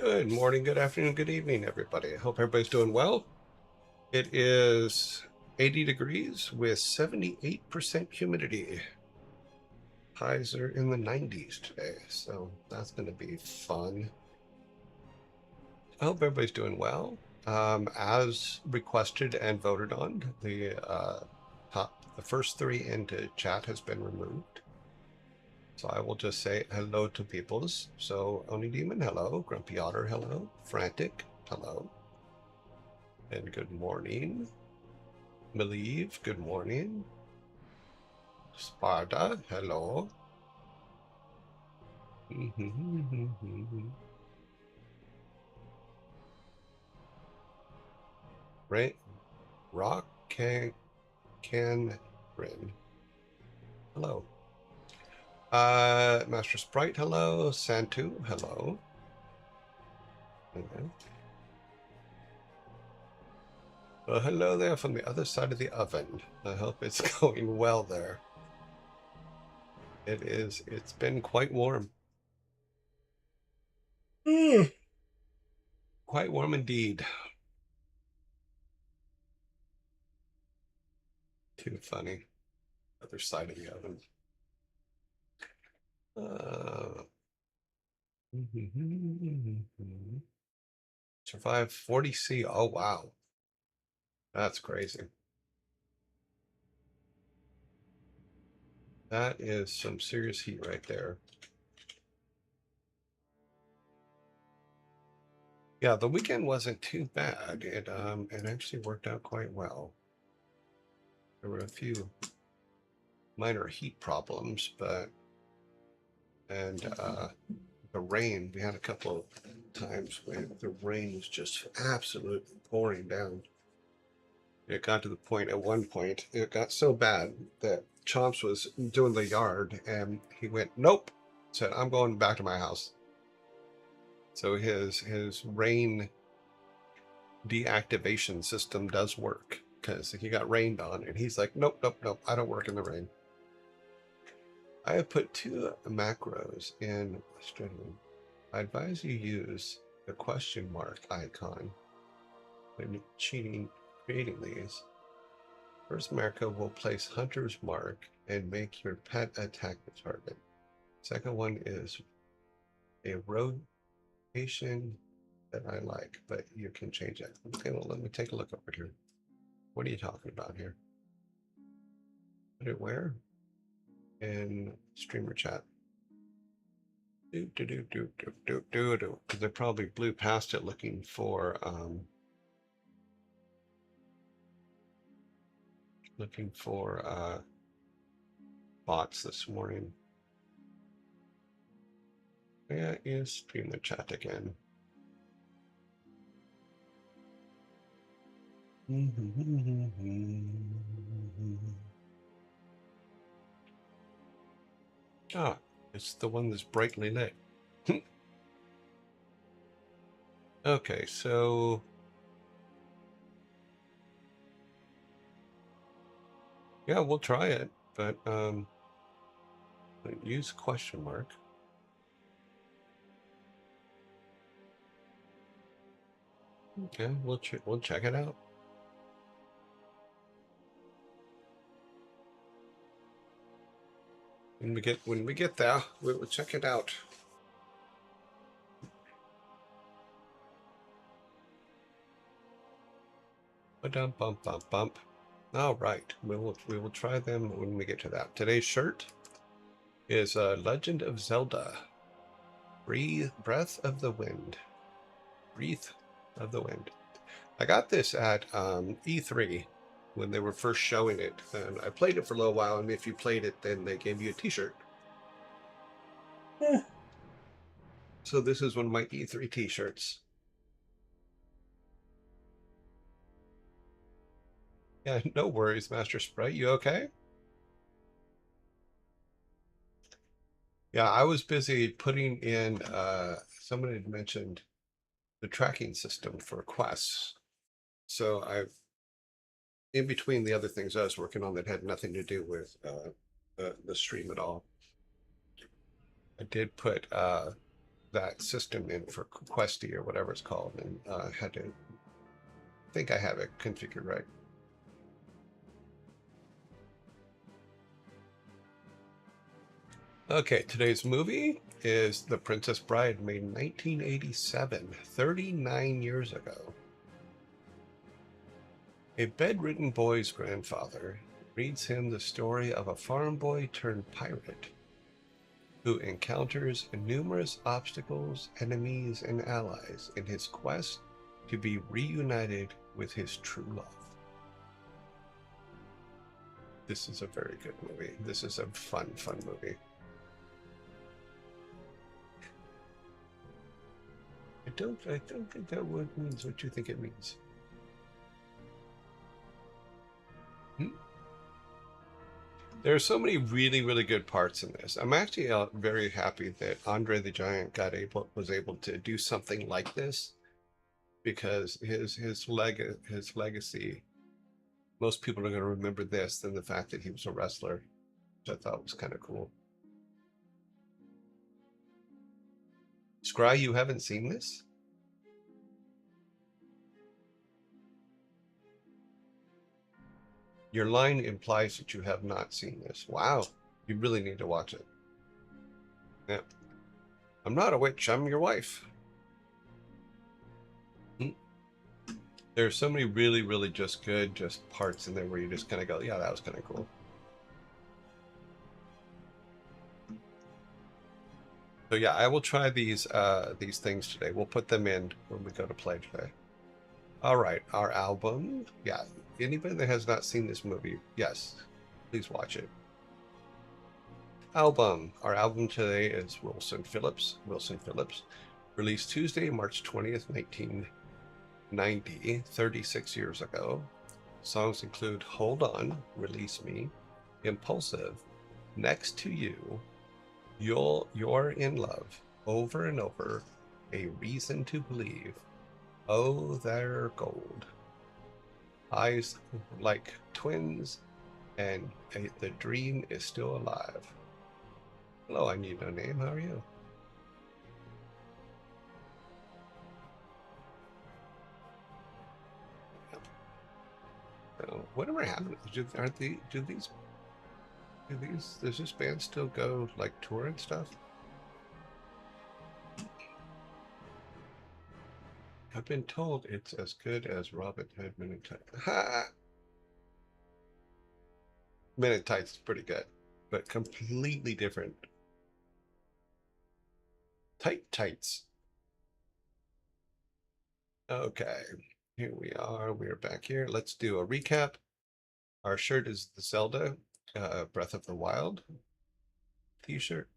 Good morning, good afternoon, good evening, everybody. I hope everybody's doing well. It is 80 degrees with 78% humidity. Highs are in the 90s today, so that's going to be fun. I hope everybody's doing well. As requested and voted on, the first three into chat has been removed. So I will just say hello to peoples. So Oni Demon, hello. Grumpy Otter, hello. Frantic, hello. And good morning. Believe, good morning. Sparta, hello. Right? Rock can Rin. Hello. Master Sprite, hello. Santu, hello. Okay. Well, hello there from the other side of the oven. I hope it's going well there. It's been quite warm. Quite warm indeed. Too funny. Other side of the oven. Survive 40C. Oh, wow. That's crazy. That is some serious heat right there. Yeah, the weekend wasn't too bad. It actually worked out quite well. There were a few minor heat problems, and the rain, we had a couple of times when the rain was just absolutely pouring down. It got to the point, at one point, it got so bad that Chomps was doing the yard and he went, nope, said, I'm going back to my house. So his rain deactivation system does work because he got rained on and he's like, nope, nope, nope, I don't work in the rain. I have put two macros in Australian. I advise you use the question mark icon when creating these. First macro will place Hunter's Mark and make your pet attack the target. Second one is a rotation that I like, but you can change it. Okay, well, let me take a look over here. What are you talking about here? Put it where? In streamer chat. Because they probably blew past it looking for bots this morning. Yeah, you stream the chat again. Ah, it's the one that's brightly lit. Okay, so yeah, we'll try it, but use question mark. Okay, we'll check it out. When we get there, we will check it out. Bump bump bump bump. All right, we will try them when we get to that. Today's shirt is Legend of Zelda. Breath of the Wind. Breath of the Wind. I got this at E3 when they were first showing it, and I played it for a little while. And if you played it, then they gave you a T-shirt. So this is one of my E3 T-shirts. Yeah, no worries, Master Sprite. You okay? Yeah, I was busy putting in, someone had mentioned the tracking system for quests. So in between the other things I was working on that had nothing to do with the stream at all, I did put that system in for Questy or whatever it's called, and had to think I have it configured right. Okay, today's movie is The Princess Bride, made in 1987, 39 years ago. A bedridden boy's grandfather reads him the story of a farm boy turned pirate who encounters numerous obstacles, enemies, and allies in his quest to be reunited with his true love. This is a very good movie. This is a fun movie. I don't think that word means what you think it means. There are so many really good parts in this. I'm actually very happy that Andre the Giant was able to do something like this, because his legacy, most people are going to remember this than the fact that he was a wrestler, which I thought was kind of cool. Scry, you haven't seen this? Your line implies that you have not seen this. Wow, you really need to watch it. Yeah. I'm not a witch, I'm your wife. There's so many really just good parts in there where you just kind of go, yeah, that was kind of cool. So yeah, I will try these things today. We'll put them in when we go to play today. All right, our album. Yeah, anybody that has not seen this movie, yes, please watch it. Album. Our album today is Wilson Phillips. Wilson Phillips, released Tuesday, March 20th, 1990, 36 years ago. Songs include Hold On, Release Me, Impulsive, Next to You, You're in Love, Over and Over, A Reason to Believe, Oh, They're Gold, Eyes Like Twins, and The Dream Is Still Alive. Hello, I Need No Name. How are you? Whatever happened? Does this band still go like tour and stuff? I've been told it's as good as Robin Hood Men in Tights. Ha! Men in Tights is pretty good, but completely different. Tights. Okay, here we are. We are back here. Let's do a recap. Our shirt is the Zelda Breath of the Wild t-shirt.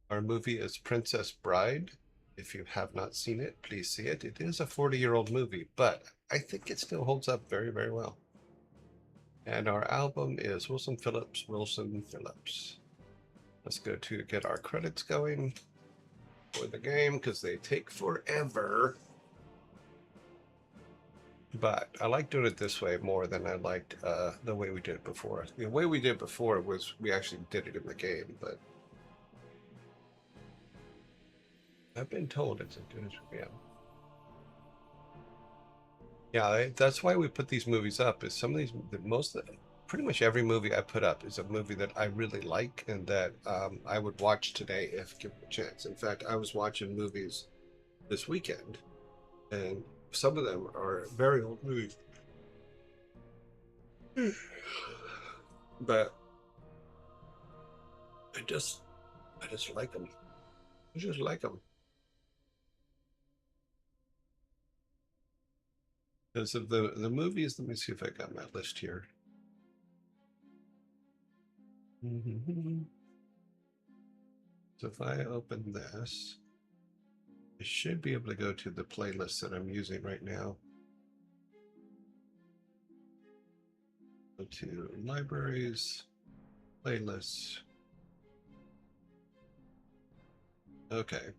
Our movie is Princess Bride. If you have not seen it, please see it. It is a 40-year-old movie, but I think it still holds up very well. And our album is Wilson Phillips, Wilson Phillips. Let's go to get our credits going for the game, because they take forever. But I like doing it this way more than I liked the way we did it before. The way we did it before was we actually did it in the game, but I've been told it's a good, yeah. Yeah, that's why we put these movies up. Is some of these, pretty much every movie I put up is a movie that I really like and that I would watch today if given a chance. In fact, I was watching movies this weekend, and some of them are very old movies. But I just like them. I just like them. Because of the movies, let me see if I got my list here. So if I open this, I should be able to go to the playlist that I'm using right now. Go to libraries, playlists. Okay.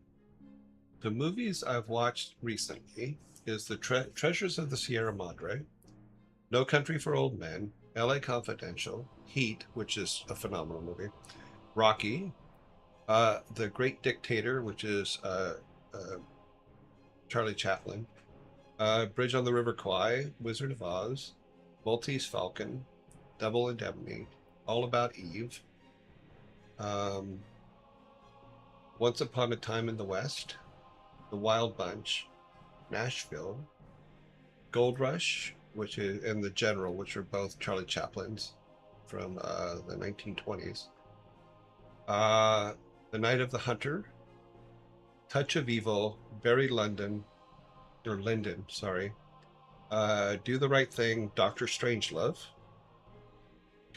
The movies I've watched recently is the Treasures of the Sierra Madre, No Country for Old Men, LA Confidential, Heat, which is a phenomenal movie, Rocky, The Great Dictator, which is Charlie Chaplin. Bridge on the River Kwai, Wizard of Oz, Maltese Falcon, Double Indemnity, All About Eve, um, Once Upon a Time in the West, The Wild Bunch, Nashville, Gold Rush, which is and The General, which are both Charlie Chaplin's from the 1920s. Uh, The Night of the Hunter, Touch of Evil, Barry London, or Lyndon, sorry. Do the Right Thing, Doctor Strangelove,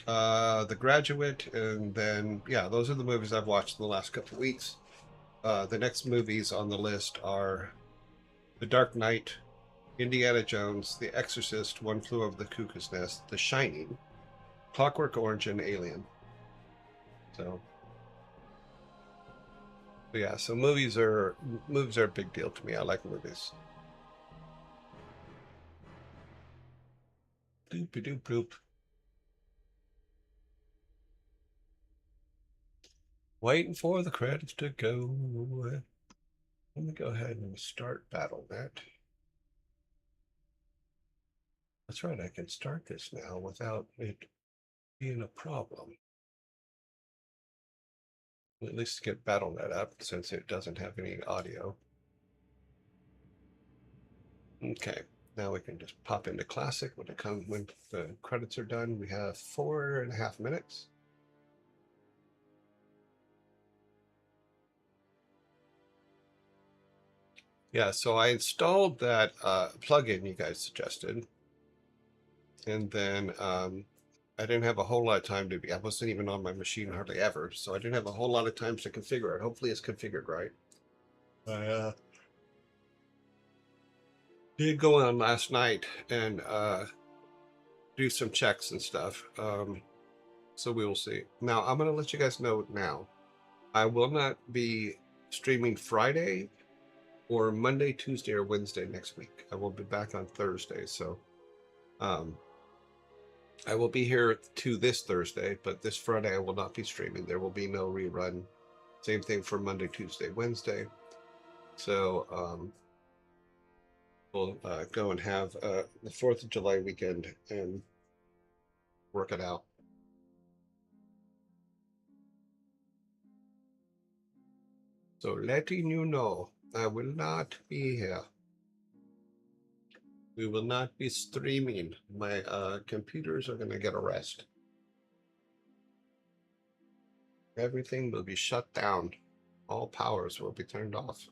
The Graduate, and then yeah, those are the movies I've watched in the last couple of weeks. The next movies on the list are The Dark Knight, Indiana Jones, The Exorcist, One Flew Over the Cuckoo's Nest, The Shining, Clockwork Orange, and Alien. So yeah, so movies are a big deal to me. I like movies. Doop doop doop. Waiting for the credits to go. Let me go ahead and start BattleNet. That's right, I can start this now without it being a problem. At least get BattleNet up since it doesn't have any audio. Okay, now we can just pop into Classic when the credits are done. We have 4.5 minutes. Yeah, so I installed that plugin you guys suggested, and then I didn't have a whole lot of time I wasn't even on my machine hardly ever, so I didn't have a whole lot of time to configure it. Hopefully it's configured right. I did go on last night and do some checks and stuff. So we will see. Now I'm gonna let you guys know now. I will not be streaming Friday or Monday, Tuesday, or Wednesday next week. I will be back on Thursday. So I will be here to this Thursday, but this Friday I will not be streaming. There will be no rerun. Same thing for Monday, Tuesday, Wednesday. So we'll go and have the 4th of July weekend and work it out. So letting you know, I will not be here. We will not be streaming. My computers are going to get a rest. Everything will be shut down. All powers will be turned off.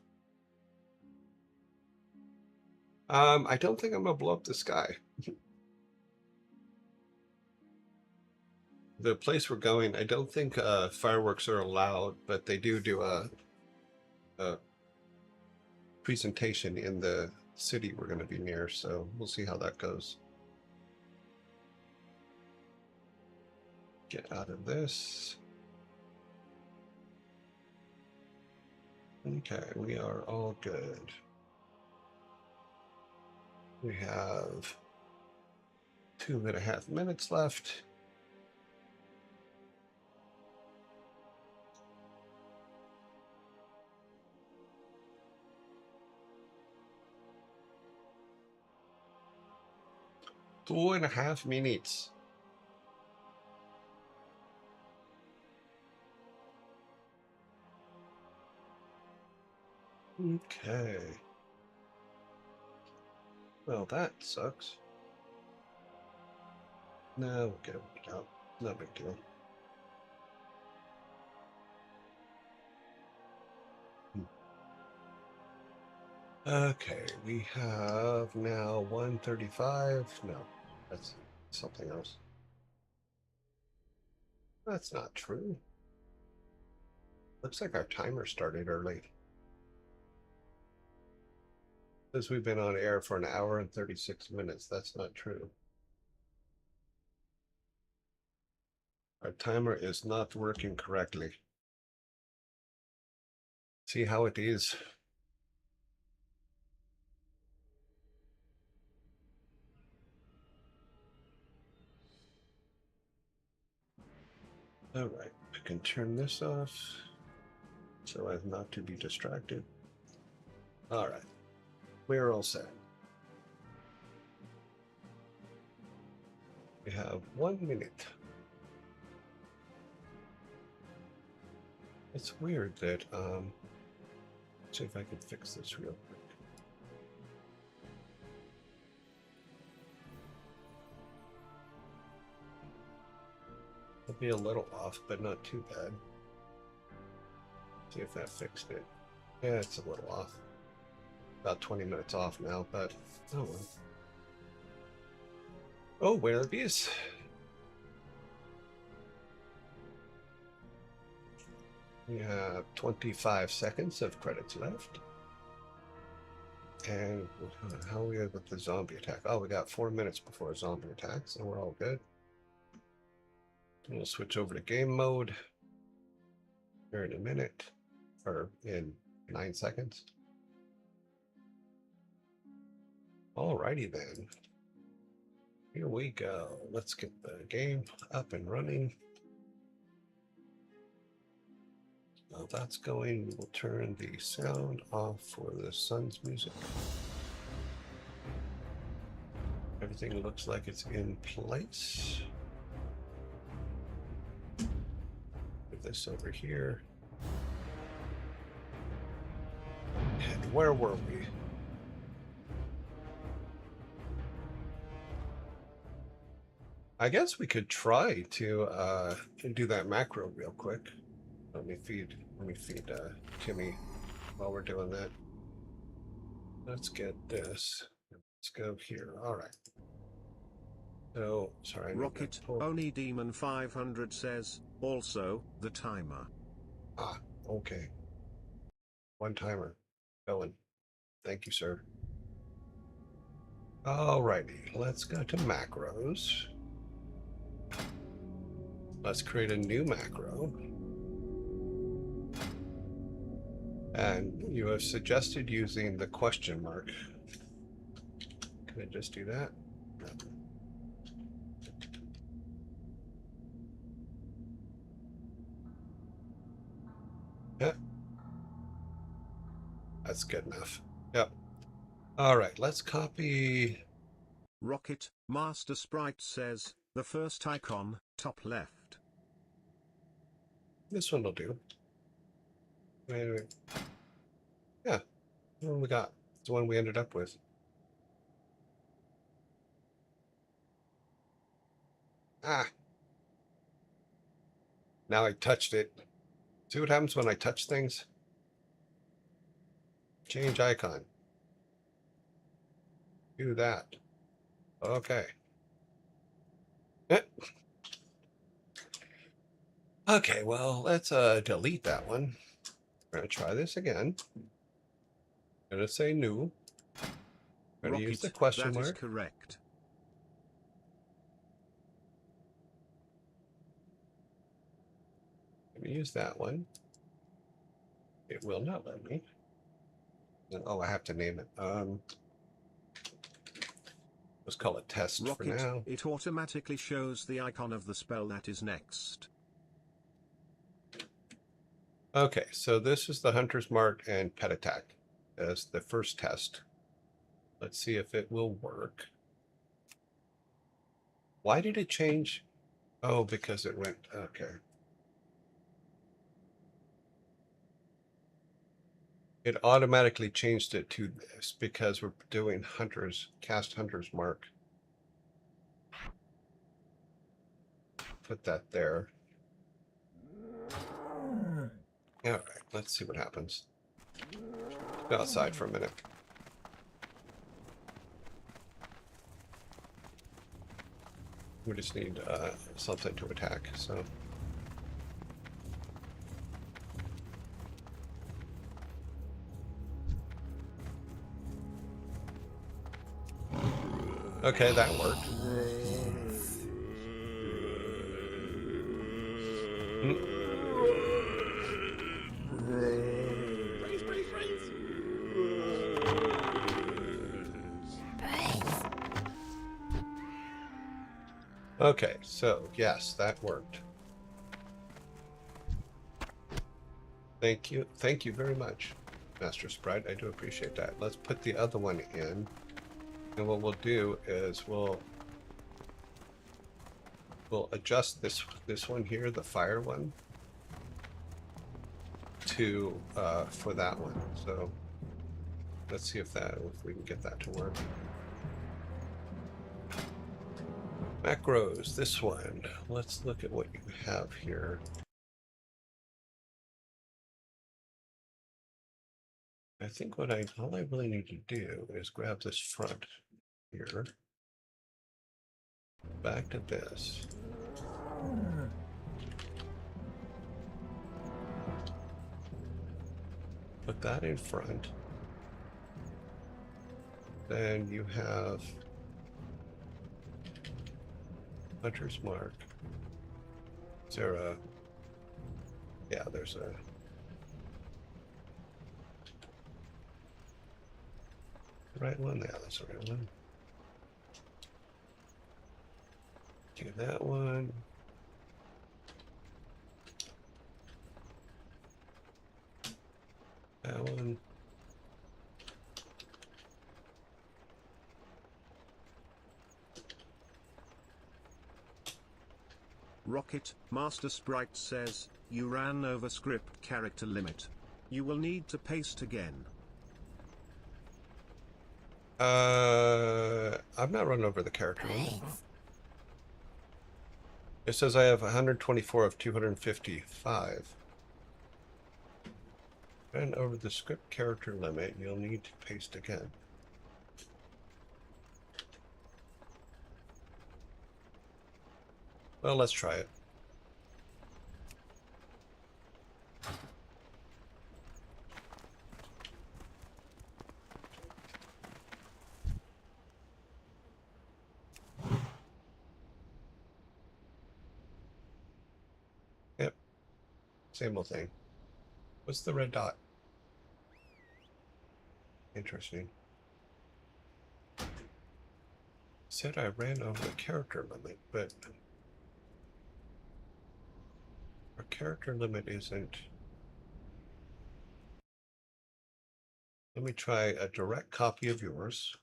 I don't think I'm going to blow up the sky. The place we're going, I don't think fireworks are allowed, but they do a presentation in the city we're going to be near, so we'll see how that goes. Get out of this. Okay, we are all good. We have 2.5 minutes left. Two and a half minutes. Okay. Well, that sucks. No, we'll get it out. No big deal. Okay, we have now 1:35. No, that's something else. That's not true. Looks like our timer started early. Says we've been on air for 1 hour and 36 minutes. That's not true. Our timer is not working correctly. See how it is. All right, I can turn this off so as not to be distracted. All right. We're all set. We have 1 minute. It's weird that, let's see if I can fix this real quick. It'll be a little off, but not too bad. See if that fixed it. Yeah, it's a little off. About 20 minutes off now, but oh well. Oh, where are the bees? We have 25 seconds of credits left. And how are we with the zombie attack? Oh, we got 4 minutes before a zombie attack, so we're all good. We'll switch over to game mode here in a minute, or in 9 seconds. Alrighty then. Here we go. Let's get the game up and running. While that's going, we will turn the sound off for the sun's music. Everything looks like it's in place. Put this over here. And where were we? I guess we could try to do that macro real quick. Let me feed Timmy while we're doing that. Let's get this. Let's go here. All right. So sorry. Rocket Only Demon 500 says also the timer. Ah, okay. One timer. Going. Thank you, sir. Alrighty. Let's go to macros. Let's create a new macro. And you have suggested using the question mark. Can I just do that? No. Yeah. That's good enough. Yep. All right, let's copy. Rocket Master Sprite says the first icon, top left. This one will do. Anyway. Yeah. What we got? It's the one we ended up with. Ah. Now I touched it. See what happens when I touch things? Change icon. Do that. Okay. Okay, well, let's delete that one. We're going to try this again. I'm going to say new. I'm going to use the question mark. That is correct. I'm going to use that one. It will not let me. And, oh, I have to name it. Let's call it test Rocket, for now. It automatically shows the icon of the spell that is next. Okay, so this is the Hunter's Mark and Pet Attack as the first test. Let's see if it will work. Why did it change? Oh, because it went, okay. It automatically changed it to this because we're doing cast Hunter's Mark. Put that there. All right, let's see what happens. Go outside for a minute. We just need something to attack, so. Okay, that worked. Okay, so yes, that worked. Thank you very much. Master Sprite. I do appreciate that. Let's put the other one in. And what we'll do is we'll adjust this one here, the fire one, to for that one. So let's see if we can get that to work. Macros, this one. Let's look at what you have here. I think all I really need to do is grab this front here. Back to this. Put that in front. Then you have Hunter's Mark. Is there a... Yeah, there's a... Right one? Yeah, that's the right one. Do that one. That one. Rocket Master Sprite says, you ran over script character limit. You will need to paste again. I'm not running over the character limit. It says I have 124 of 255. Ran over the script character limit, you'll need to paste again. Well, let's try it. Yep. Same old thing. What's the red dot? Interesting. Said I ran over the character limit, but our character limit isn't. Let me try a direct copy of yours.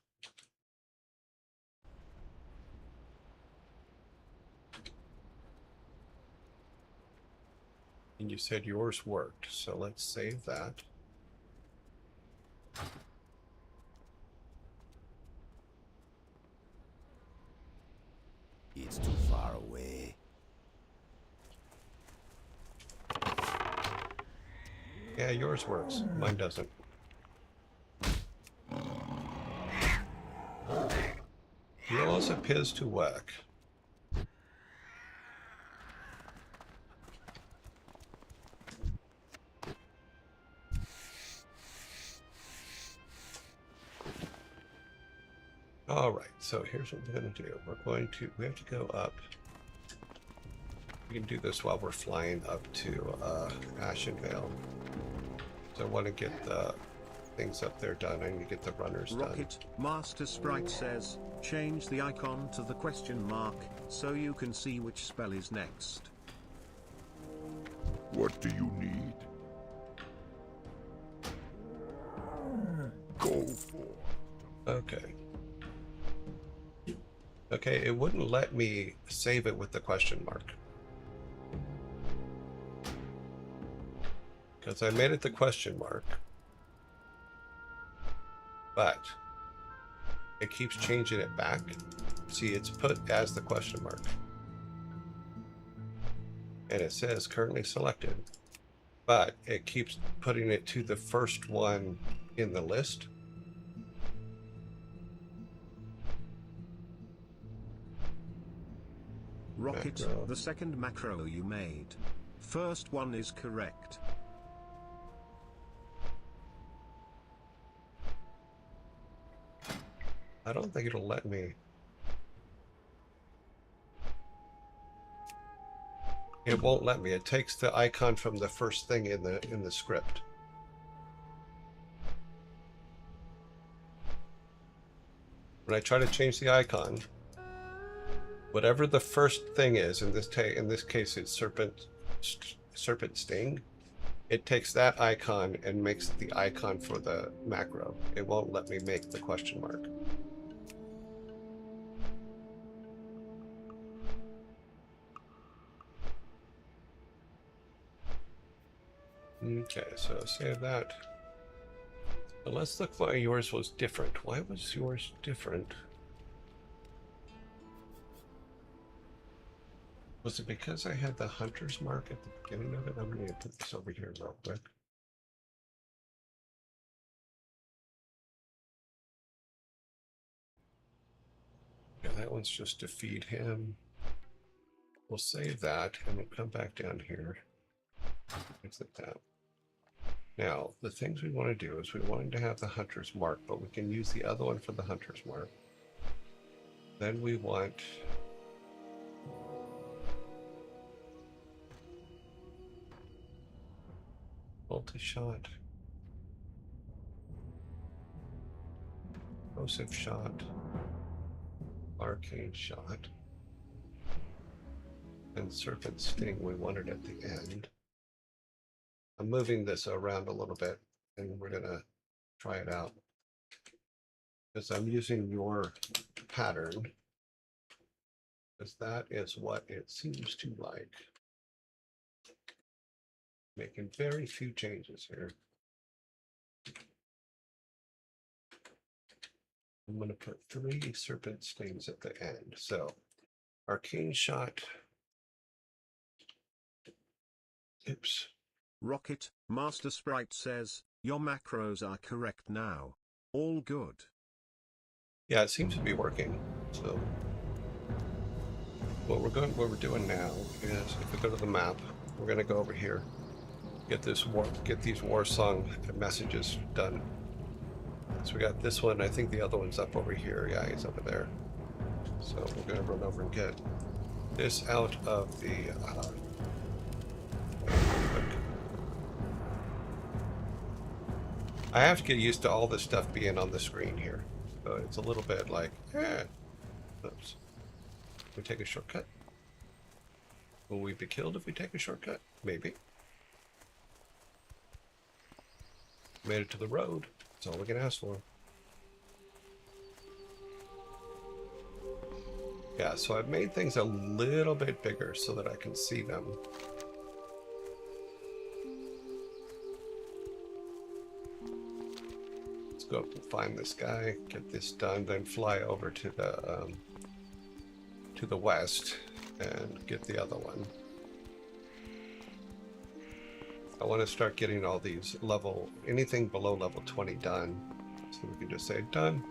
And you said yours worked, so let's save that. It's too far away. Yeah, yours works. Mine doesn't. Yours appears to work. All right, so here's what we're going to do. We have to go up. We can do this while we're flying up to Ashenvale. So I want to get the things up there done. I need to get the runners done. Rocket Master Sprite says, change the icon to the question mark, so you can see which spell is next. What do you need? Go for it. Okay. Okay, it wouldn't let me save it with the question mark. Because I made it the question mark. But it keeps changing it back. See, it's put as the question mark. And it says currently selected. But it keeps putting it to the first one in the list. Rocket, Macro. the second macro you made. First one is correct. I don't think it'll let me. It won't let me. It takes the icon from the first thing in the script. When I try to change the icon, whatever the first thing is, in this case it's serpent sting, it takes that icon and makes the icon for the macro. It won't let me make the question mark. Okay, so save that. But let's look why yours was different. Why was yours different? Was it because I had the hunter's mark at the beginning of it? I'm going to put this over here real quick. Yeah, that one's just to feed him. We'll save that and we'll come back down here. Exit that. Now, the things we want to do is we want to have the hunter's mark, but we can use the other one for the hunter's mark. Then we want multi-shot, explosive shot, arcane shot, and serpent sting we wanted at the end. I'm moving this around a little bit and we're gonna try it out because I'm using your pattern because that is what it seems to like. Making very few changes here. I'm going to put 3 serpent stings at the end. So arcane shot. Oops. Rocket Master Sprite says, your macros are correct now. All good. Yeah, it seems to be working. So what we're doing now is if we go to the map, we're going to go over here, get these war song messages done. So we got this one. I think the other one's up over here. Yeah, he's over there. So we're going to run over and get this out of the I have to get used to all this stuff being on the screen here. So it's a little bit like, oops. We take a shortcut. Will we be killed if we take a shortcut? Maybe. Made it to the road. That's all we can ask for. Yeah, so I've made things a little bit bigger so that I can see them. Let's go up and find this guy, get this done, then fly over to the west and get the other one. I want to start getting all these anything below level 20 done. So we can just say done.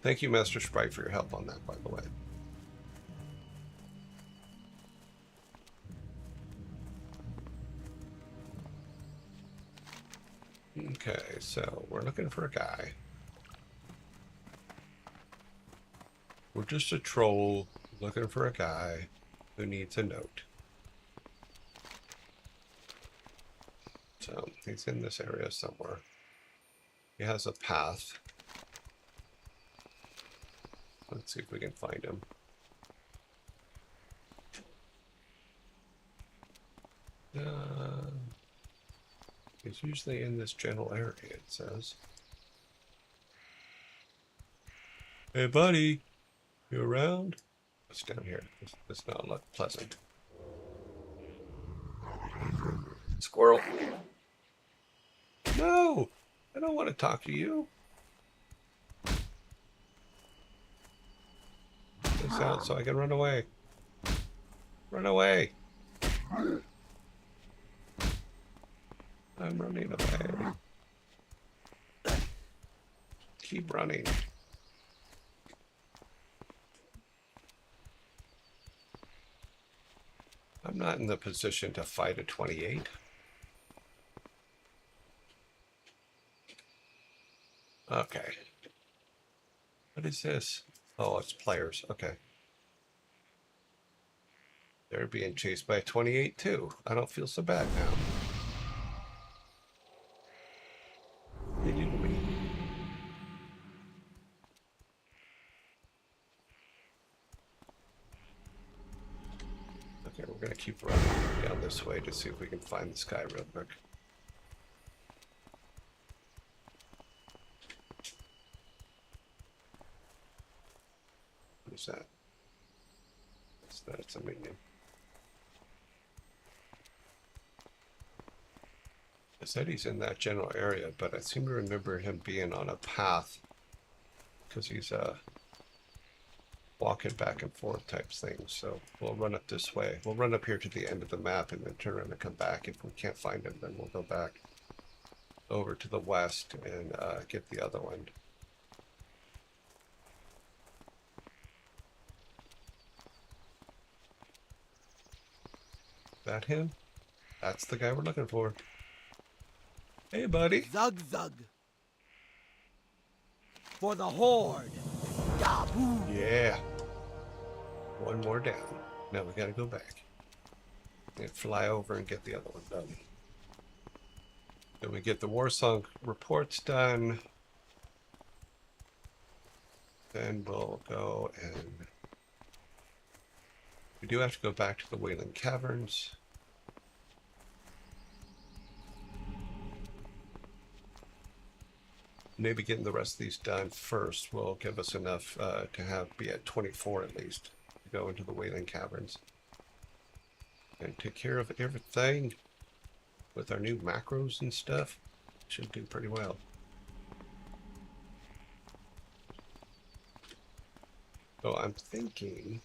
Thank you, Master Sprite, for your help on that, by the way. Okay, so we're looking for a guy. We're just a troll looking for a guy who needs a note. So he's in this area somewhere. He has a path. Let's see if we can find him. He's usually in this general area, it says. Hey, buddy, you around? What's down here? This does not look pleasant. Squirrel. No, I don't want to talk to you. Get this out so I can run away. Run away. I'm running away. Keep running. I'm not in the position to fight a 28. Okay. What is this? Oh, it's players. Okay. They're being chased by a 28 too. I don't feel so bad now. Didn't we? We're gonna keep running down this way to see if we can find this guy real quick. What is that? That's a minion. I said he's in that general area, but I seem to remember him being on a path because he's walking back and forth type thing. So we'll run up this way. We'll run up here to the end of the map and then turn around and come back. If we can't find him, then we'll go back over to the west and get the other one. That him? That's the guy we're looking for. Hey, buddy. Zug zug. For the horde. Yahoo! Yeah. One more down. Now we gotta go back. And fly over and get the other one done. Then we get the war song reports done. Then we'll go and... we do have to go back to the Wailing Caverns. Maybe getting the rest of these done first will give us enough to be at 24 at least to go into the Wailing Caverns and take care of everything with our new macros and stuff. Should do pretty well. So I'm thinking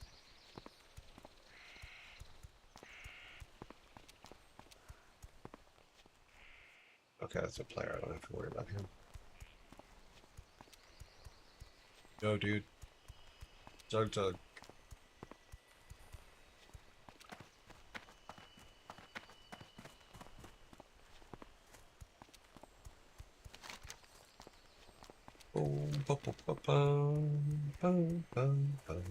okay, that's a player. I don't have to worry about him. Go, dude. Zug zug. Boom, boom, boom, boom, boom, boom, boom, boom.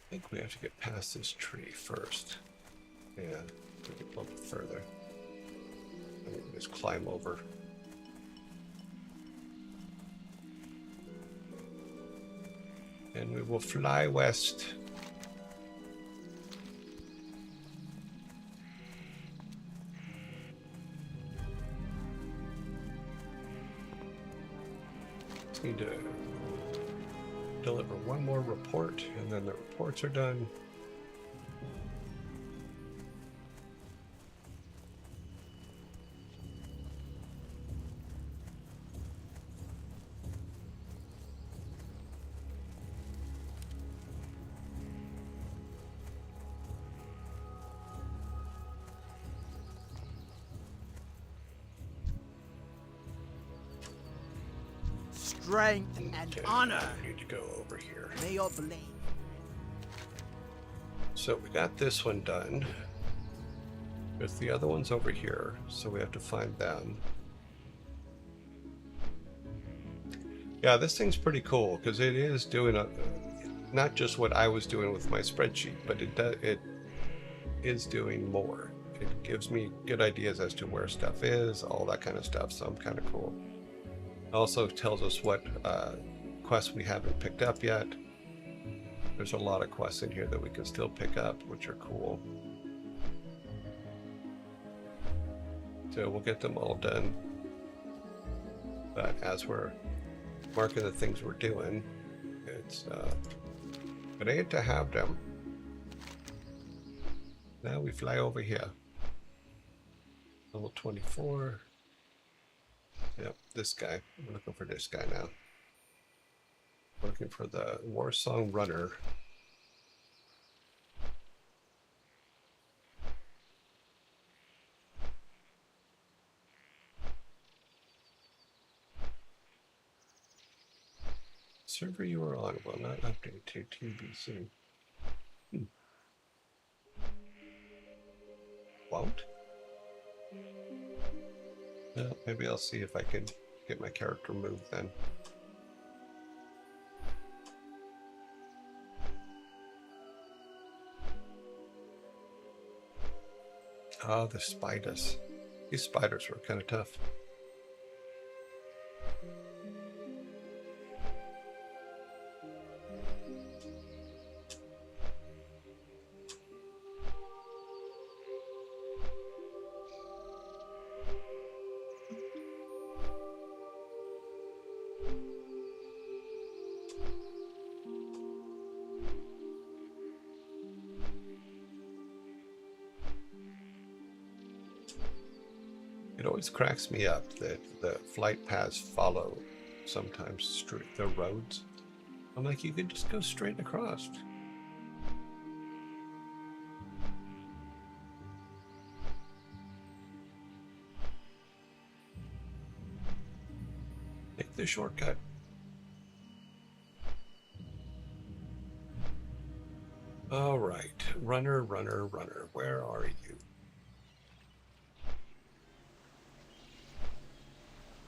I think we have to get past this tree first. Yeah, we can go a bit further. And we can just climb over. And we will fly west. Just need to deliver one more report, and then the reports are done. Strength and Okay, honor. I need to go over here. May your blade. So we got this one done. There's the other ones over here, so we have to find them. Yeah, this thing's pretty cool because it is doing not just what I was doing with my spreadsheet, but it is doing more. It gives me good ideas as to where stuff is, all that kind of stuff. So I'm kind of cool. Also tells us what quests we haven't picked up yet. There's a lot of quests in here that we can still pick up, which are cool. So we'll get them all done. But as we're marking the things we're doing, it's great to have them. Now we fly over here. Level 24. Yep, this guy. I'm looking for this guy now. Looking for the War Song Runner. Server you are on will not update to TBC. Won't? Well, maybe I'll see if I can get my character moved then. Oh, the spiders. These spiders were kind of tough. It always cracks me up that the flight paths follow sometimes the roads. I'm like, you could just go straight across. Take the shortcut. All right, runner, runner, runner. Where are you?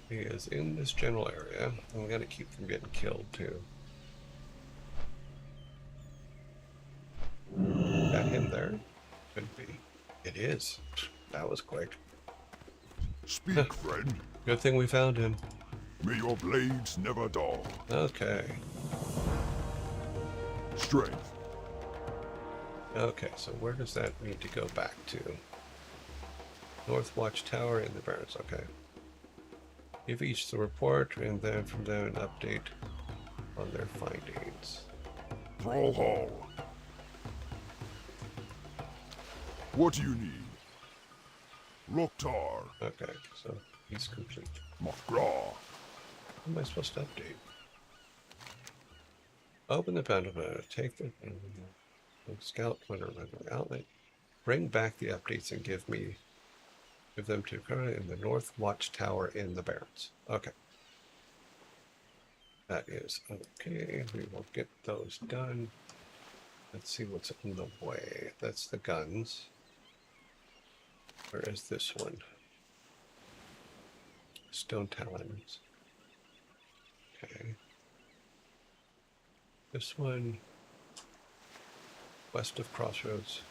He is in this general area. I'm gonna keep from getting killed too. Got him there? Could be. It is. That was quick. Speak, friend. Good thing we found him. May your blades never dull. Okay. Strength. Okay, so where does that need to go back to? North Watchtower in the Barrens. Okay. Give each the report, and then from there an update on their findings. Thrall Hall. What do you need? Loktar. Okay, so he's complete. Makra. How am I supposed to update? Open the panel, take the scout runner outlet, bring back the updates and give them to current in the North Watchtower in the Barrens. Okay. That is okay. We will get those done. Let's see what's in the way. That's the guns. Where is this one? Stone Talons. Okay. This one, west of Crossroads.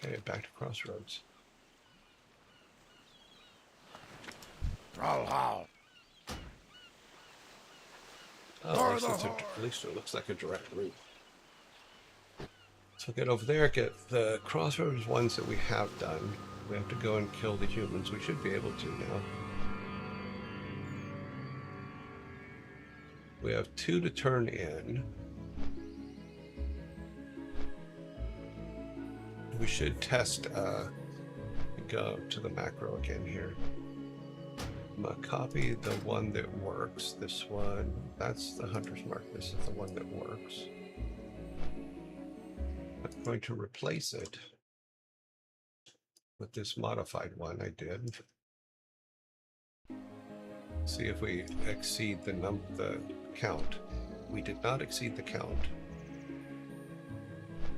Okay, back to Crossroads. Thrall Hall. Oh, at least it looks like a direct route. So get over there, get the Crossroads ones that we have done. We have to go and kill the humans. We should be able to now. We have 2 to turn in. We should test, go to the macro again here. I'm gonna copy the one that works. This one, that's the Hunter's Mark. This is the one that works. I'm going to replace it with this modified one I did. See if we exceed the count. We did not exceed the count.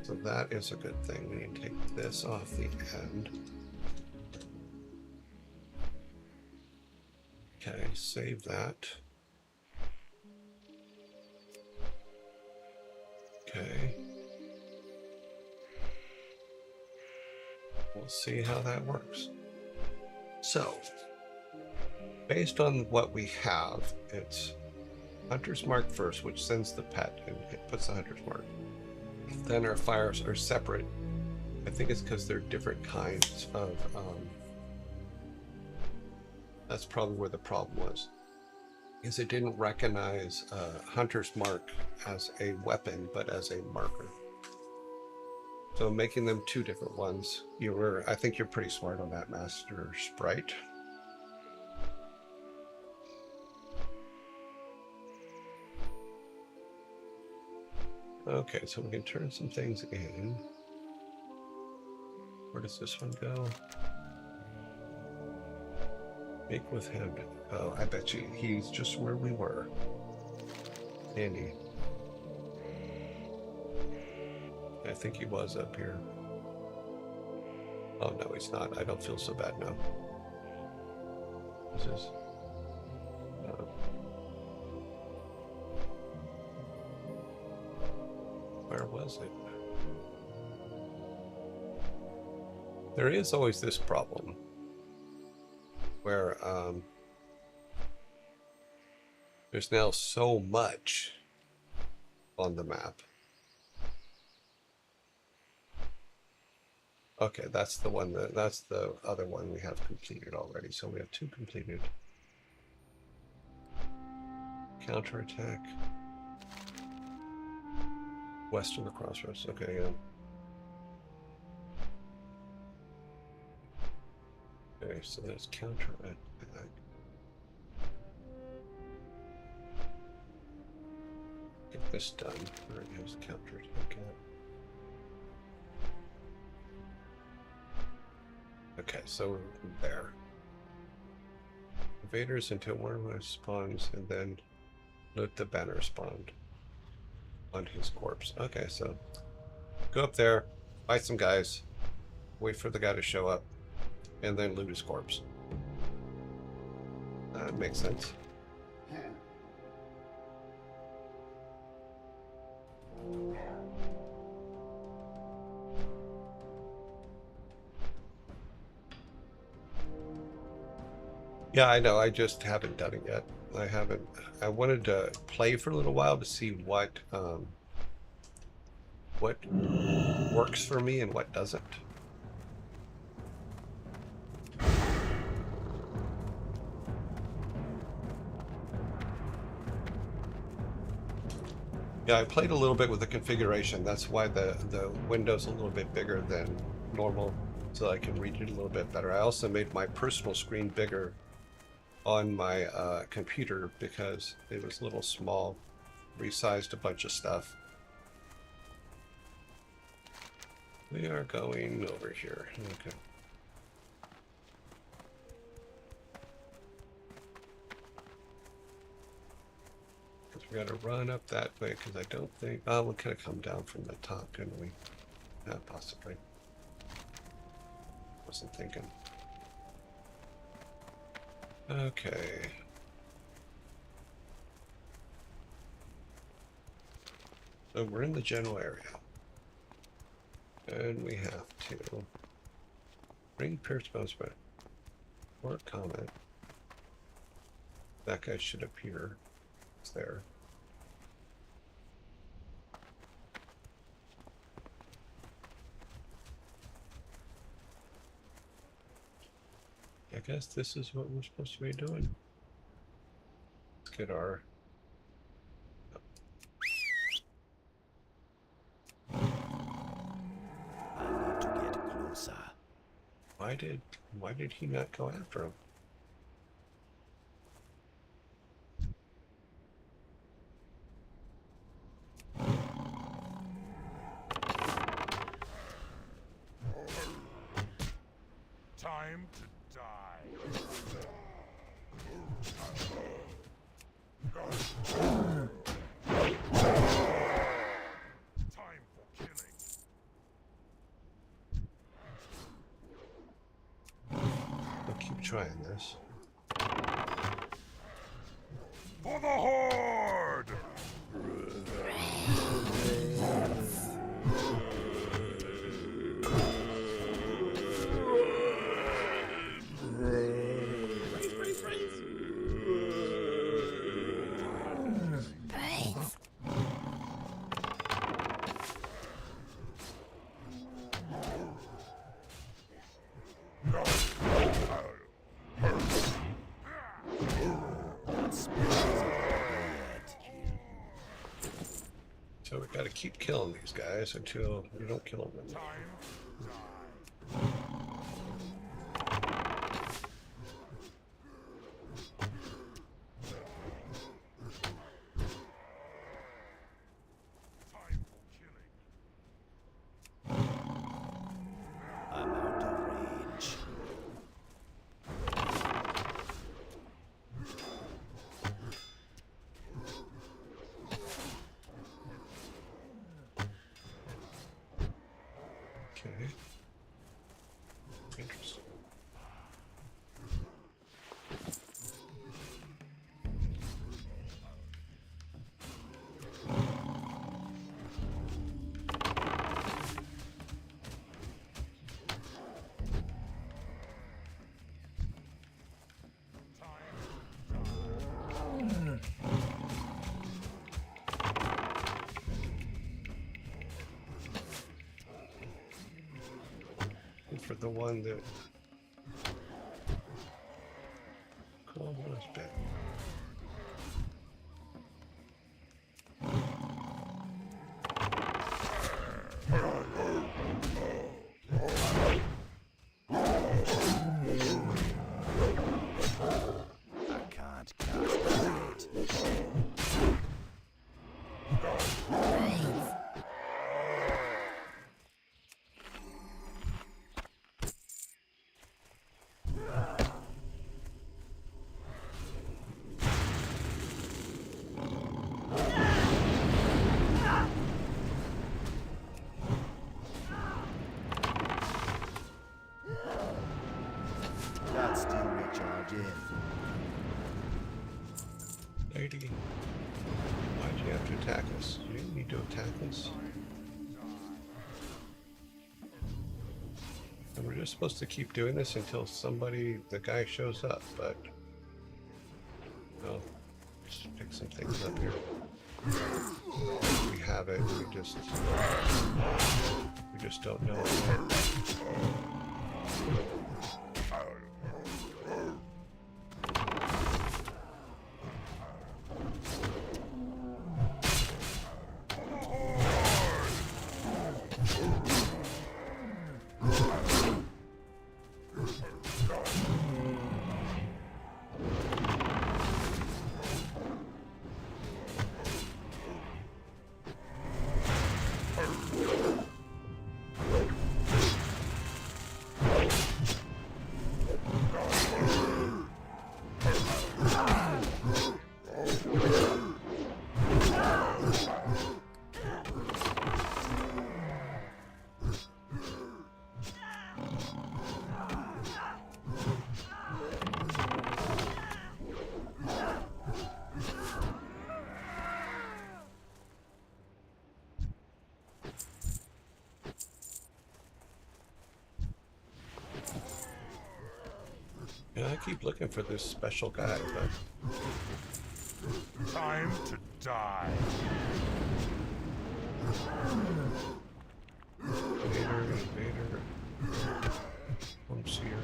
So that is a good thing. We need to take this off the end. Okay, save that. Okay. We'll see how that works. So, based on what we have, it's Hunter's Mark first, which sends the pet and it puts the Hunter's Mark. Then our fires are separate. I think it's because they're different kinds of, that's probably where the problem was. Is it didn't recognize Hunter's Mark as a weapon, but as a marker. So making them 2 different ones, I think you're pretty smart on that, Master Sprite. Okay, so we can turn some things in. Where does this one go? Make with him. Oh, I bet you he's just where we were. Andy. I think he was up here. Oh, no, he's not. I don't feel so bad now. This is... where was it? There is always this problem where there's now so much on the map. Okay, that's the one that's the other one we have completed already. So we have 2 completed. Counterattack. West of the Crossroads. Okay, yeah. Okay, so that's counter attack. Get this done. Where it goes counter attack at. Okay, so we're there. Invaders until one of us spawns, and then loot the banner spawned on his corpse. Okay, so go up there, fight some guys, wait for the guy to show up, and then loot his corpse. That makes sense. Yeah, I know. I just haven't done it yet. I haven't. I wanted to play for a little while to see what works for me and what doesn't. Yeah, I played a little bit with the configuration. That's why the window's a little bit bigger than normal, so I can read it a little bit better. I also made my personal screen bigger on my computer because it was a little small, resized a bunch of stuff. We are going over here. Okay. Because we got to run up that way because I don't think... Oh, we could have come down from the top, couldn't we? Yeah, possibly. Wasn't thinking. Okay. So we're in the general area. And we have to bring Pierce Bones back. Or comment. That guy should appear. It's there. I guess this is what we're supposed to be doing. Let's get our... I need to get closer. Why did he not go after him? Time to die. Time for killing. I'll keep trying this. For the Horde! So we gotta keep killing these guys until we don't kill them. Time to die. Time for killing. I'm out of range. Okay. Interesting. For the one that almost bit. attack us. You need to attack us. And we're just supposed to keep doing this until the guy shows up, but well, let's pick some things up here. We have it, we just don't know it yet. Yeah, I keep looking for this special guy, but Time to die. Invader, Homesteer.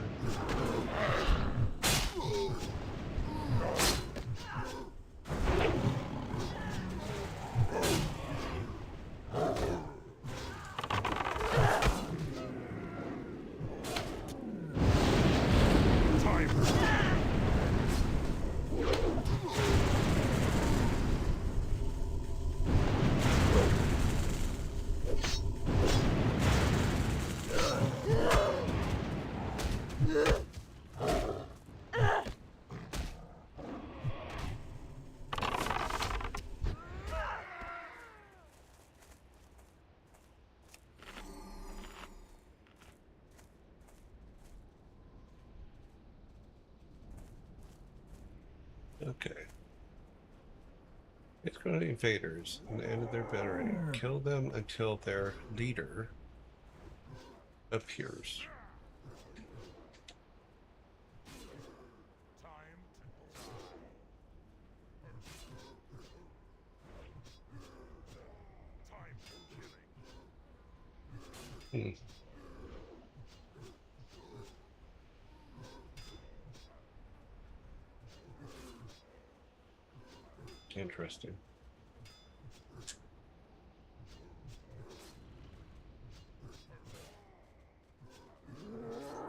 Okay. It's going to invaders and the end of their battery. Kill them until their leader appears. Time to die. Time for killing. Interesting.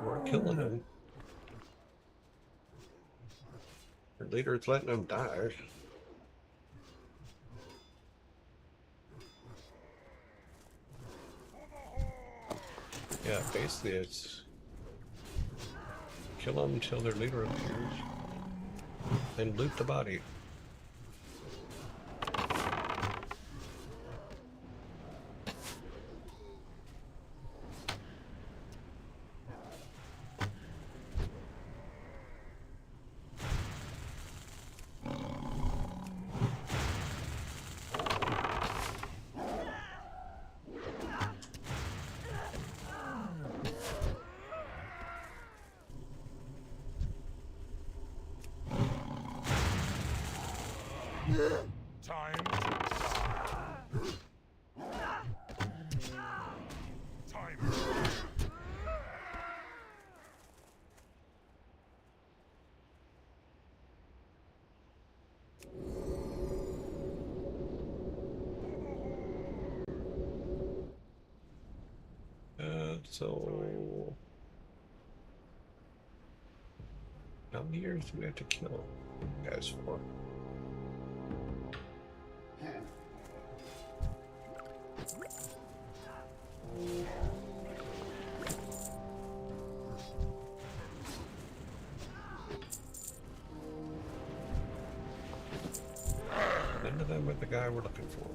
We're killing him. Our leader's letting him die. Yeah, basically it's kill them until their leader appears, then loot the body. Time to die. Time. So how many years do we have to kill you guys for? None of them are the guy we're looking for.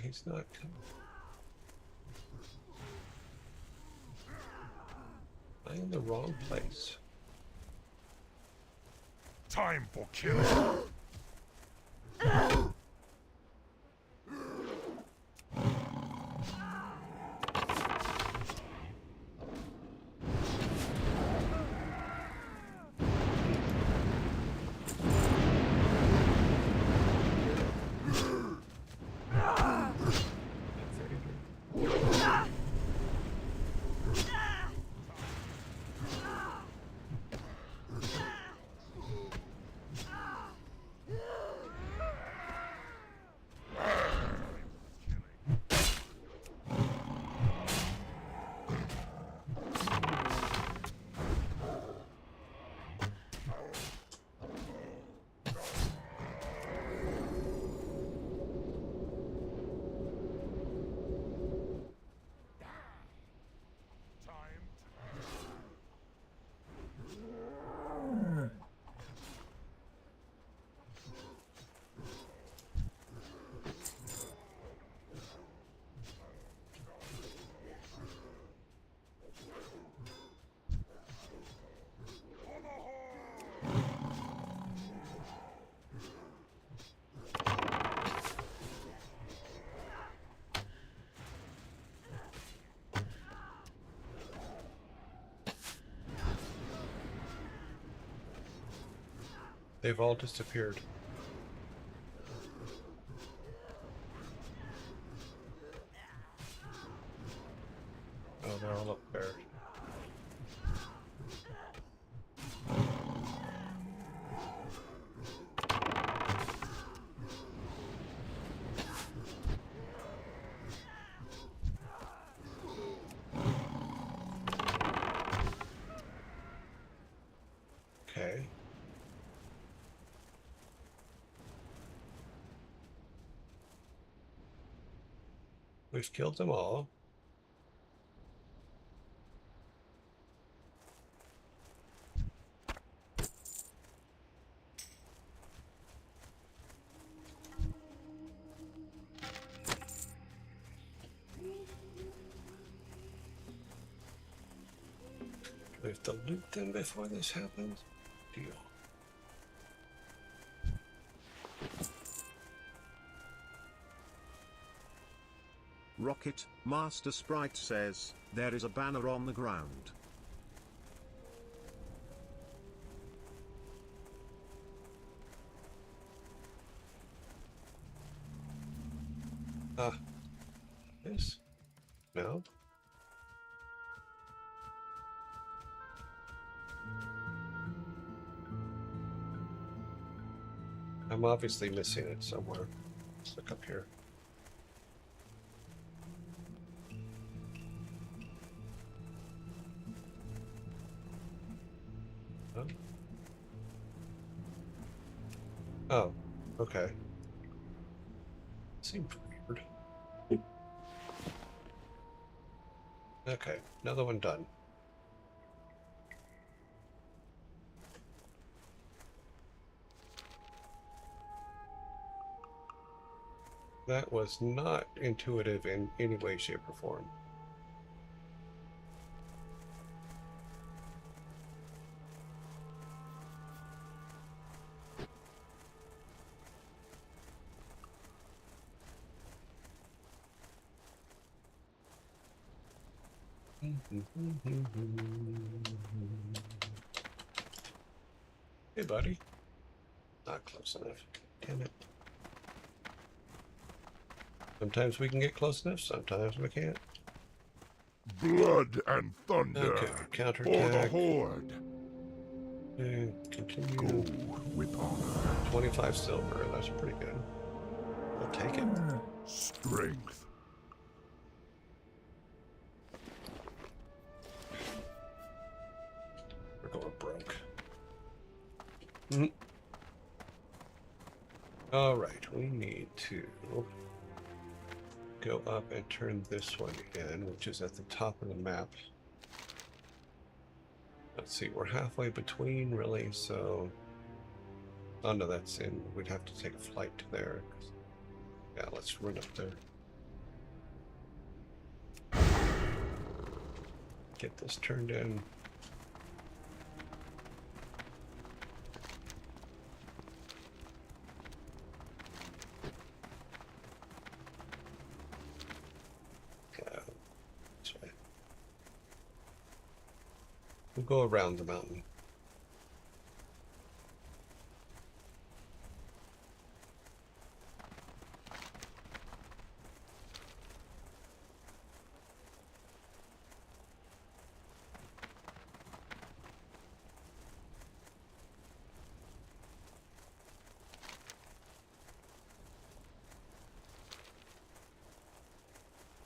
he's not coming. I'm in the wrong place. Time for killing. They've all disappeared. Oh, they're all up there. Okay. We've killed them all. We have to loot them before this happens. Deal. Rocket Master Sprite says, there is a banner on the ground. This? No? I'm obviously missing it somewhere. Let's look up here. Oh. Oh, okay. Seems weird. Okay, another one done. That was not intuitive in any way, shape, or form. Hey, buddy. Not close enough. Damn it. Sometimes we can get close enough, sometimes we can't. Blood and thunder. Okay, For the counterattack. horde. Continue. Go with honor. 25 silver, that's pretty good. We'll take it. Strength. We're going broke. Mhm. All right, we need to go up and turn this one in, which is at the top of the map. Let's see, we're halfway between, really, so... Oh, no, that's in. We'd have to take a flight to there. Yeah, let's run up there. Get this turned in. This way. We'll go around the mountain.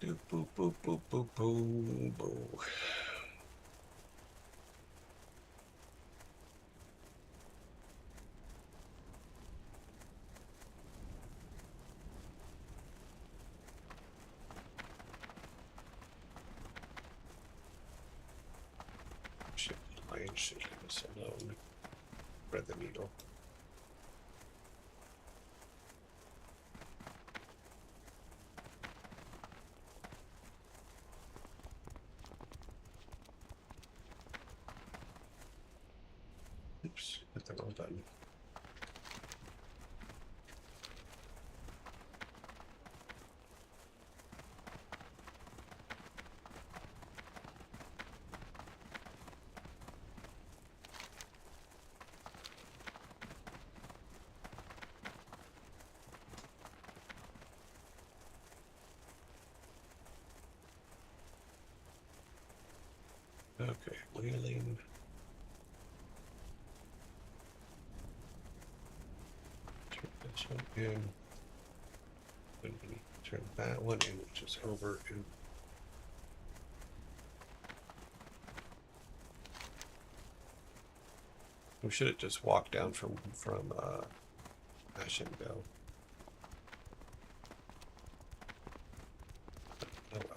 Boop, boop, boop, boop, boop, boop, boop. Shit, lion should leave us alone. Thread the needle. Oops, hit the wrong button. Okay, wheeling. Turn this one in. Then we need to turn that one in, which is over in. We should have just walked down from Ash and Go. Oh well.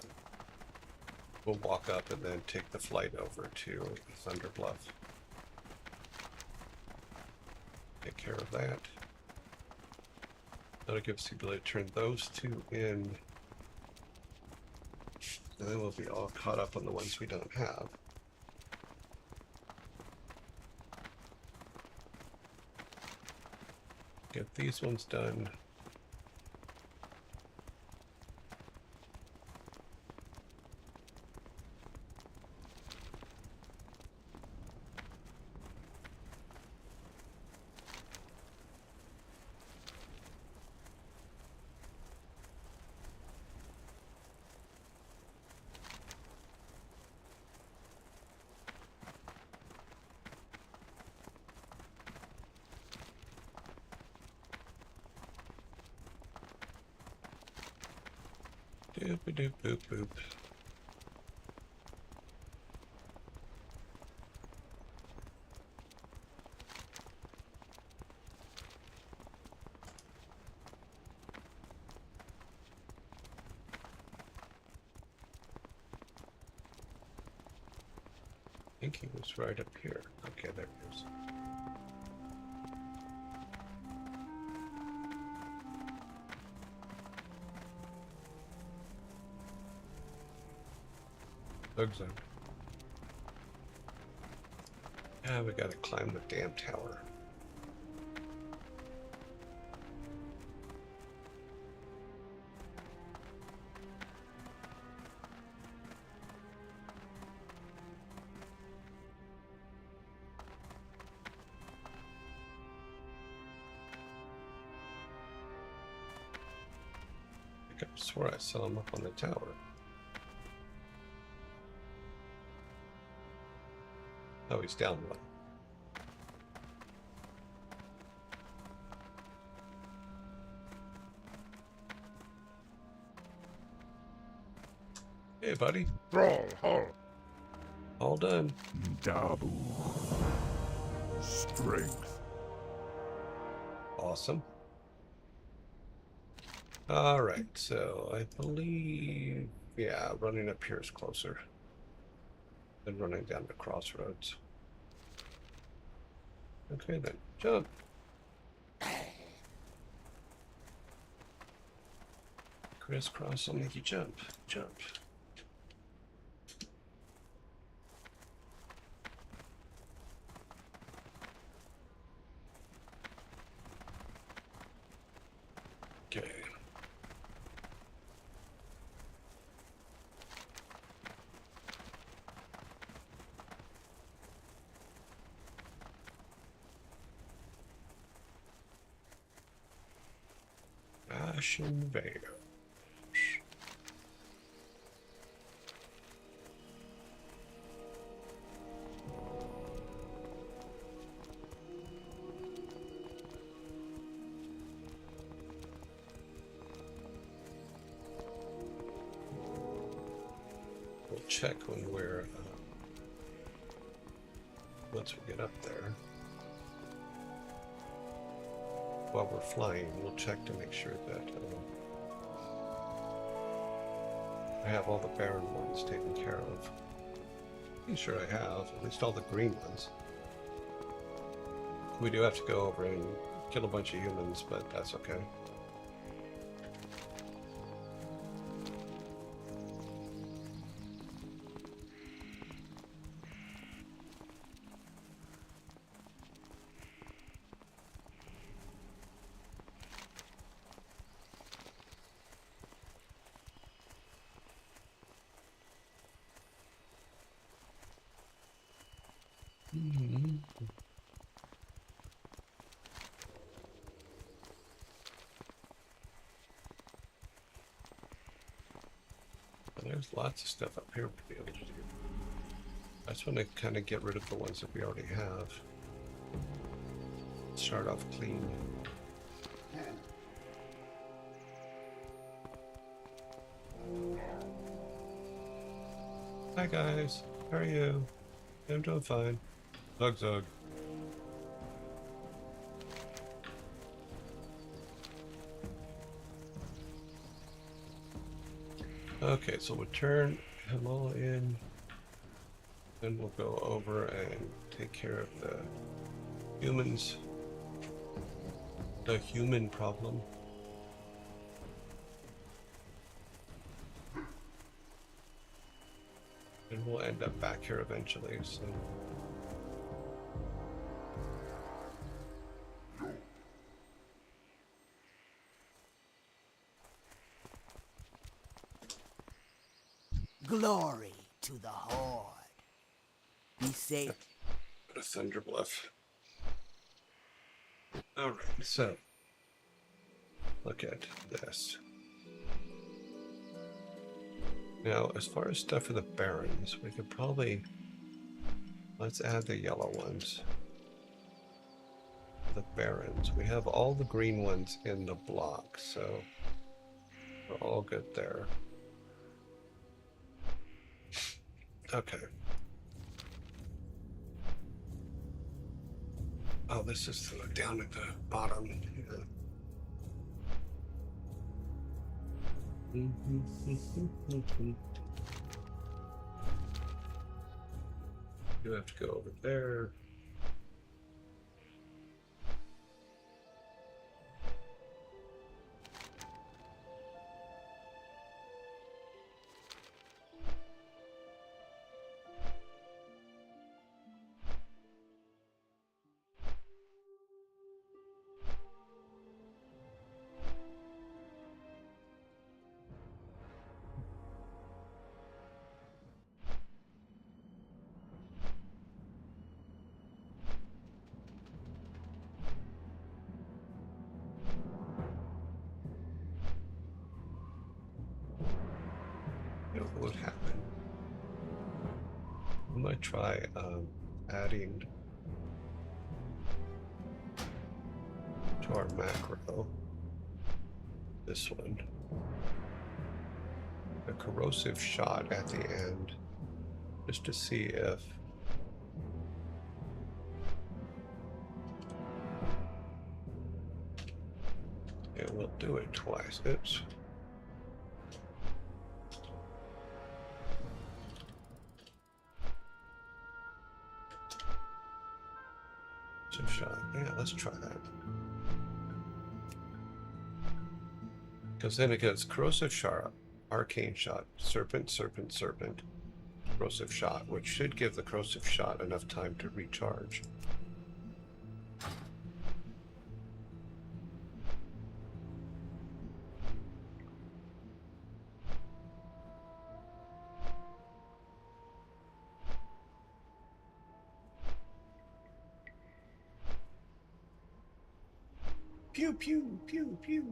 We'll walk up and then take the flight over to Thunder Bluff. Take care of that. That'll give us the ability to turn those two in. And then we'll be all caught up on the ones we don't have. Get these ones done. Doop doop boop boop. I think he was right up here. Okay, there he is. Bug zone. Yeah, we gotta climb the damn tower. I could have swore I saw him up on the tower. Oh, he's down one. Hey, buddy. Thrall, hull. All done. Dabu. Strength. Awesome. All right, so I believe, yeah, running up here is closer than running down the crossroads. Okay, then jump. Crisscross will make you jump. Jump. Okay. Ashen Veil. We'll check when we're once we get up there. While we're flying, we'll check to make sure that I have all the barren ones taken care of. Pretty sure I have, at least all the green ones. We do have to go over and kill a bunch of humans, but that's okay. There's lots of stuff up here to be able to do. I just want to kind of get rid of the ones that we already have. Start off clean. Hi guys, how are you? I'm doing fine. Zug zug. Okay, so we'll turn him all in. Then we'll go over and take care of the humans. The human problem. And we'll end up back here eventually, so. Glory to the Horde. Be safe. Put a thunder bluff. Alright, so look at this. Now, as far as stuff for the barons, we could probably, let's add the yellow ones. The barons. We have all the green ones in the block, so we're all good there. Okay. Oh, this is down at the bottom. Yeah. You have to go over there. What would happen? I might try adding to our macro this one, a corrosive shot at the end, just to see if it will do it twice. Oops. Shot. Yeah, let's try that. Because then it gets corrosive shot, arcane shot, serpent, serpent, serpent, corrosive shot, which should give the corrosive shot enough time to recharge. Pew, pew, pew, pew.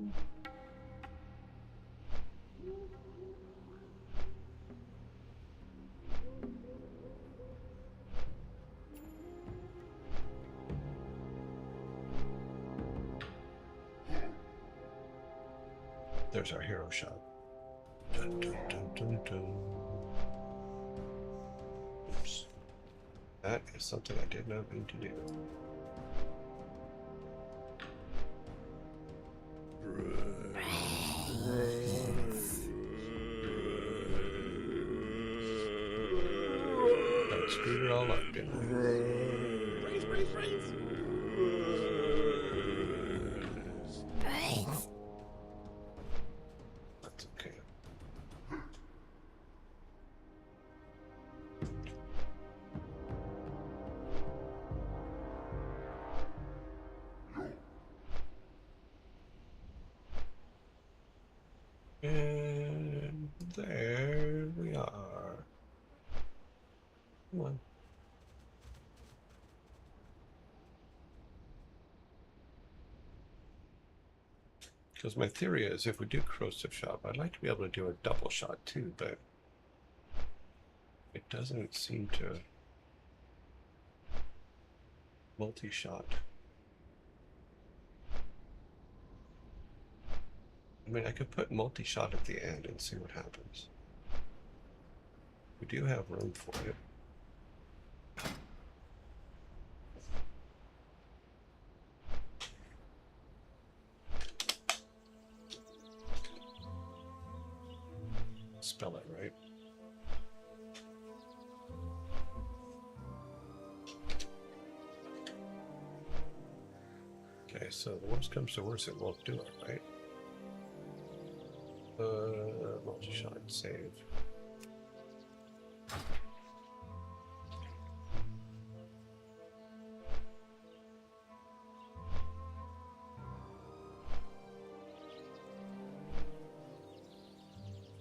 There's our hero shot. Dun, dun, dun, dun, dun. Oops. That is something I did not mean to do. I screwed it all up, didn't I? That's okay. And there we are. Come on. Because my theory is if we do corrosive shot, I'd like to be able to do a double shot too, but it doesn't seem to multi-shot. I mean, I could put multi-shot at the end and see what happens. We do have room for it. Spell it right. Okay, so the worst comes to worst, it won't do it, right? Multi-shot, save.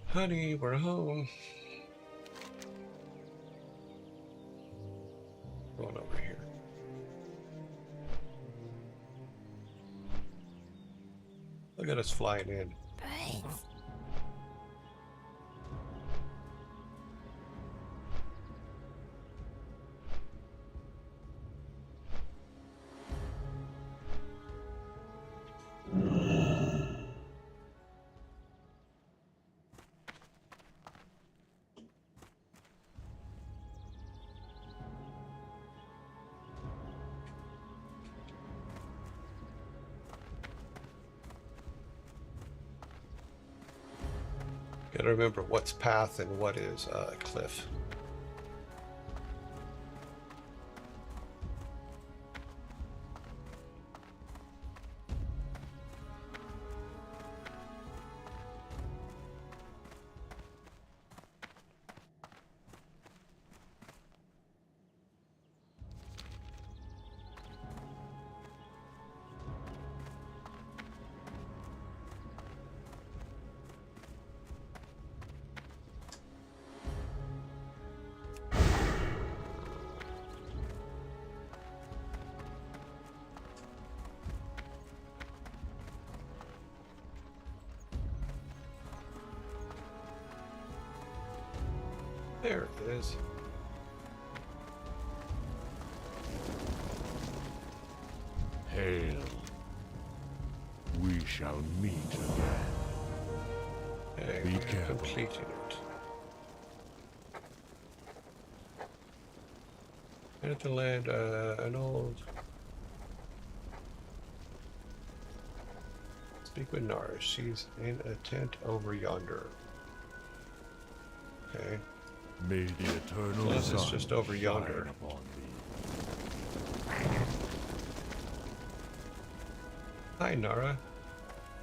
Honey, we're home. Going over here. Look at us flying in. Gotta remember what's path and what is cliff. There it is. Hail. We shall meet again. Okay, Be we're careful. completing it. I have to land an old. Speak with Nara. She's in a tent over yonder. Okay. May the eternal Unless it's sun just over shine yonder. upon thee. Hi, Nara.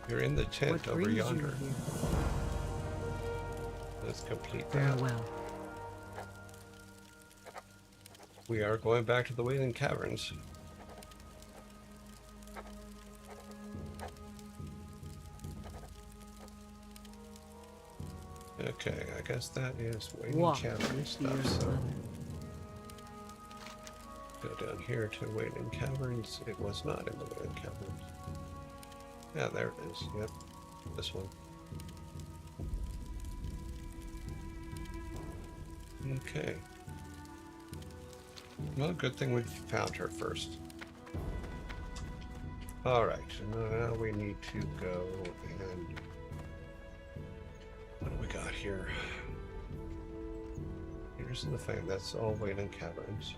You're in the tent What over brings you yonder. here? Let's complete that. Farewell. We are going back to the Wailing Caverns. Okay, I guess that is Wailing Walk Cavern with your stuff. So brother. go down here to Wailing Caverns. It was not in the Wailing Caverns. Yeah, there it is. Yep, this one. Okay. Well, good thing we found her first. Alright, now we need to go and... What do we got here? Here's the thing, that's all Wailing Caverns.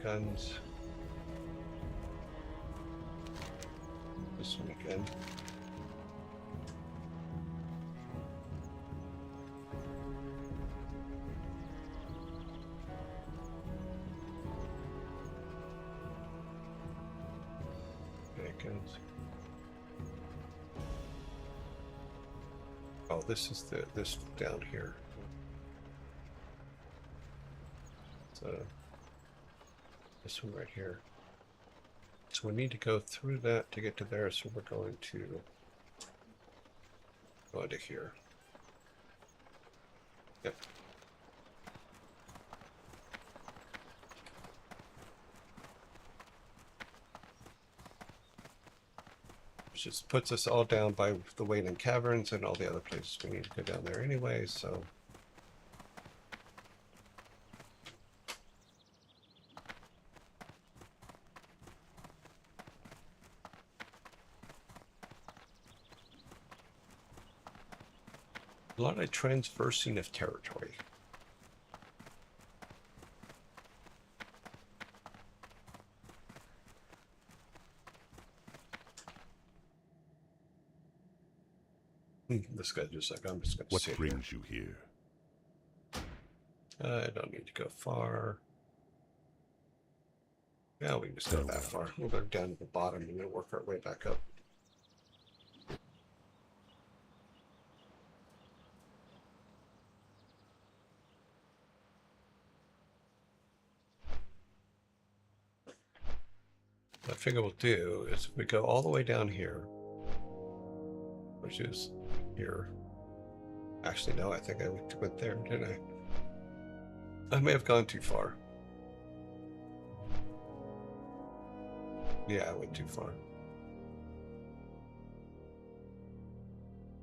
Guns. This one again. Oh, this is this down here. So this one right here. So we need to go through that to get to there. So we're going to go into here. Yep. Just puts us all down by the Wailing Caverns and all the other places we need to go down there anyway, so. A lot of transversing of territory. This guy just like, I'm just going to What sit brings you here? I don't need to go far. Yeah, we can just go that far. We'll go down to the bottom and then work our way back up. What I figure we'll do is we go all the way down here, which is here. Actually, no, I think I went there, didn't I? I may have gone too far. Yeah, I went too far.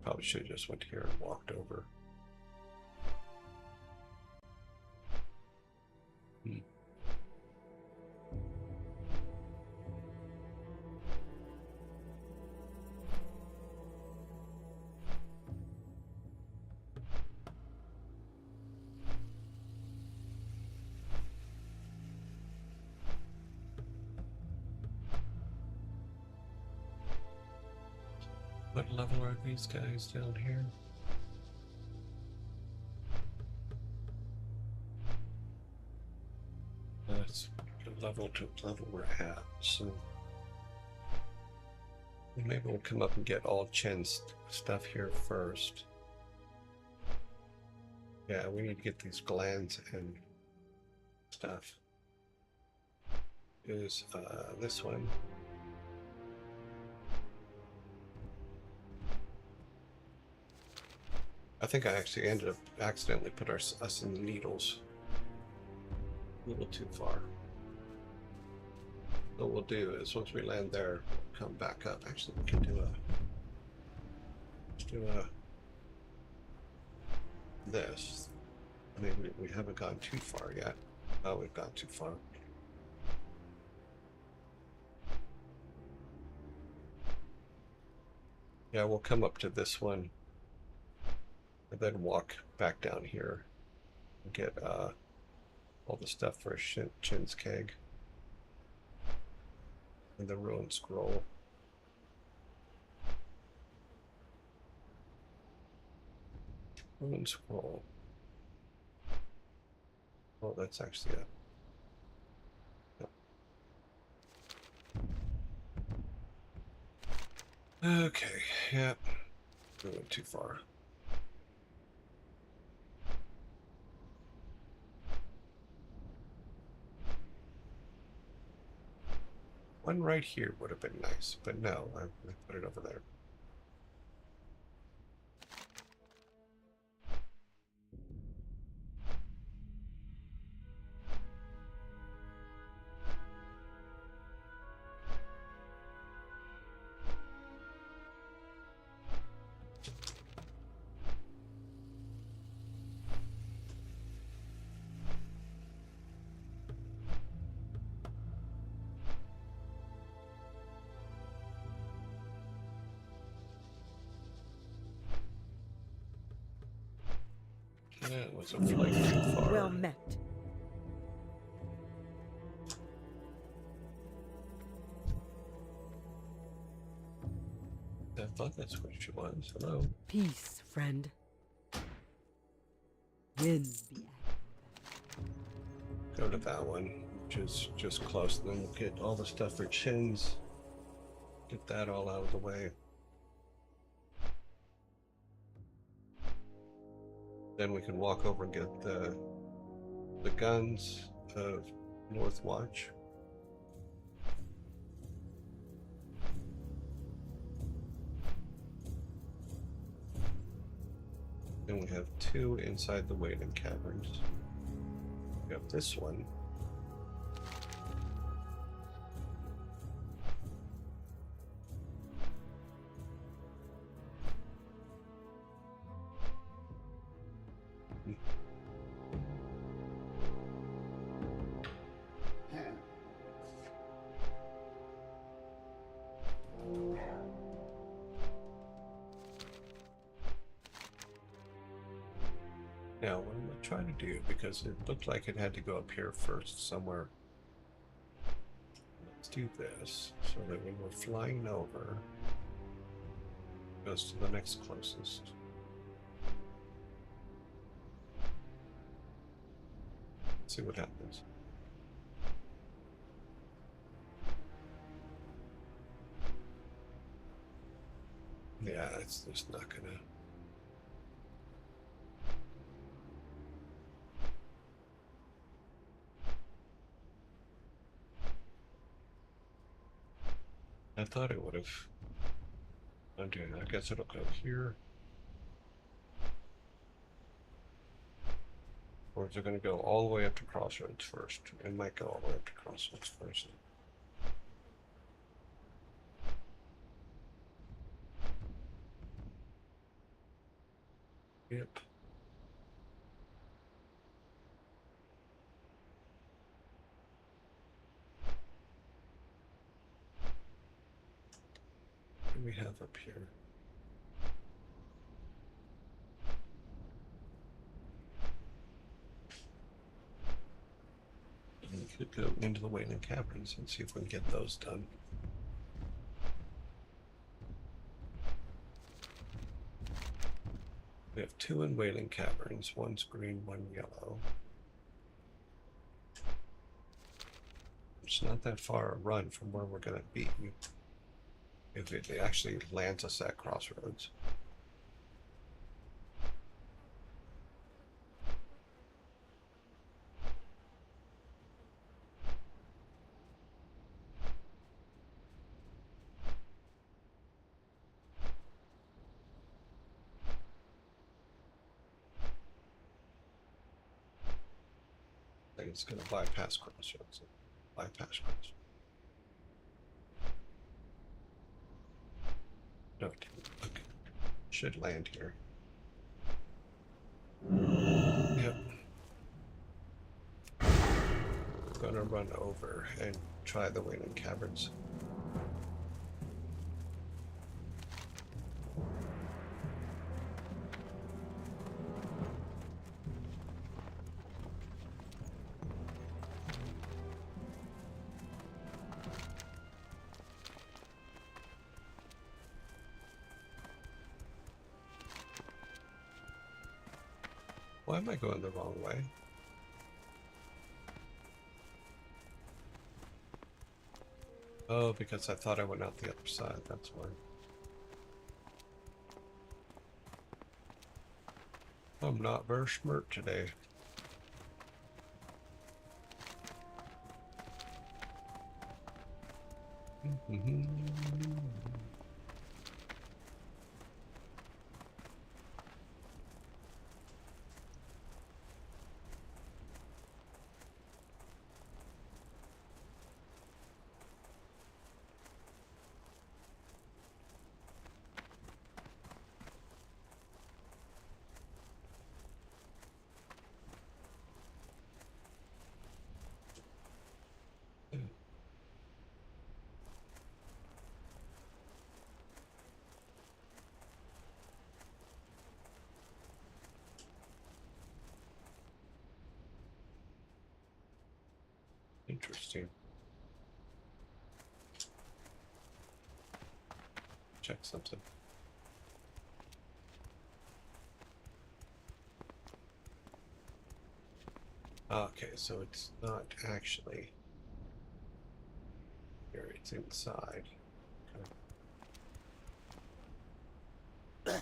Probably should have just went here and walked over. What level are these guys down here? That's the level to level we're at, so maybe we'll come up and get all Chen's stuff here first. Yeah, we need to get these glands and stuff. Is this one. I think I actually ended up accidentally put us in the needles. A little too far. What we'll do is once we land there, come back up. Actually, we can do this. Maybe we haven't gone too far yet. Oh, we've gone too far. Yeah, we'll come up to this one and then walk back down here and get all the stuff for Chin's keg and the ruined scroll. Ruined scroll. Oh, that's actually it. Okay, yep. We went too far. One right here would have been nice, but no, I put it over there. That was a flight too far. Well met. I thought that's what she was. Hello. Peace, friend. Win the Go to that one, which is just close. Then we'll get all the stuff for chins. Get that all out of the way. Then we can walk over and get the guns of North Watch. Then we have 2 inside the Wailing Caverns. We have this one. Now, what I'm trying to do, because it looked like it had to go up here first somewhere. Let's do this so that when we're flying over, it goes to the next closest. Let's see what happens. Yeah, it's just not gonna. I thought it would have. Okay, I guess it'll go here. Or is it going to go all the way up to Crossroads first? It might go all the way up to Crossroads first. Yep. What do we have up here? We could go into the Wailing Caverns and see if we can get those done. We have 2 in Wailing Caverns. One's green, one yellow. It's not that far a run from where we're going to be if it actually lands us at Crossroads. I think it's going to bypass Crossroads. Bypass Crossroads. No, okay. Should land here. Yep. Gonna run over and try the Wailing Caverns. Why am I going the wrong way? Oh, because I thought I went out the other side, that's why. I'm not very smart today. Interesting. Check something. Okay, so it's not actually here, it's inside. Okay.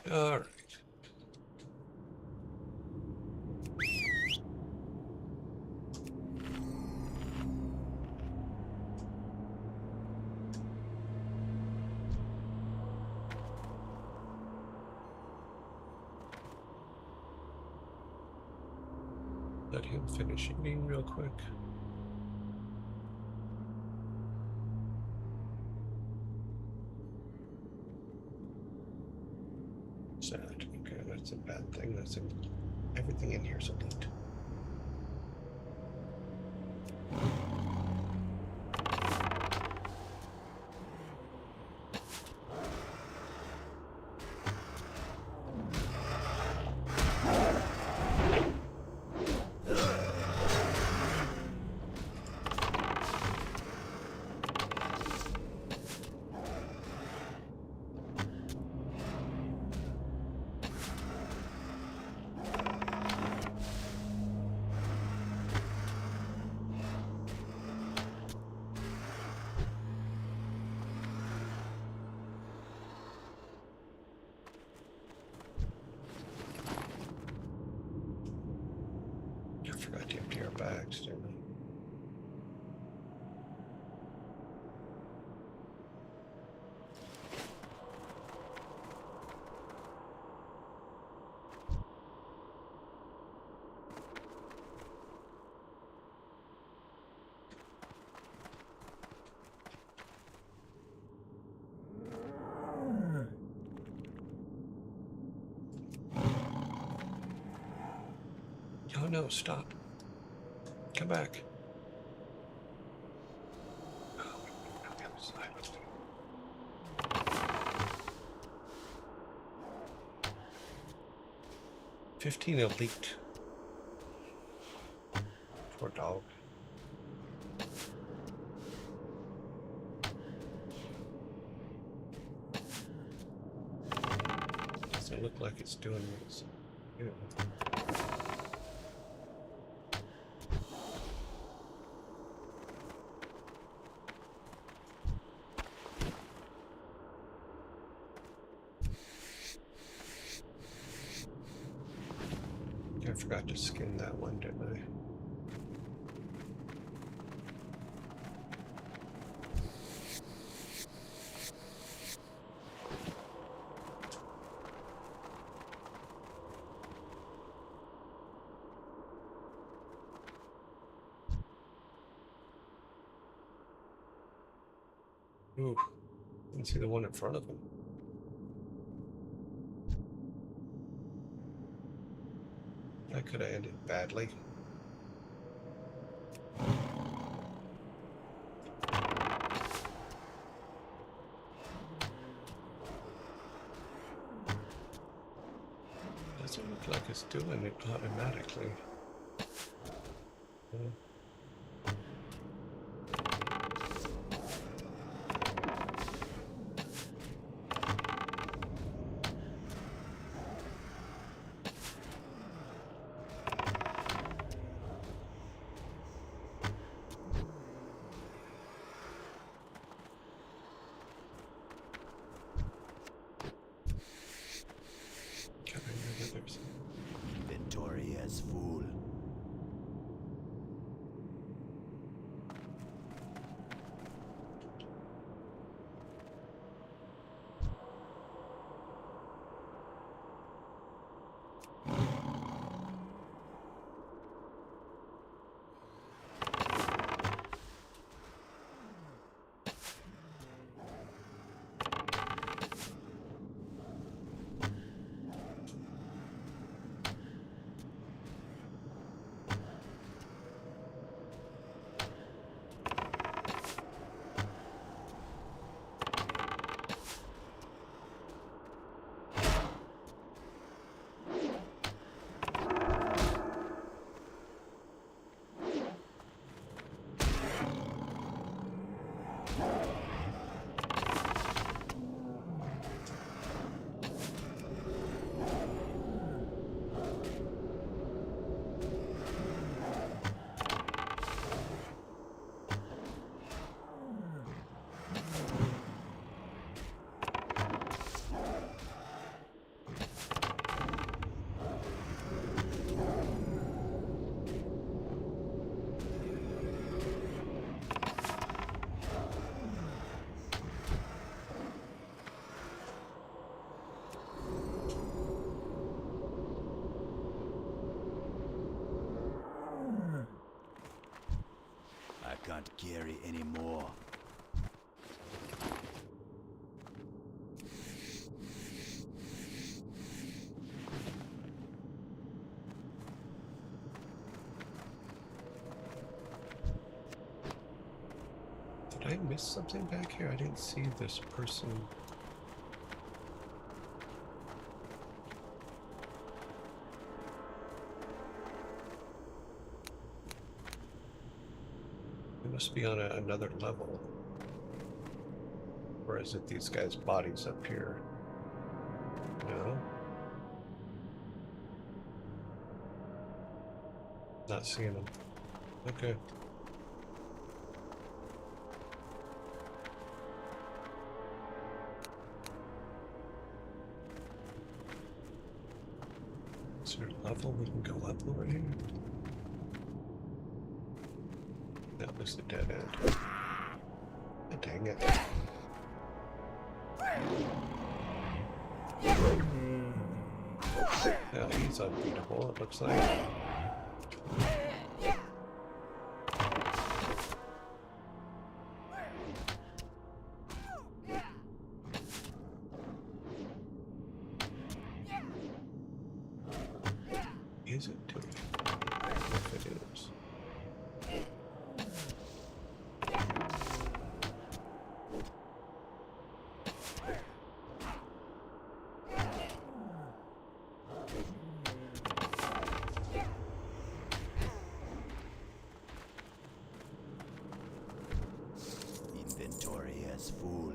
All right. Let him finish eating real quick. Sad. Okay, that's a bad thing. That's everything in here is elite. I forgot to empty our bags, didn't I? Oh no, stop. Come back. Oh, on the other side. Let's do it. 15 elite. Poor dog. Doesn't look like it's doing what it's doing. I forgot to skin that one, didn't I? Ooh, didn't see the one in front of him. That could have ended badly. Doesn't look like it's doing it automatically. Yeah. God, I know that there's Victoria's fool. I can't carry anymore. Did I miss something back here? I didn't see this person. It must be on another level. Or is it these guys' bodies up here? No. Not seeing them. Okay. Is there a level we can go up over here? That was the dead end. Oh, dang it. Yeah, he's unbeatable, it looks like. Is it doing? If it is. Inventory is full.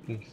Hmm.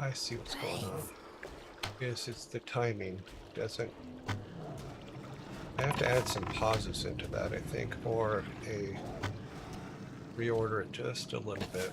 I see what's going on. Yes, it's the timing. Doesn't. I have to add some pauses into that, I think, or reorder it just a little bit.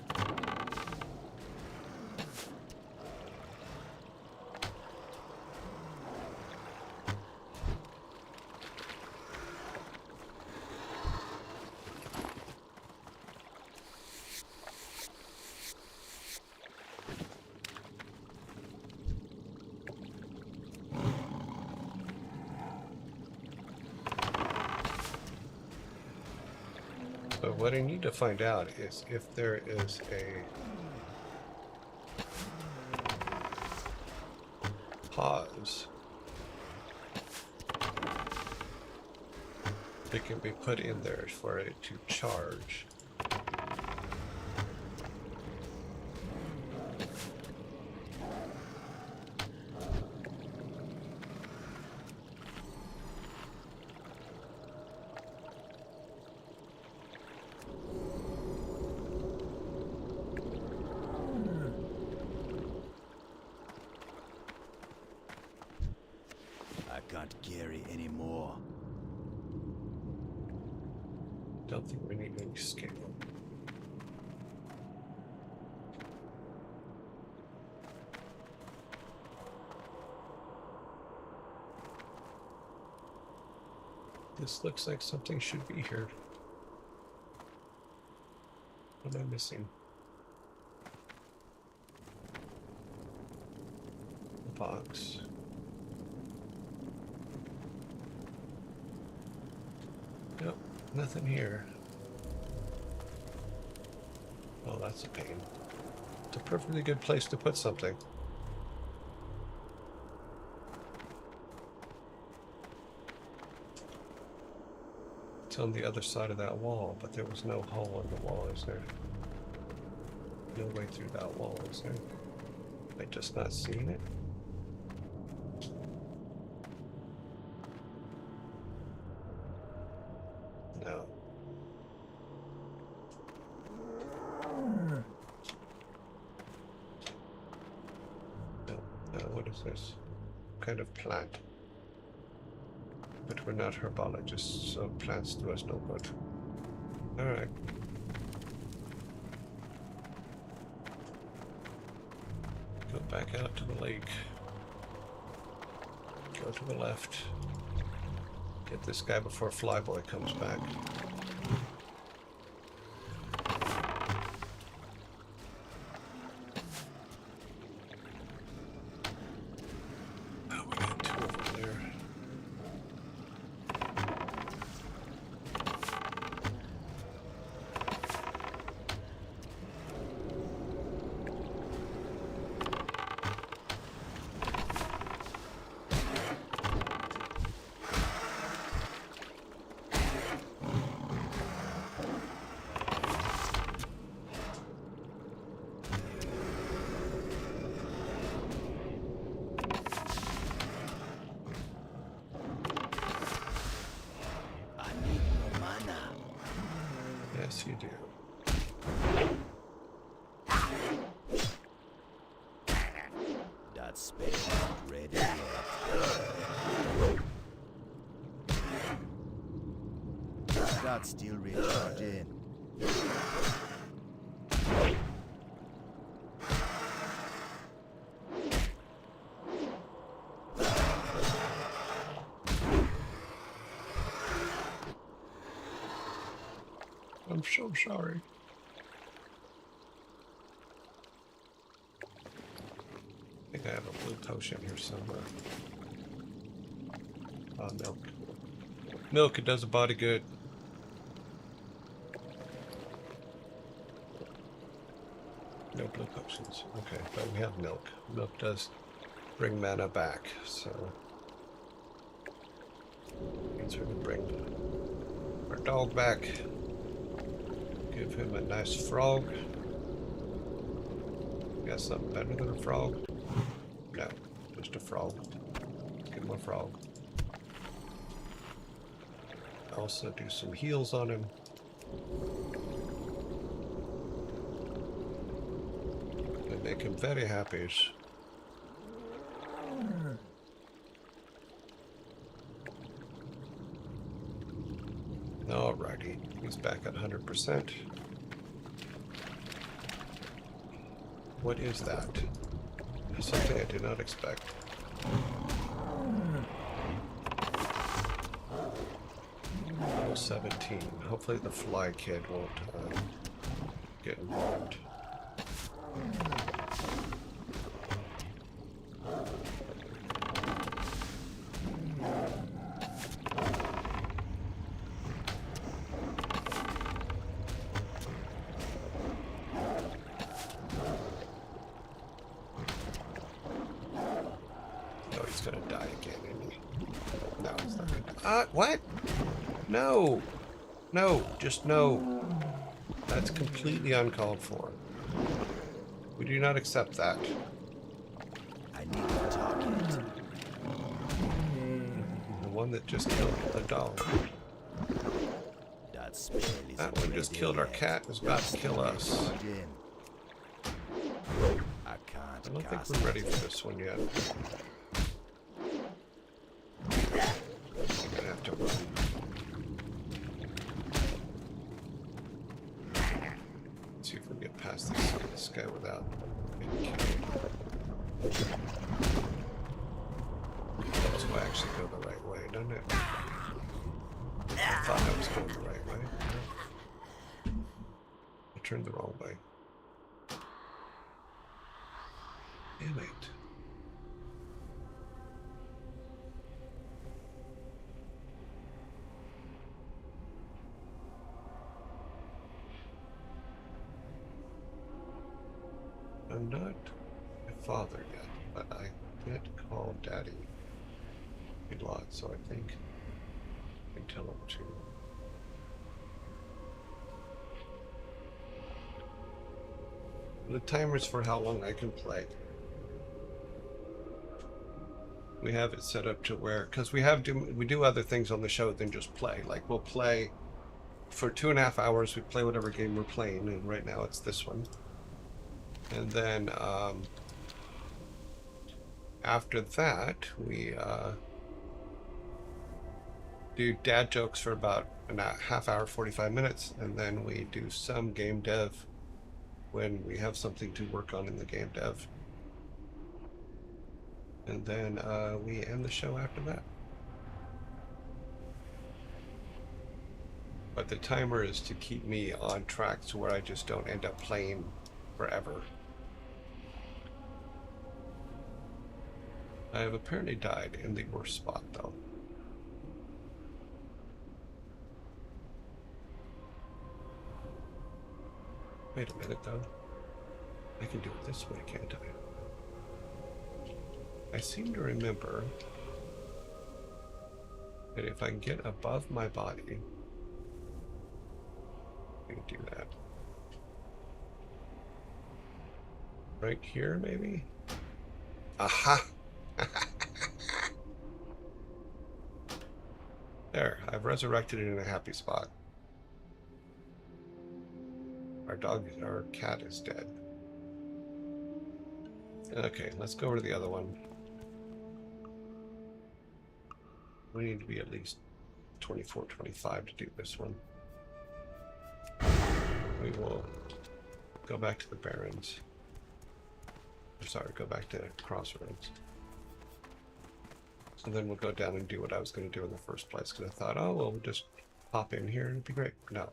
So what I need to find out is if there is a pause that can be put in there for it to charge. I can't carry anymore. Don't think we need any scale. This looks like something should be here. What am I missing? The box. Nope, nothing here. Oh, that's a pain. It's a perfectly good place to put something. It's on the other side of that wall, but there was no hole in the wall, is there? No way through that wall, is there? Am I just not seeing it? No. No, what is this? What kind of plant? But we're not herbologists, so plants do us no good. Alright. Go back out to the lake. Go to the left. Get this guy before Flyboy comes back. Oh, we got two over there. I need more mana. Yes, you do. That spell isn't ready yet. That's still recharging. I'm so sorry. I think I have a blue potion here somewhere. Milk. Milk, it does a body good. No blue potions. Okay, but we have milk. Milk does bring mana back, so means we can bring our dog back. Give him a nice frog. Got something better than a frog? No, just a frog. Give him a frog. Also do some heals on him. And Make him very happy. Alrighty, he's back at 100%. What is that? Something I did not expect. Level 17. Hopefully the fly kid won't get involved. Gonna die again, isn't he? No, he's not gonna. What? No! No, just no. That's completely uncalled for. We do not accept that. I need to talk it. The one that just killed the dog. That one just killed our cat and is about to kill us. I can't. I don't think we're ready for this one yet. I'm gonna have to run. Let's see if we can get past this guy without being killed. So I actually go the right way, doesn't it? I thought I was going the right way. I turned the wrong way. Damn it. I'm not a father yet, but I get called daddy a lot, so I think I can tell him to. The timer's for how long I can play. We have it set up to where, because we do other things on the show than just play. Like we'll play for 2.5 hours. We play whatever game we're playing, and right now it's this one. And then after that, we do dad jokes for about a half hour, 45 minutes, and then we do some game dev when we have something to work on in the game dev. And then we end the show after that. But the timer is to keep me on track to where I just don't end up playing forever. I have apparently died in the worst spot, though. Wait a minute, though. I can do it this way, can't I? I seem to remember that if I can get above my body, I can do that. Right here, maybe? Aha! There, I've resurrected it in a happy spot. Our cat is dead. Okay, let's go over to the other one. We need to be at least 24, 25 to do this one. We will go back to the Barrens. Sorry, go back to Crossroads. And then we'll go down and do what I was going to do in the first place, because I thought, oh, well, we'll just pop in here and it'd be great. No.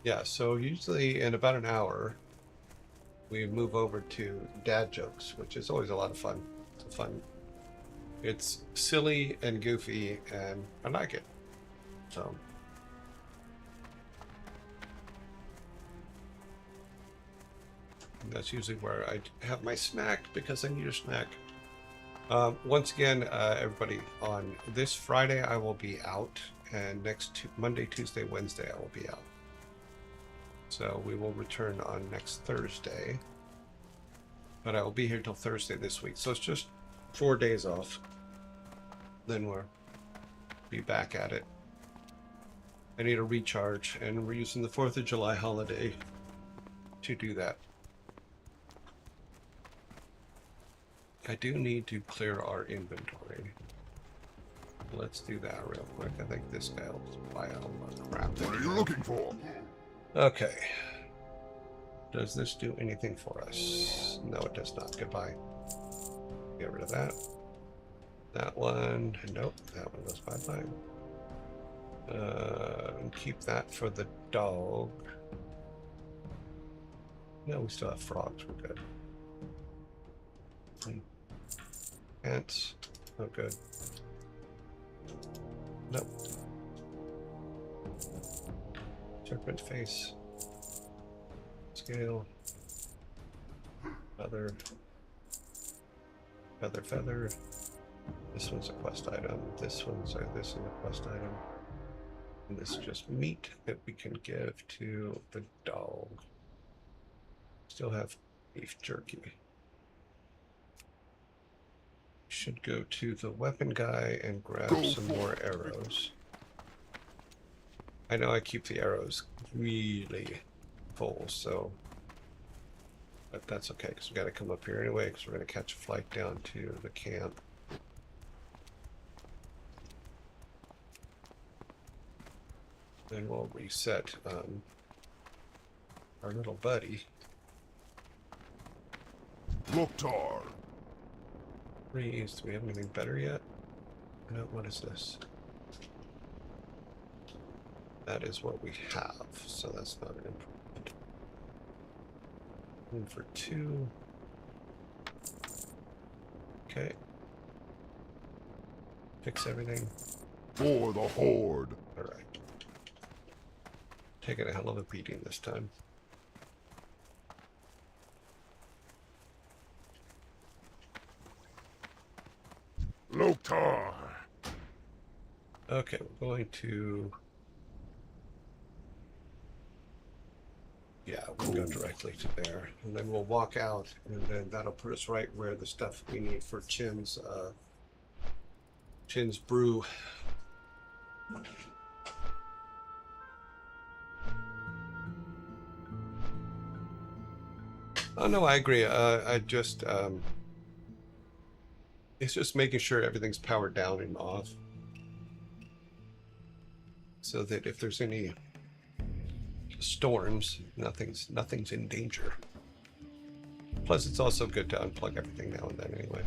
Yeah, so usually in about an hour, we move over to dad jokes, which is always a lot of fun. It's fun. It's silly and goofy, and I like it. So. And that's usually where I have my snack, because I need a snack. Once again, everybody, on this Friday I will be out, and next Monday, Tuesday, Wednesday I will be out. So we will return on next Thursday. But I will be here till Thursday this week. So it's just 4 days off. then we'll be back at it. I need a recharge, and we're using the 4th of July holiday to do that. I do need to clear our inventory. Let's do that real quick. I think this guy will buy all the crap. What are you looking for? Okay. Does this do anything for us? No, it does not. Goodbye. Get rid of that. That one. Nope. That one goes bye-bye. Keep that for the dog. No, we still have frogs. We're good. Ants. Oh, good. Nope. Serpent face. Scale. Feather. Feather, feather. This one's a quest item. This one's this is a quest item. And this is just meat that we can give to the dog. Still have beef jerky. Should go to the weapon guy and grab some more arrows. I know I keep the arrows really full, so... But that's okay, because we got to come up here anyway, because we're going to catch a flight down to the camp. Then we'll reset our little buddy. Loktar. Freeze. Do we have anything better yet? No, what is this? That is what we have, so that's not an improvement. Room for 2. Okay. Fix everything. For the Horde. Alright. Taking a hell of a beating this time. Loktar. Okay, we're going to... Yeah, we'll go directly to there. And then we'll walk out, and then that'll put us right where the stuff we need for Chin's brew. Oh no, I agree. I just it's just making sure everything's powered down and off, so that if there's any storms, nothing's in danger. Plus, it's also good to unplug everything now and then anyway.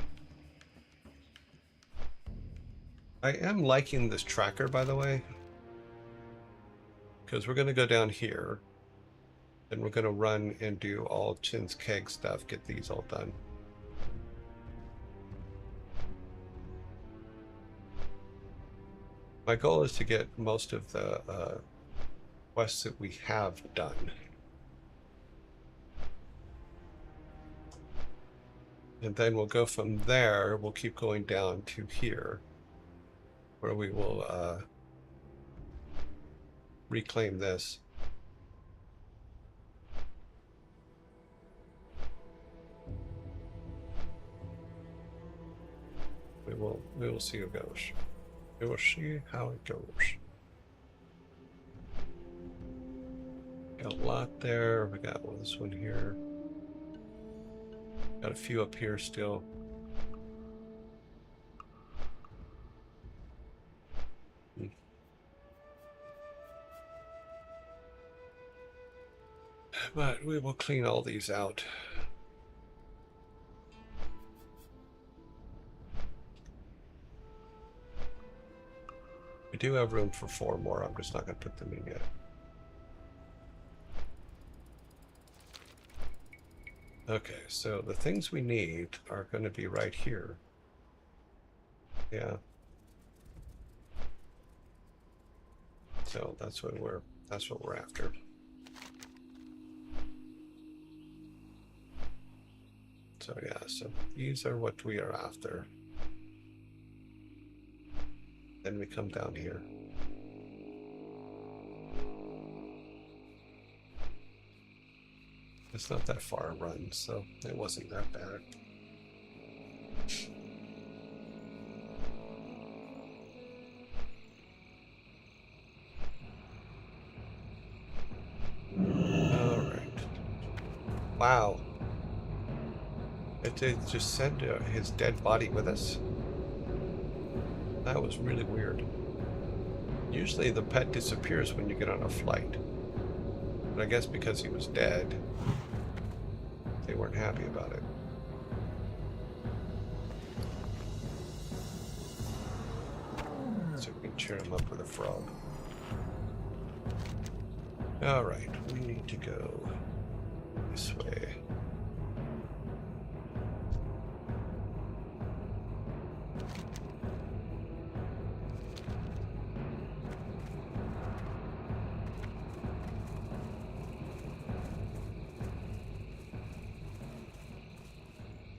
I am liking this tracker, by the way, because we're going to go down here, and we're going to run and do all Chin's keg stuff, get these all done. My goal is to get most of the quests that we have done. And then we'll go from there, we'll keep going down to here, where we will reclaim this. We will see how it goes. We will see how it goes. Got a lot there. We got this one here. Got a few up here still. But we will clean all these out. We do have room for 4 more. I'm just not going to put them in yet. Okay, so the things we need are going to be right here. Yeah. So that's what we're after. So yeah, so these are what we are after. Then we come down here. It's not that far a run, so it wasn't that bad. Wow. It did just send his dead body with us? That was really weird. Usually the pet disappears when you get on a flight. But I guess because he was dead, they weren't happy about it. So we can cheer him up with a frog. Alright, we need to go this way.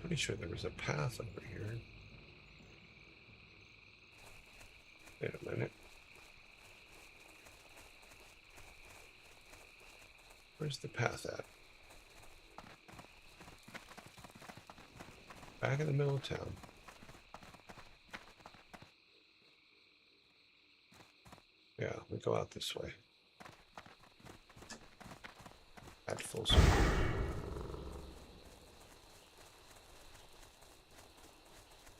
Pretty sure there was a path over here. Wait a minute. Where's the path at? Back in the middle of town. Yeah, we go out this way. At full speed.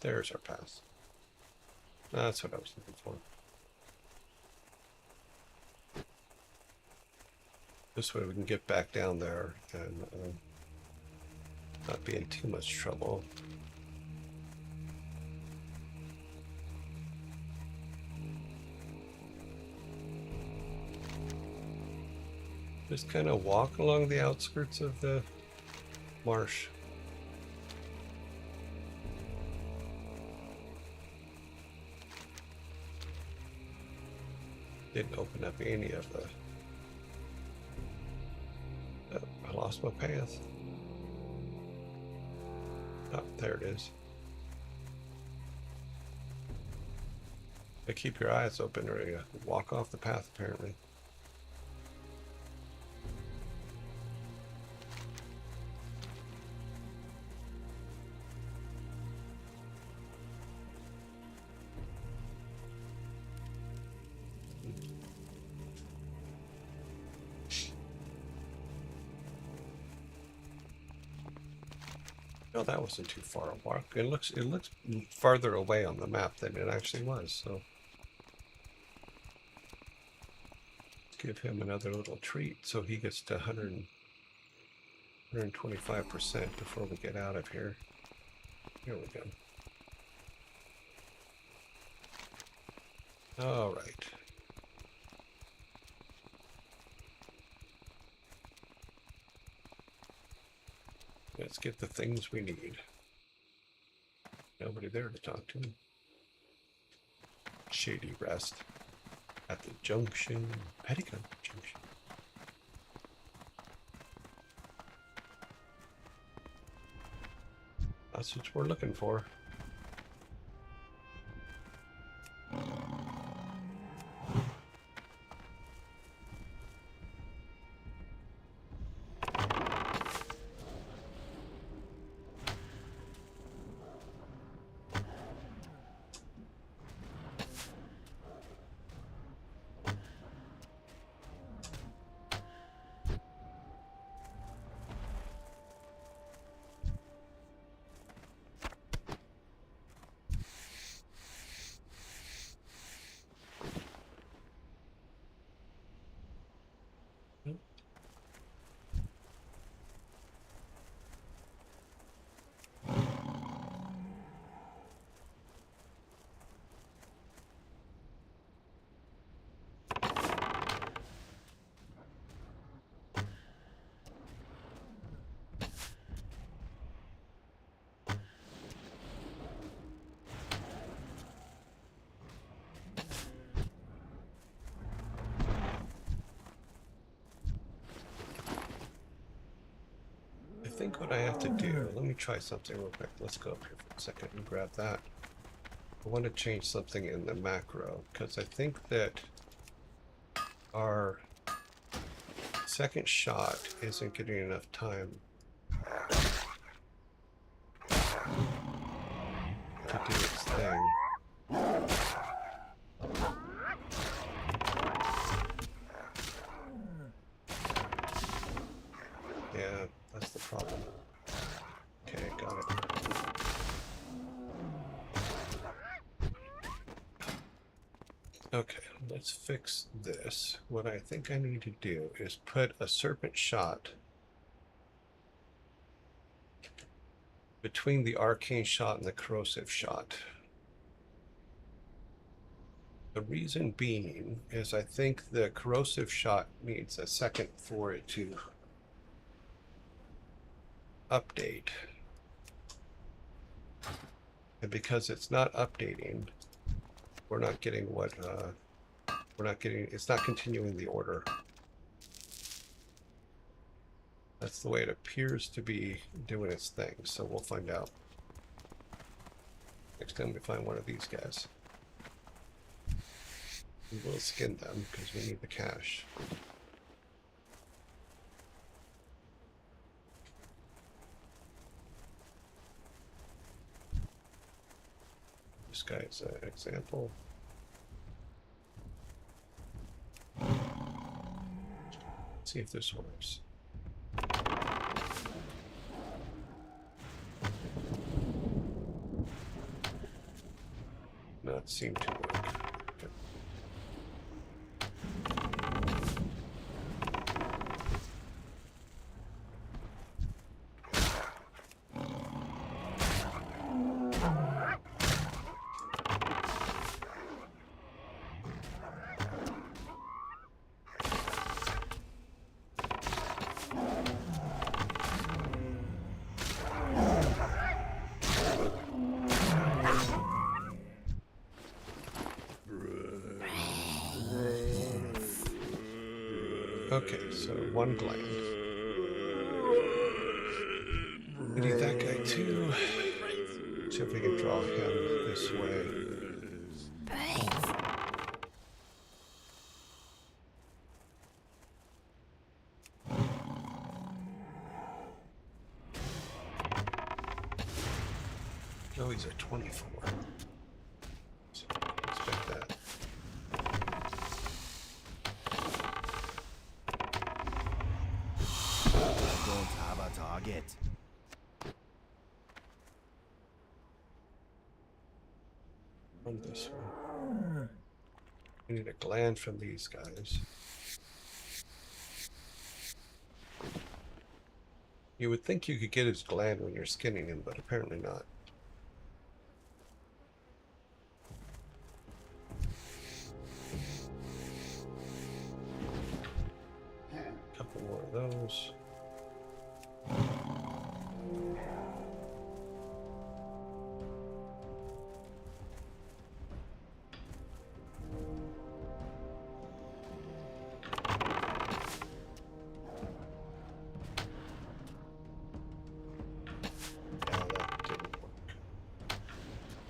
There's our path. That's what I was looking for. This way we can get back down there and not be in too much trouble. Just kind of walk along the outskirts of the marsh. Didn't open up any of the... I lost my path. Oh, there it is. But keep your eyes open or you walk off the path, apparently. No, that wasn't too far a walk. It looks farther away on the map than it actually was, so give him another little treat so he gets to 125% before we get out of here. Here we go. All right. Let's get the things we need. Nobody there to talk to. Shady rest at the junction, Petticoat Junction. That's what we're looking for. I think what I have to do, let me try something real quick. Let's go up here for a second and grab that. I want to change something in the macro because I think that our second shot isn't getting enough time to do its thing. Yeah, that's the problem. Okay, let's fix this. What I think I need to do is put a serpent shot between the arcane shot and the corrosive shot. The reason being is I think the corrosive shot needs a second for it to update. And because it's not updating, we're not getting what it's not continuing the order. That's the way it appears to be doing its thing, so we'll find out next time we find one of these guys. We will skin them because we need the cash. This guy's an example. Let's see if this works. Not seem to work. Okay. Okay, so one gland. We need that guy too. See if we can draw him this way. Oh, he's at 24. So expect that. Don't have a target. Run this one. We need a gland from these guys. You would think you could get his gland when you're skinning him, but apparently not. A couple more of those.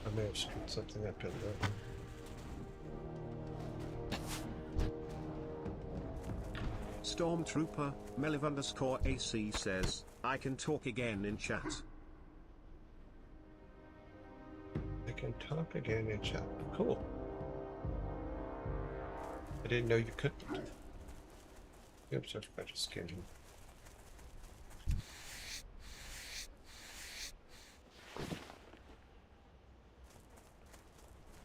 I may have screwed something up in there. Stormtrooper, Meliv_AC says, I can talk again in chat. I can talk again in chat. Cool. I didn't know you couldn't. Oops, I forgot to skin him.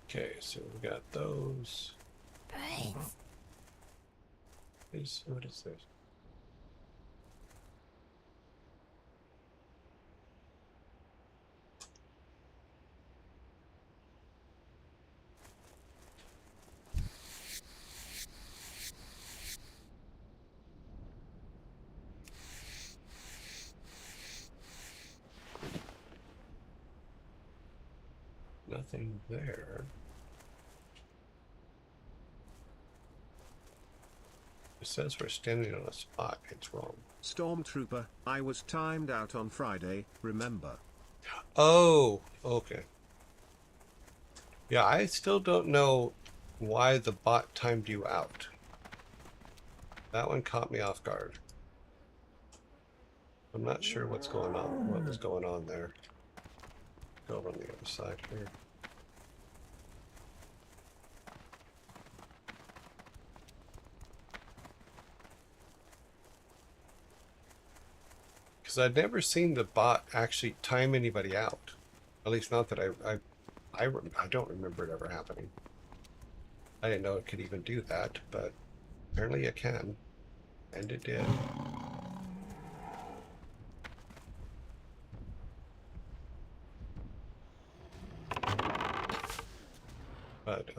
Okay, so we got those. What is this? Nothing there. It says we're standing on a spot. It's wrong. Stormtrooper, I was timed out on Friday, remember? Oh, okay. Yeah, I still don't know why the bot timed you out. That one caught me off guard. I'm not sure what's going on, what was going on there. Go over on the other side here. Because I'd never seen the bot actually time anybody out. At least not that I don't remember it ever happening. I didn't know it could even do that, but apparently it can. And it did. But,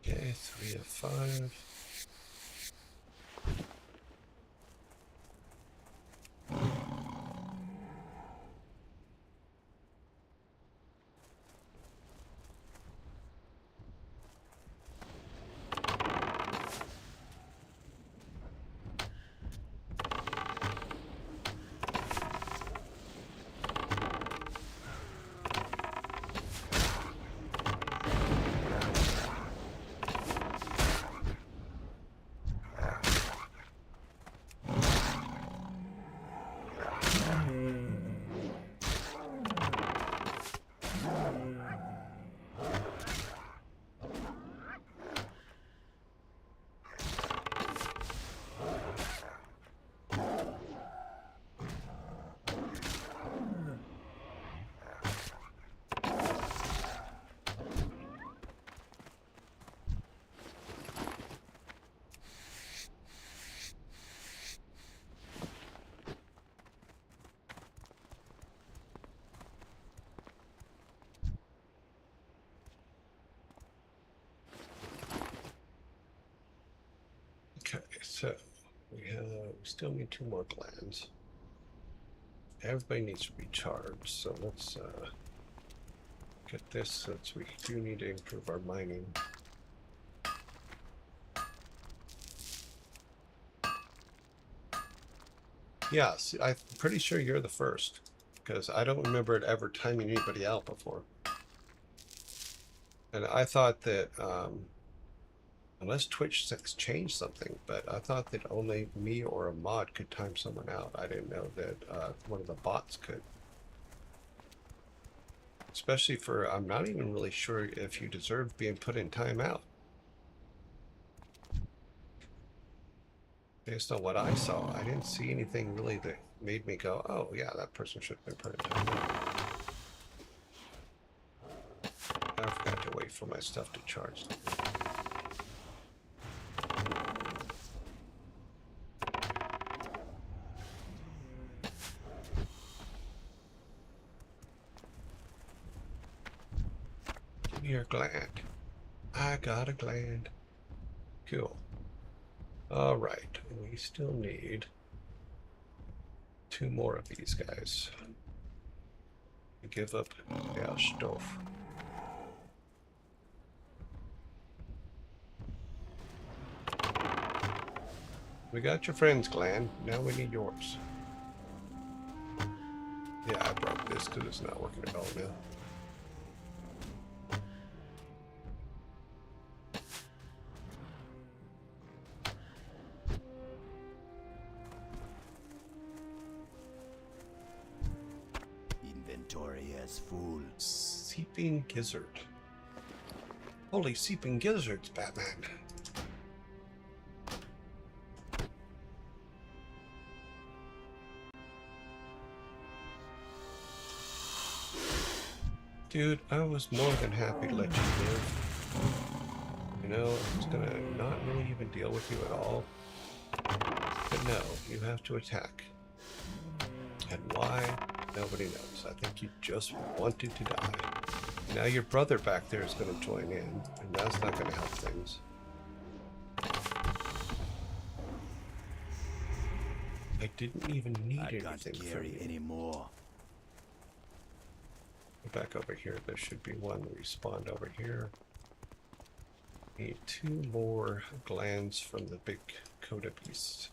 okay, 3 of 5. Okay, so we still need 2 more glands. Everybody needs to be charged, so let's get this since we do need to improve our mining. Yes, I'm pretty sure you're the first, because I don't remember it ever timing anybody out before. And I thought that, unless Twitch changed something, but I thought that only me or a mod could time someone out. I didn't know that one of the bots could. Especially for, I'm not even really sure if you deserve being put in timeout. Based on what I saw, I didn't see anything really that made me go, oh yeah, that person should have been put in timeout. I forgot to wait for my stuff to charge. Give me your gland. I got a gland. Cool. All right, we still need 2 more of these guys. Give up our stuff. We got your friend's gland, now we need yours. Yeah, I broke this because it's not working at all now. Inventory is full. Seeping gizzard. Holy seeping gizzards, Batman. Dude, I was more than happy to let you live. You know, I was gonna not really even deal with you at all. But no, you have to attack. And why? Nobody knows. I think you just wanted to die. Now your brother back there is going to join in, and that's not going to help things. I didn't even need anything from you. Anymore. Go back over here. There should be one respawned over here. Need 2 more glands from the big Coda beast.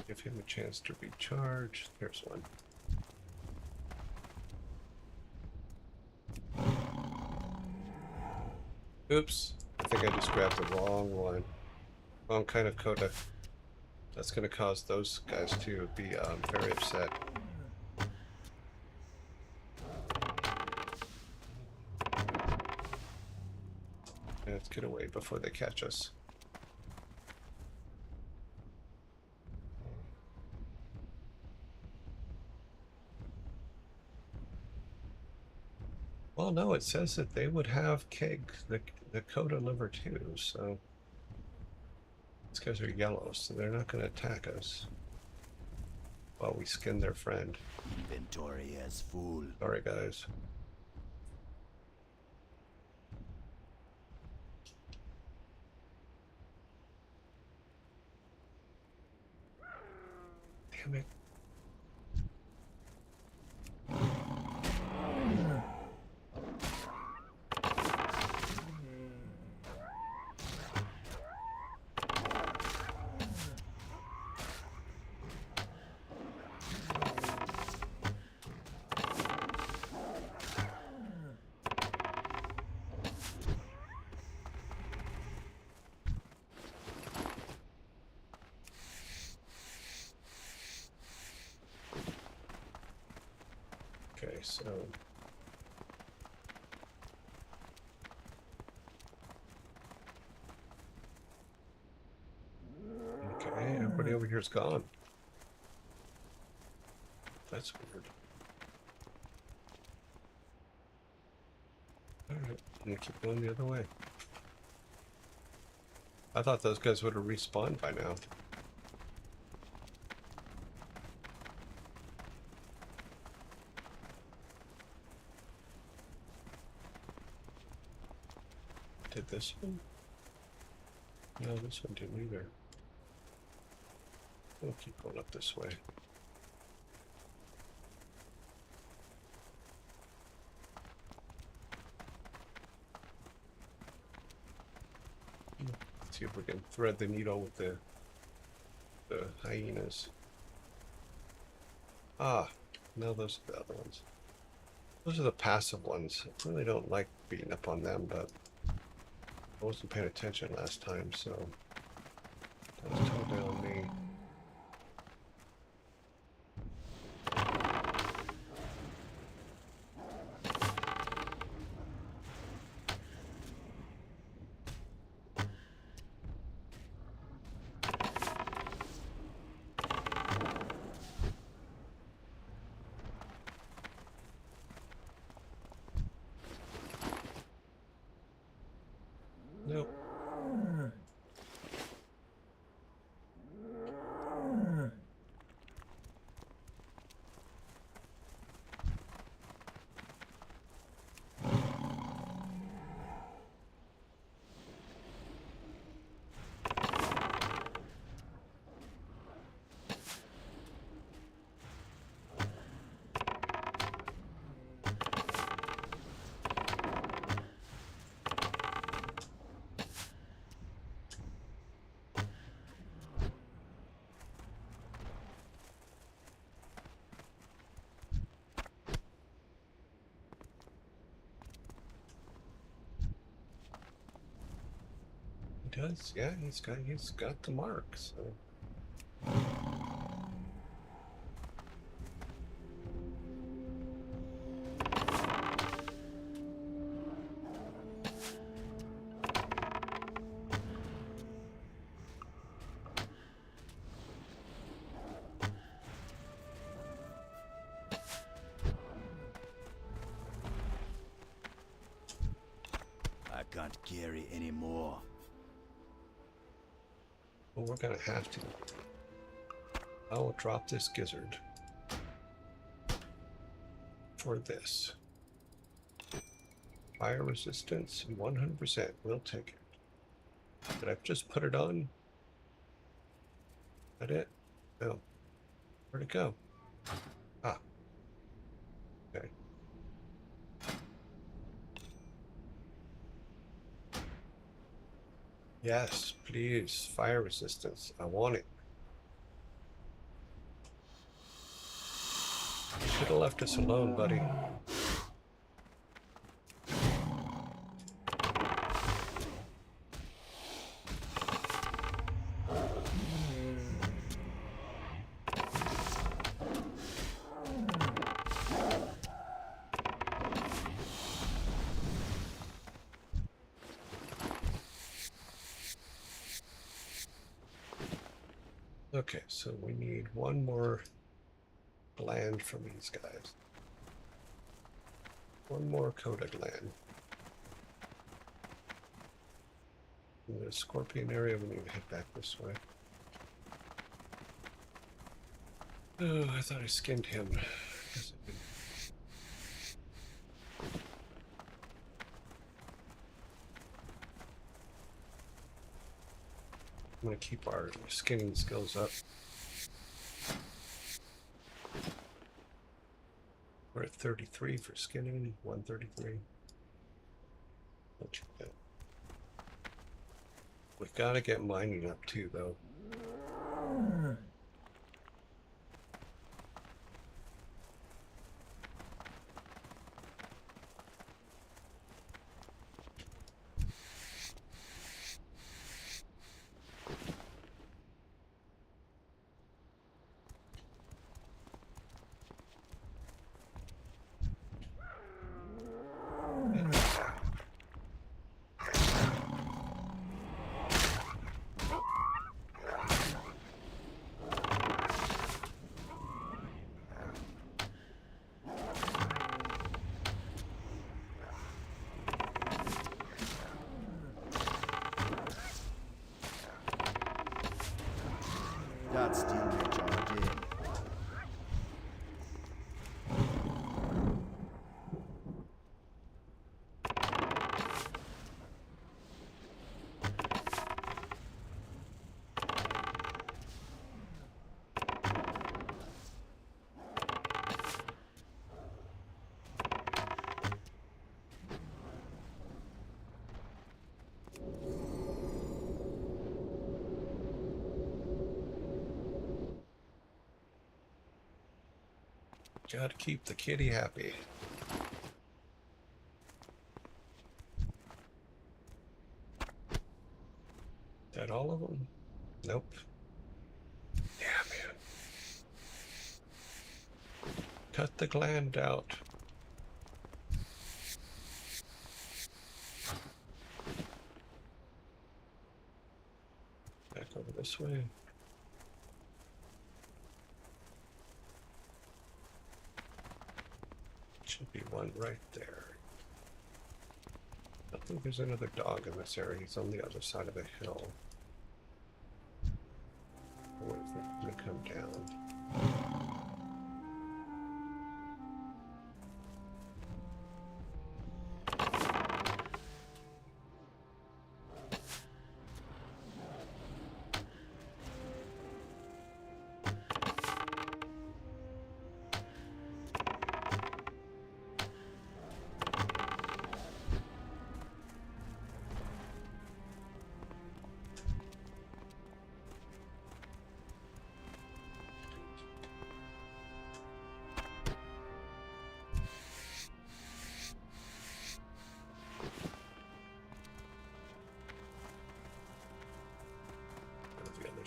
Give him a chance to recharge. There's one. Oops. I think I just grabbed the wrong one. Wrong kind of Coda. That's going to cause those guys to be very upset. Let's get away before they catch us. Well, no, it says that they would have kegs, the Coda liver too, so these guys are yellow, so they're not going to attack us while we skin their friend. Inventory is full. Sorry, guys. Damn it. Okay, so okay, everybody over here's gone. That's weird. Alright, I'm gonna keep going the other way. I thought those guys would have respawned by now. Did this one? No, this one didn't either. We'll keep going up this way. Let's see if we can thread the needle with the hyenas. Ah, no, those are the other ones. Those are the passive ones. I really don't like beating up on them, but I wasn't paying attention last time, so that was totally on me. Nope. He does, yeah, he's got the mark, so. I can't carry anymore. Well, we're gonna have to. I will drop this gizzard for this. Fire resistance, 100%. We'll take it. Did I just put it on? That it? No. Where'd it go? Ah. Okay. Yes, please. Fire resistance. I want it. You should have left us alone, buddy. Okay, so we need one more gland from these guys. One more coda gland. In the scorpion area, we need to head back this way. Oh, I thought I skinned him. Guess I didn't. I'm going to keep our skinning skills up. We're at 33 for skinning, 133. Not too bad. We've got to get mining up too, though. That's still recharging. Got to keep the kitty happy. Is that all of them? Nope. Damn it. Cut the gland out. Back over this way. Should be one right there. I think there's another dog in this area. He's on the other side of the hill. I'll wait for him to come down.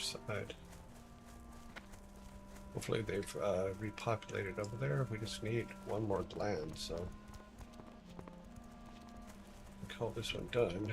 Side. Hopefully they've repopulated over there. We just need one more gland, so we'll call this one done.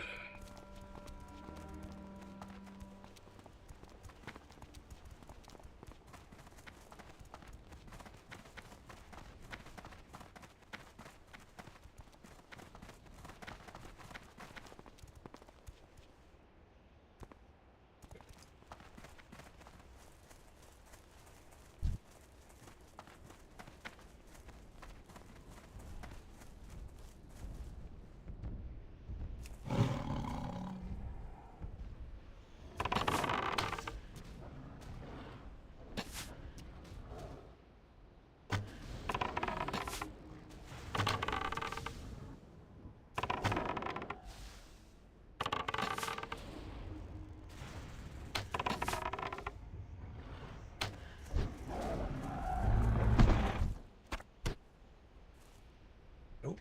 Nope.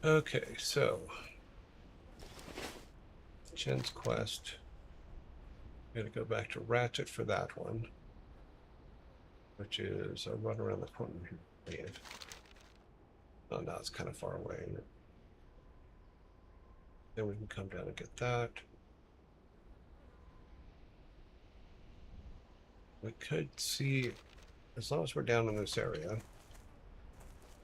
Okay, so Jen's quest. Gotta go back to Ratchet for that one, which is a run around the corner here. Oh no, it's kind of far away. Then we can come down and get that. We could see, as long as we're down in this area,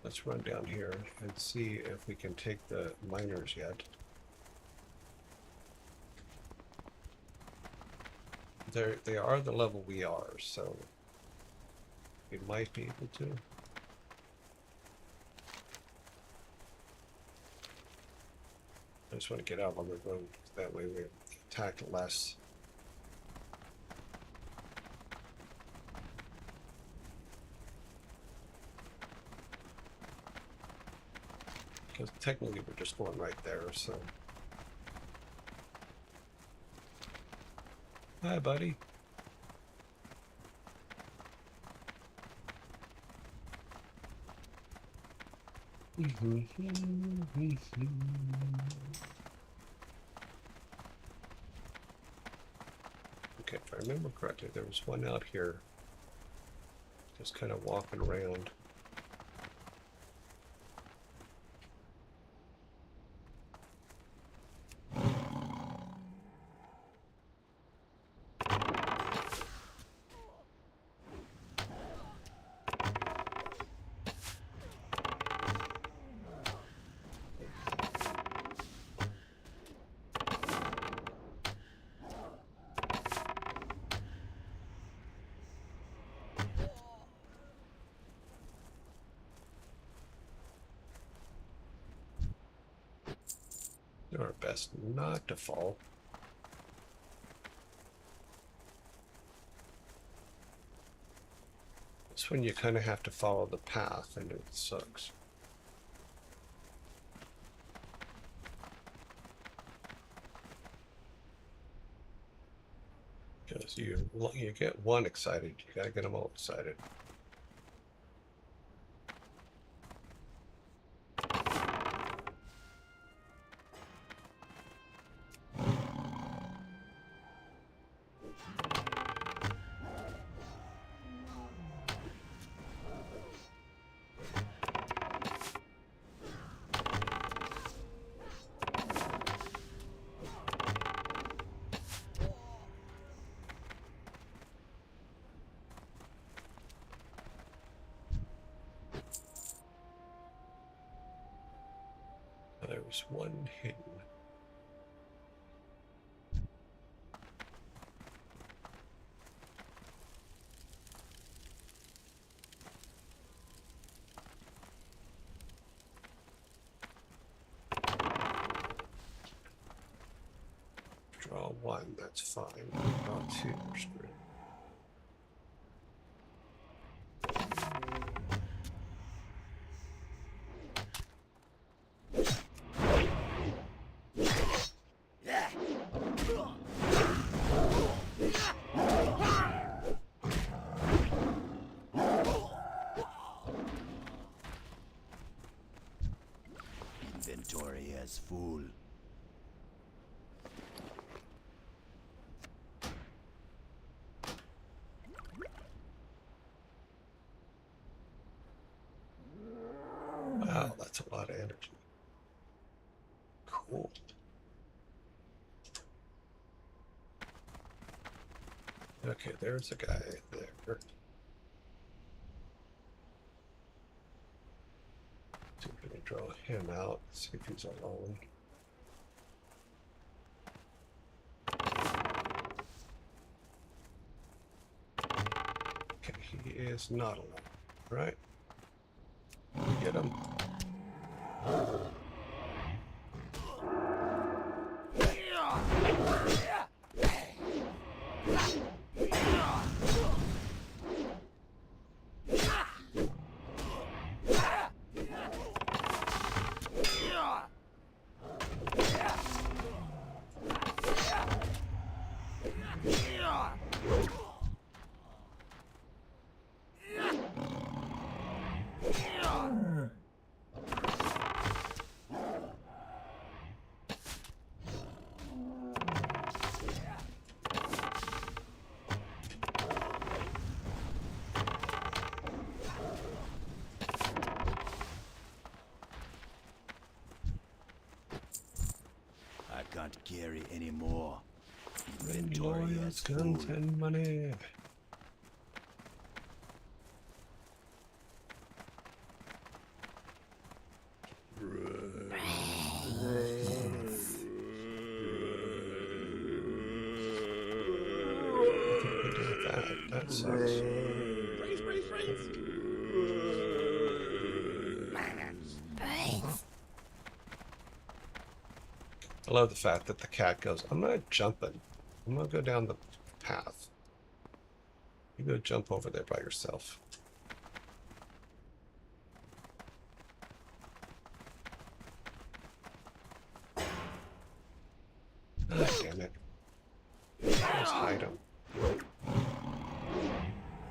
let's run down here and see if we can take the miners yet. They are the level we are, so we might be able to. I just want to get out on the road, that way we attack less. Because technically we're just going right there, so. Hi, buddy. Okay, if I remember correctly, there was one out here just kind of walking around. Do our best not to fall. It's when you kind of have to follow the path and it sucks. Because you get one excited, you gotta get them all excited. There was one hidden. Draw one, that's fine. Draw two, we're screwed. Inventory as full. Wow, that's a lot of energy. Cool. Okay, there's a guy there. So we're going to draw him out, see if he's alone. Okay, he is not alone, right? Get him. can't carry any more. Inventory Lawyers, is guns, full. and money. What do we do with that? That sucks. I love the fact that the cat goes, I'm not jumping. I'm going to go down the path. You go jump over there by yourself. Ah, damn it. Let's hide him.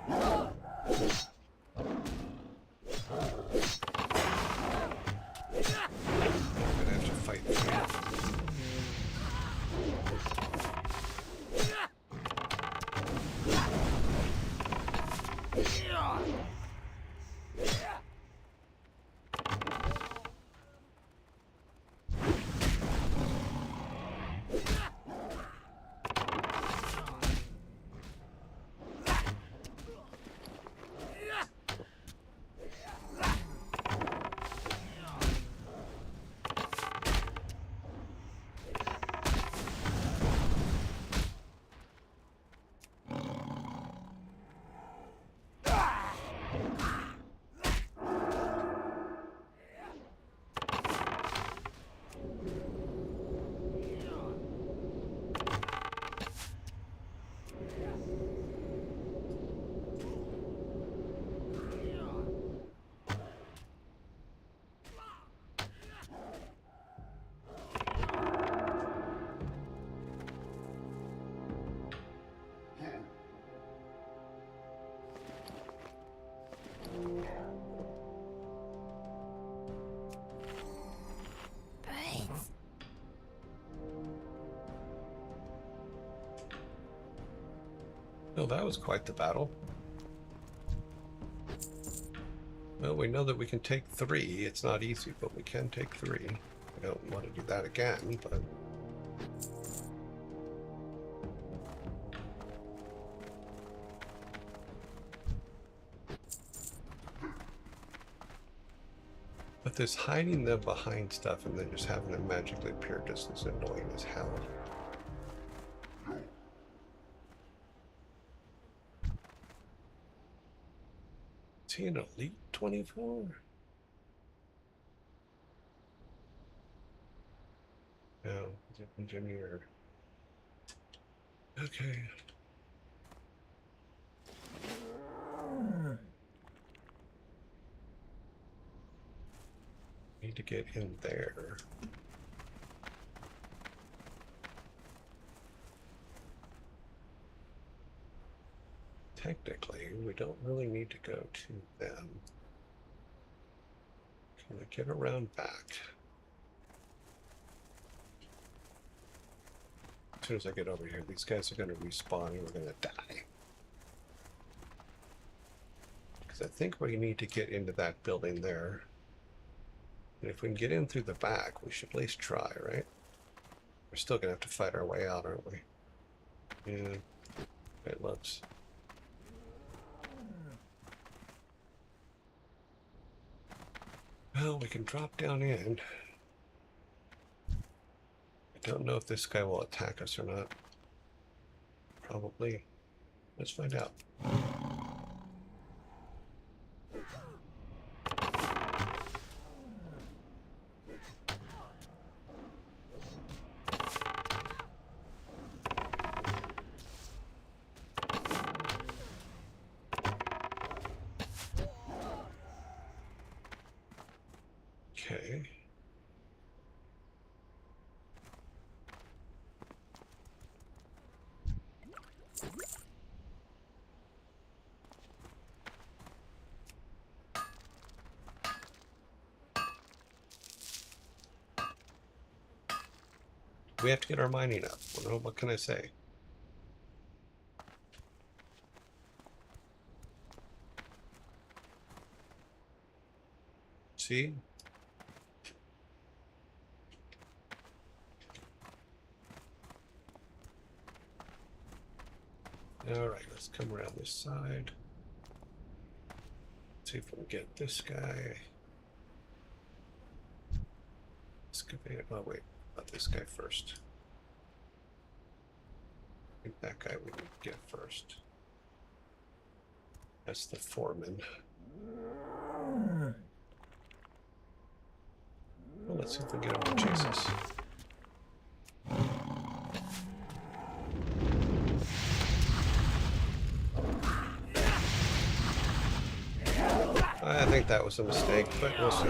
I'm gonna have to fight him. Well, that was quite the battle. Well, we know that we can take 3. It's not easy, but we can take 3. I don't want to do that again, but... But this hiding them behind stuff and then just having them magically appear just as annoying as hell. Is he an Elite 24? No, he's an engineer. Okay. Need to get in there. Technically, we don't really need to go to them. Can I get around back? As soon as I get over here, these guys are going to respawn and we're going to die. Because I think we need to get into that building there. And if we can get in through the back, we should at least try, right? We're still going to have to fight our way out, aren't we? Yeah, it looks. Well, we can drop down in. I don't know if this guy will attack us or not. Probably. Let's find out. Okay. We have to get our mining up. What can I say? See? Alright, let's come around this side. See if we can get this guy. Excavate. Oh, wait. About this guy first. I think that guy we need to get first. That's the foreman. Well, let's see if we can get him to chase us. I think that was a mistake, but we'll see.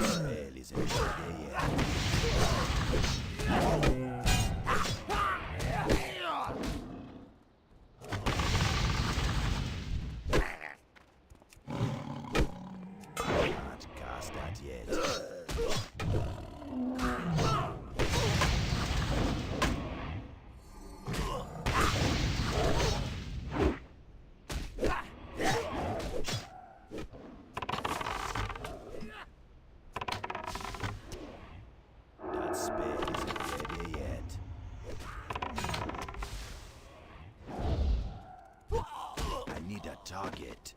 Target.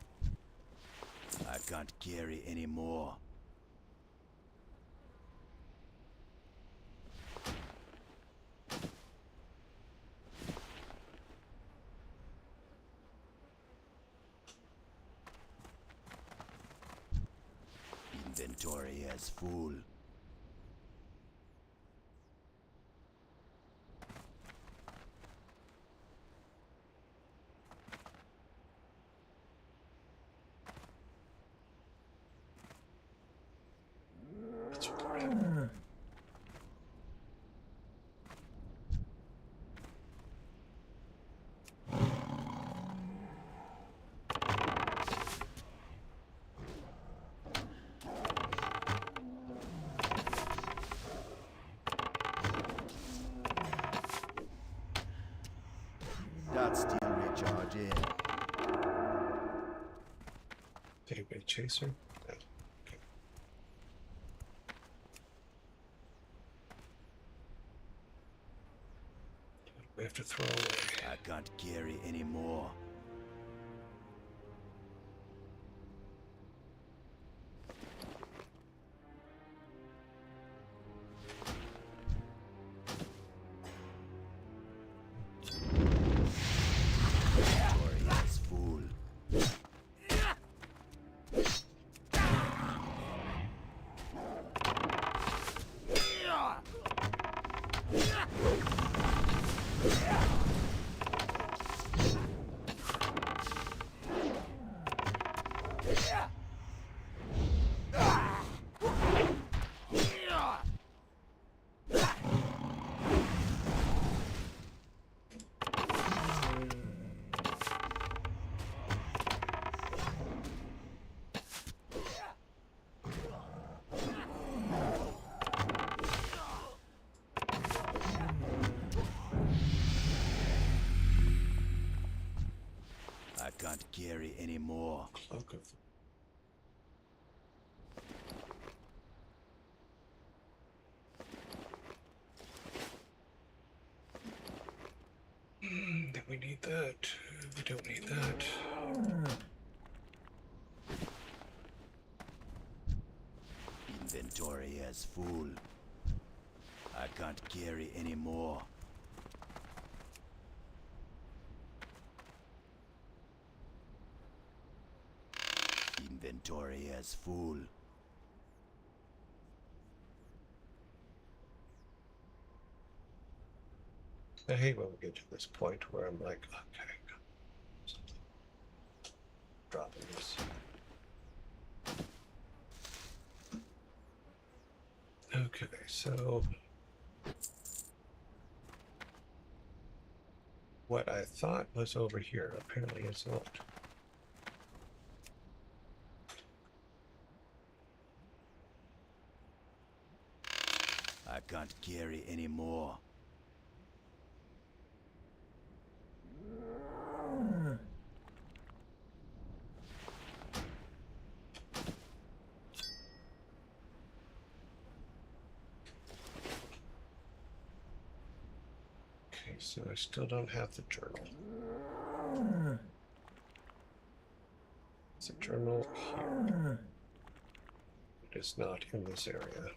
I can't carry anymore. Inventory is full. That's still recharging. Anybody chaser? No. Okay. We have to throw away. I can't carry anymore. Inventory is full. I can't carry anymore. Cloak of do we need that? We don't need that. Inventory is full. I can't carry anymore. Inventory is full. I hate when we get to this point where I'm like, okay, something. Dropping this. Okay, so what I thought was over here apparently is not. I can't carry anymore. Okay, so I still don't have the journal. It's a journal here. It is not in this area.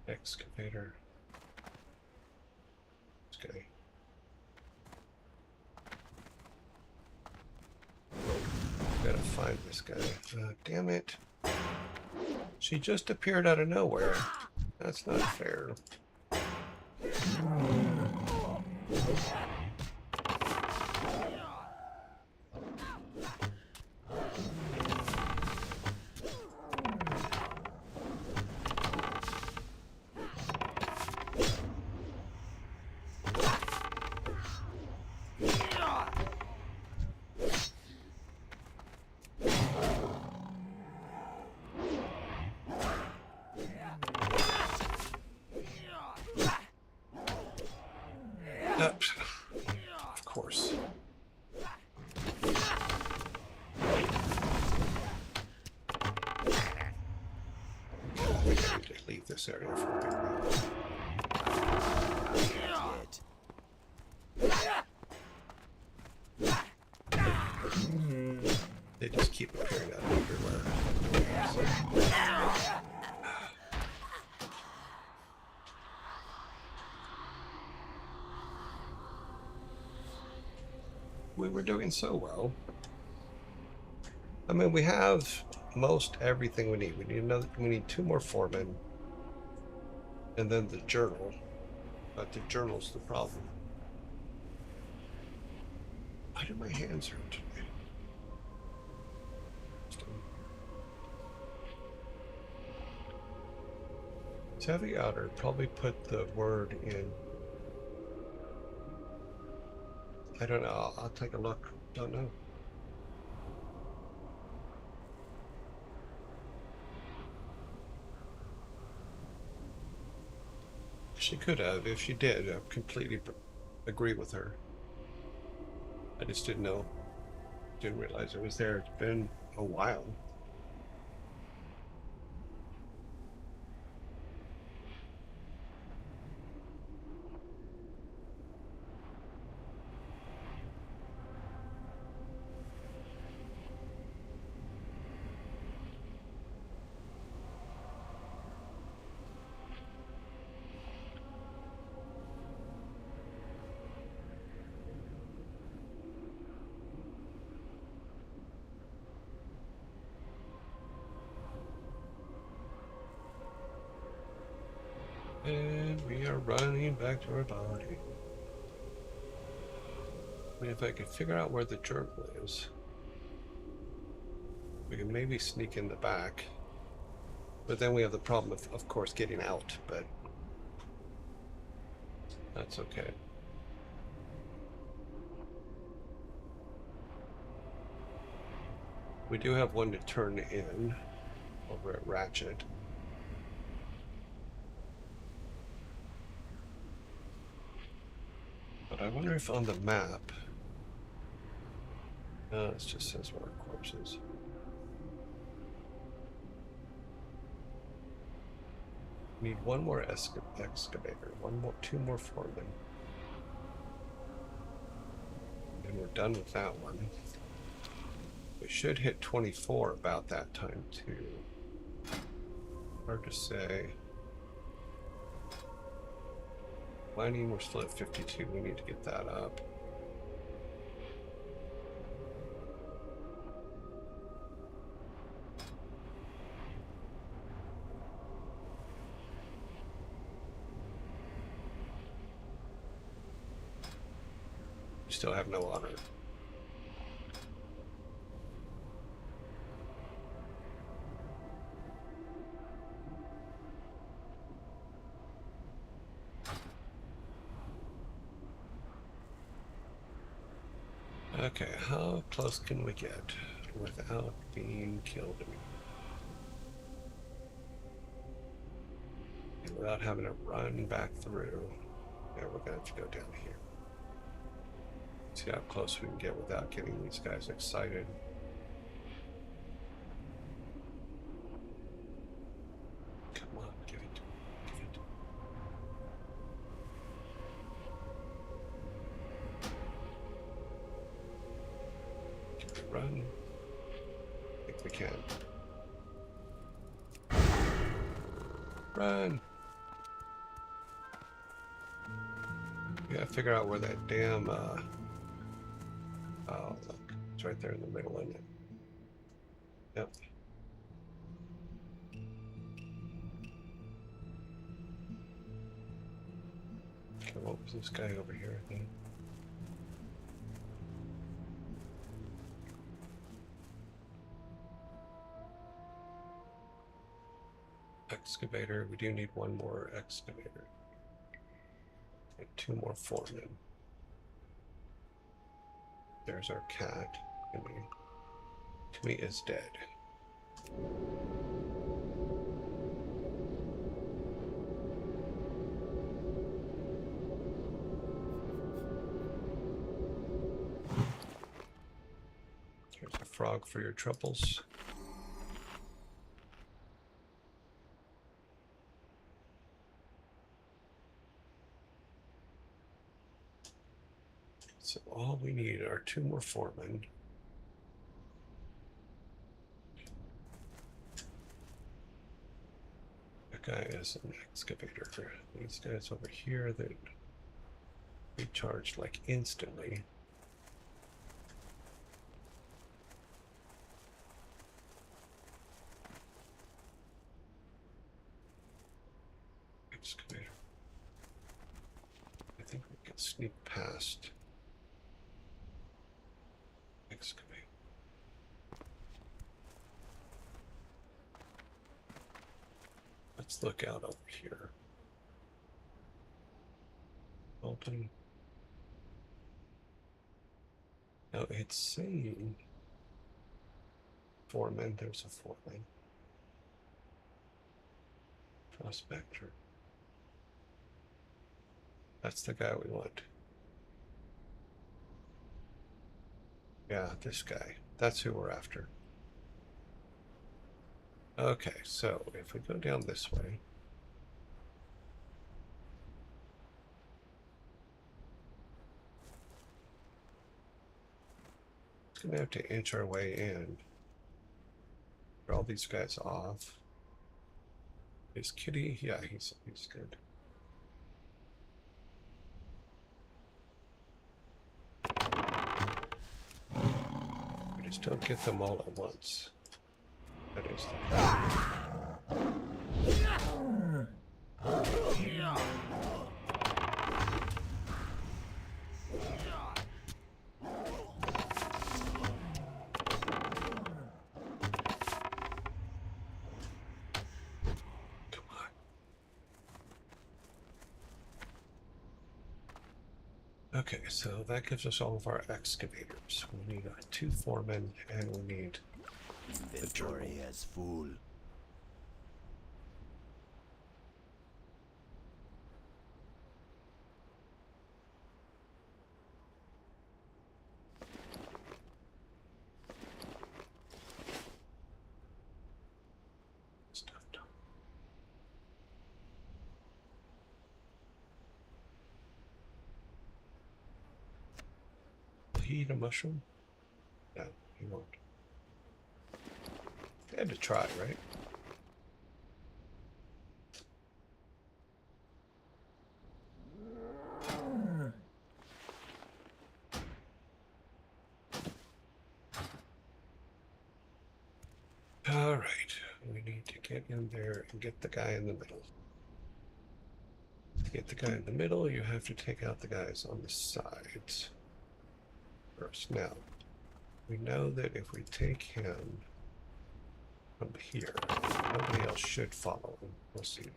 Excavator. Okay. Gotta find this guy. Damn it. She just appeared out of nowhere. That's not fair. Of course. I need to leave this area for a bit. They just keep appearing out everywhere. We were doing so well. I mean, we have most everything we need. We need 2 more foremen, and then the journal. But the journal's the problem. Why do my hands hurt today? Heavy outer probably put the word in. I don't know. I'll take a look. Don't know. She could have. If she did, I completely agree with her. I just didn't know. Didn't realize it was there. It's been a while. And we are running back to our body. I mean, if I could figure out where the journal is, we can maybe sneak in the back. But then we have the problem of course, getting out, but that's okay. We do have one to turn in over at Ratchet. But I wonder if on the map... No, it just says where our corpse is. Need one more excavator, 2 more foremen. And we're done with that one. We should hit 24 about that time too. Hard to say. Mining, we're still at 52. We need to get that up. We still have no honor. Okay, how close can we get without being killed? And without having to run back through. Yeah, we're gonna have to go down here. See how close we can get without getting these guys excited. Come on, give it. Give it. Run. I think we can. Run! We gotta figure out where that damn, oh, look. It's right there in the middle, isn't it? Yep. Okay, what was this guy over here, I think? Excavator. We do need one more excavator. And 2 more foremen. There's our cat. Timmy is dead. Here's a frog for your troubles. So all we need are 2 more foremen. That guy is an excavator. These guys over here that recharge like instantly. Excavator. I think we can sneak past. Excavate. Let's look out over here. Open. Now it's saying foreman. There's a foreman. Prospector. That's the guy we want. Yeah, this guy. That's who we're after. Okay, so if we go down this way. It's gonna have to inch our way in. Get all these guys off. Is Kitty? Yeah, he's good. We just don't get them all at once. That is the Come on. Okay, so that gives us all of our excavators. We need 2 foremen and we need Inventory as full. stuff done. Will he eat a mushroom? No, he won't. They had to try, right? All right, we need to get in there and get the guy in the middle. To get the guy in the middle, you have to take out the guys on the sides first. Now, we know that if we take him from here, nobody else should follow him. We'll see.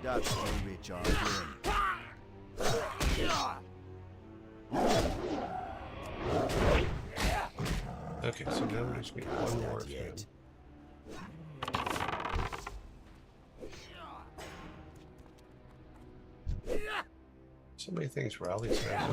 That's how we charge him. Okay, so now we just need one more of him. So many things Rowley's has.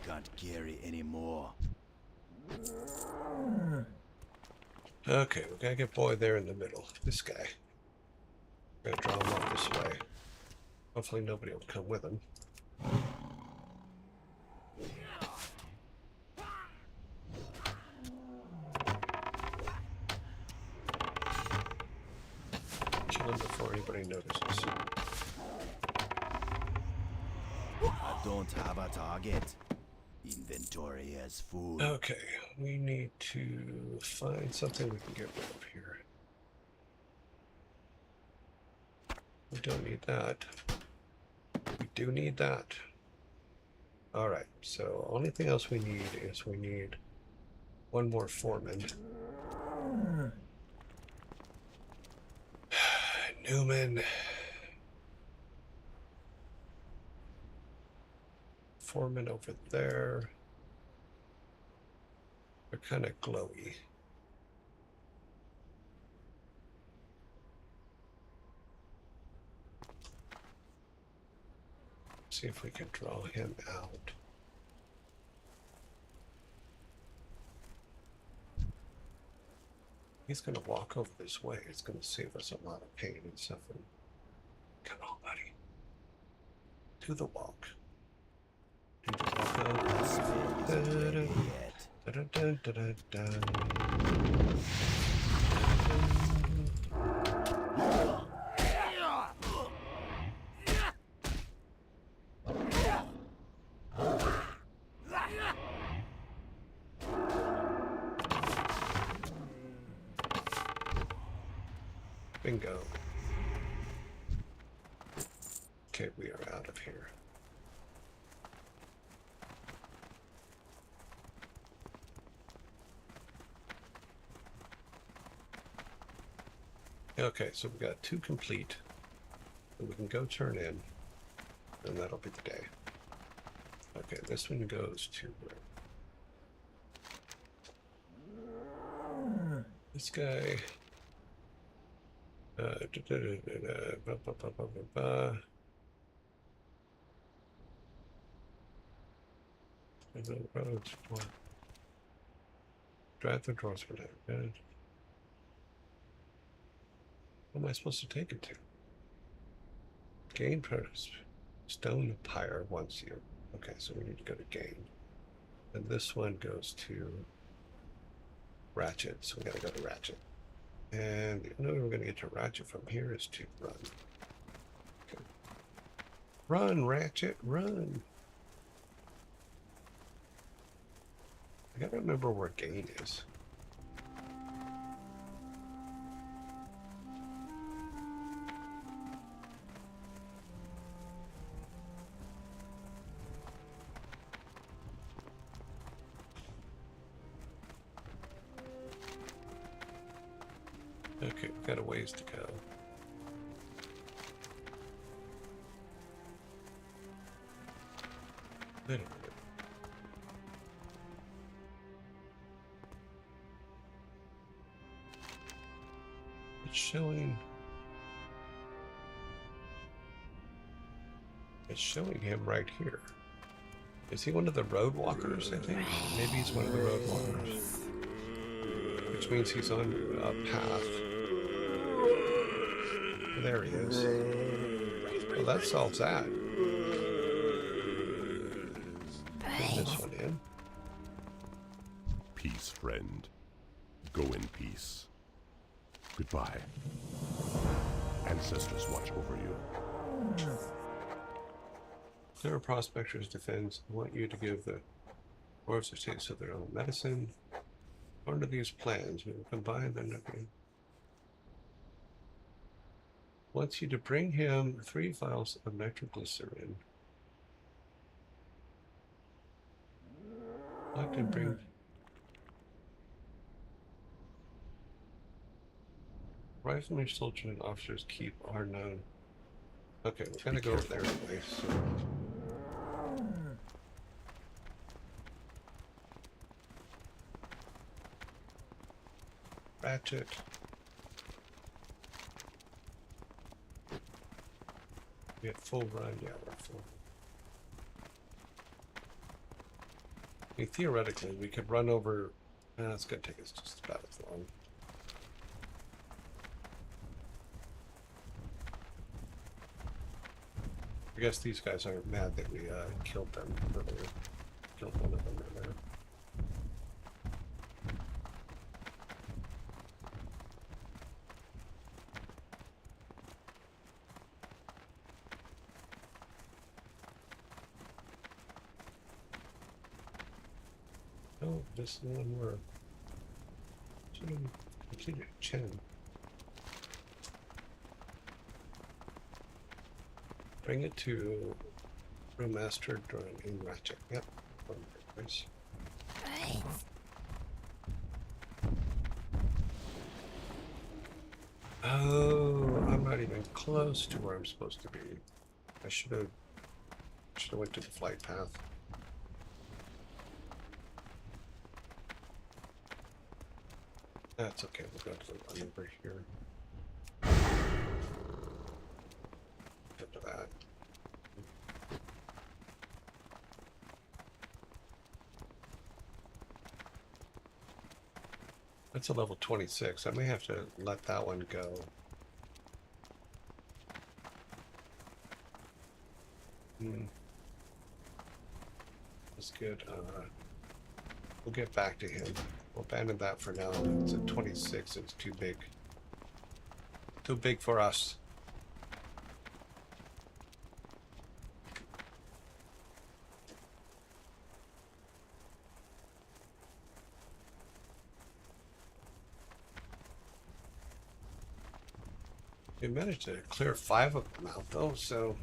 can't carry anymore. Okay, we gotta get boy there in the middle. This guy. We're gonna draw him off this way. Hopefully nobody will come with him. Kill him before anybody notices. I don't have a target. Inventory is full. Okay, we need to find something we can get rid of here. We don't need that. We do need that. Alright, so only thing else we need is we need one more foreman. Newman. Foreman over there. They're kind of glowy. See if we can draw him out. He's going to walk over this way. It's going to save us a lot of pain and suffering. Come on, buddy. Do the walk. Do the walk out. Bingo. Okay, we are out of here. Okay, so we got 2 complete that we can go turn in, and that'll be the day. Okay, this one goes to this guy. Drive the drawers for that. What am I supposed to take it to? Gain produce. Stone pyre once a year. Okay, so we need to go to gain. And this one goes to Ratchet, so we gotta go to Ratchet. And the only way we're gonna get to Ratchet from here is to run. Okay. Run, Ratchet, run! I gotta remember where gain is. Okay, we've got a ways to go. Wait a minute. It's showing him right here. Is he one of the road walkers, I think? Maybe he's one of the road walkers. Which means he's on a path. There he is. Well, that solves that. Put this one in. Peace, friend. Go in peace. Goodbye. Ancestors watch over you. Clear Prospector's defense. I want you to give the dwarves a taste of their own medicine. According to these plans, we will combine them. Wants you to bring him 3 vials of nitroglycerin. I can bring. Riflemen, soldiers, and officers keep are known. Okay, we're gonna go over there anyway. So. Ratchet. We have full run, yeah, we're full. mean, theoretically, we could run over. It's going to take us just about as long. I guess these guys aren't mad that we killed them earlier. Killed one of them earlier. Oh, this one we're completed Chen. Bring it to remastered drawing in Ratchet. Yep. Nice. Oh, I'm not even close to where I'm supposed to be. I should have went to the flight path. That's okay. We'll go to the run over here. Get to that. That's a level 26. I may have to let that one go. That's good. We'll get back to him. We'll abandon that for now. It's at 26. It's too big. Too big for us. We managed to clear 5 of them out though, so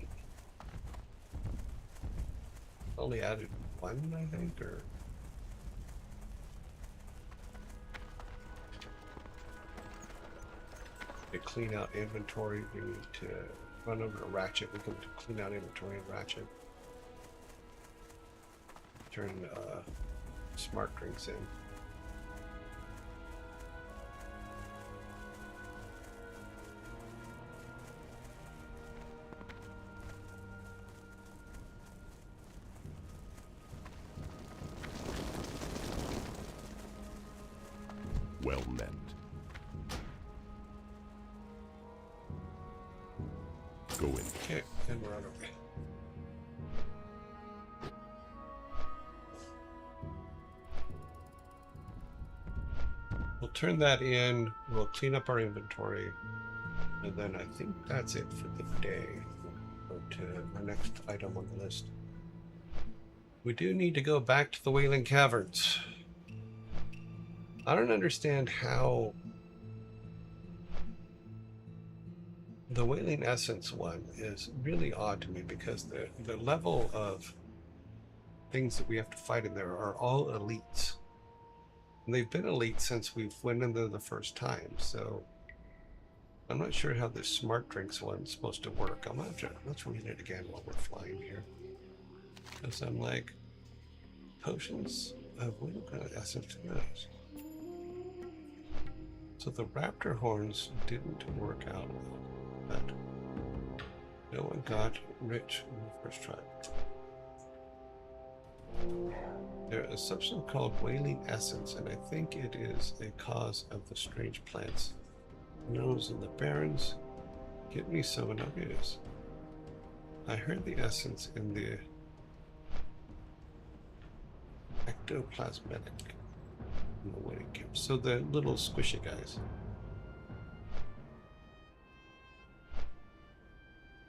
only added 1, I think, or to clean out inventory. We need to run over to Ratchet. We can clean out inventory and Ratchet. Turn smart drinks in. Well met. Go in. Okay, and we're on our way. We'll turn that in, we'll clean up our inventory, and then I think that's it for the day. We'll go to our next item on the list. We do need to go back to the Wailing Caverns. I don't understand how the Wailing Essence one is really odd to me, because the level of things that we have to fight in there are all elites. And they've been elite since we've went in there the first time, so I'm not sure how this smart drinks one's supposed to work. I'm gonna have to, let's read it again while we're flying here. Because I'm like, potions of what kind of essence is. So the raptor horns didn't work out well, but no one got rich in the first try. There is a substance called Wailing Essence, and I think it is a cause of the strange plants. Nose in the barrens. Get me some nuggets. I heard the essence in the ectoplasmatic in the waiting camp. So the little squishy guys.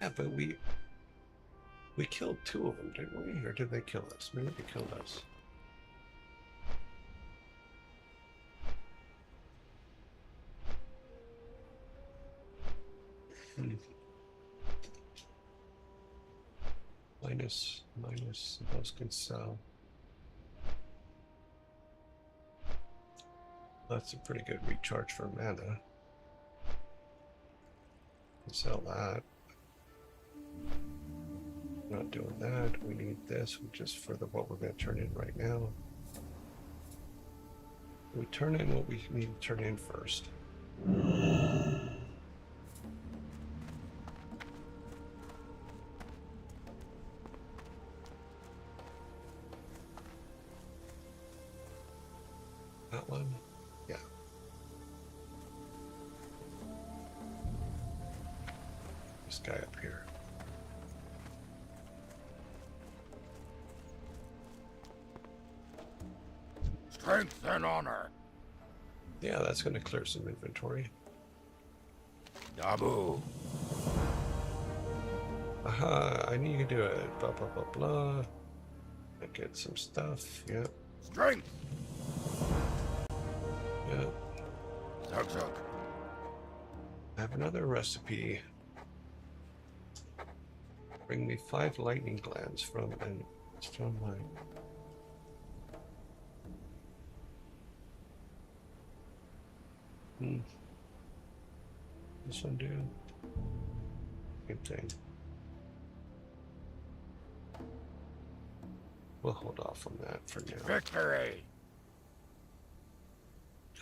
Yeah, but we killed 2 of them, didn't we? Or did they kill us? Maybe they killed us. Minus those can sell. That's a pretty good recharge for mana. Can sell that. Not doing that. We need this, which is for what we're going to turn in right now. We turn in what we need to turn in first. That one? Yeah. This guy up here. Strength and honor. Yeah, that's going to clear some inventory. Dabu. Aha, I need to do it. Blah, blah, blah, blah. I get some stuff. Yeah, Strength. yeah. Zug zug. I have another recipe. Bring me 5 lightning glands from an stone mine. This one do? Same thing. We'll hold off on that for now. Victory.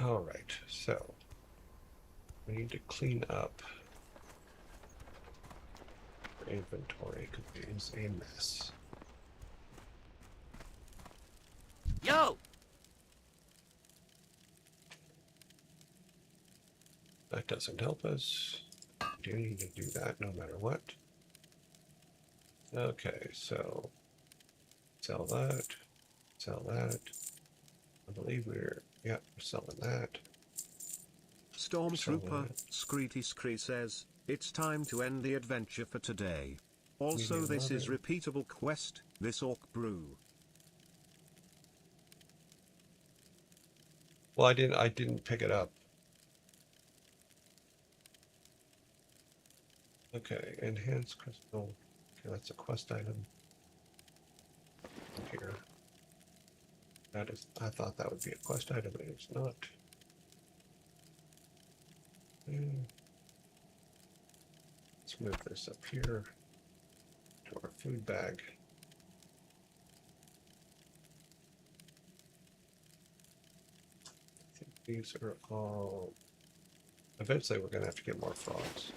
Alright, so we need to clean up our inventory because it is a mess. Yo. That doesn't help us. We do need to do that no matter what. Okay, so sell that, sell that. I believe we're selling that. Stormtrooper Screety Scree says, it's time to end the adventure for today. Also, this is repeatable quest, this orc brew. Well, I didn't pick it up. Okay, enhanced crystal. Okay, that's a quest item. Here. That is, I thought that would be a quest item, but it's not. Let's move this up here to our food bag. I think these are all. Eventually, we're going to have to get more frogs.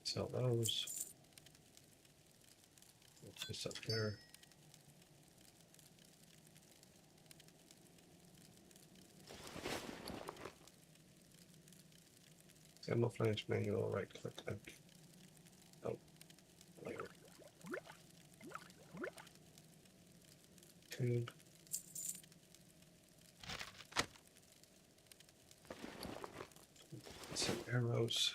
Sell those. Put this up there. Camouflage manual, right click. Oh, later. Tube. Some arrows.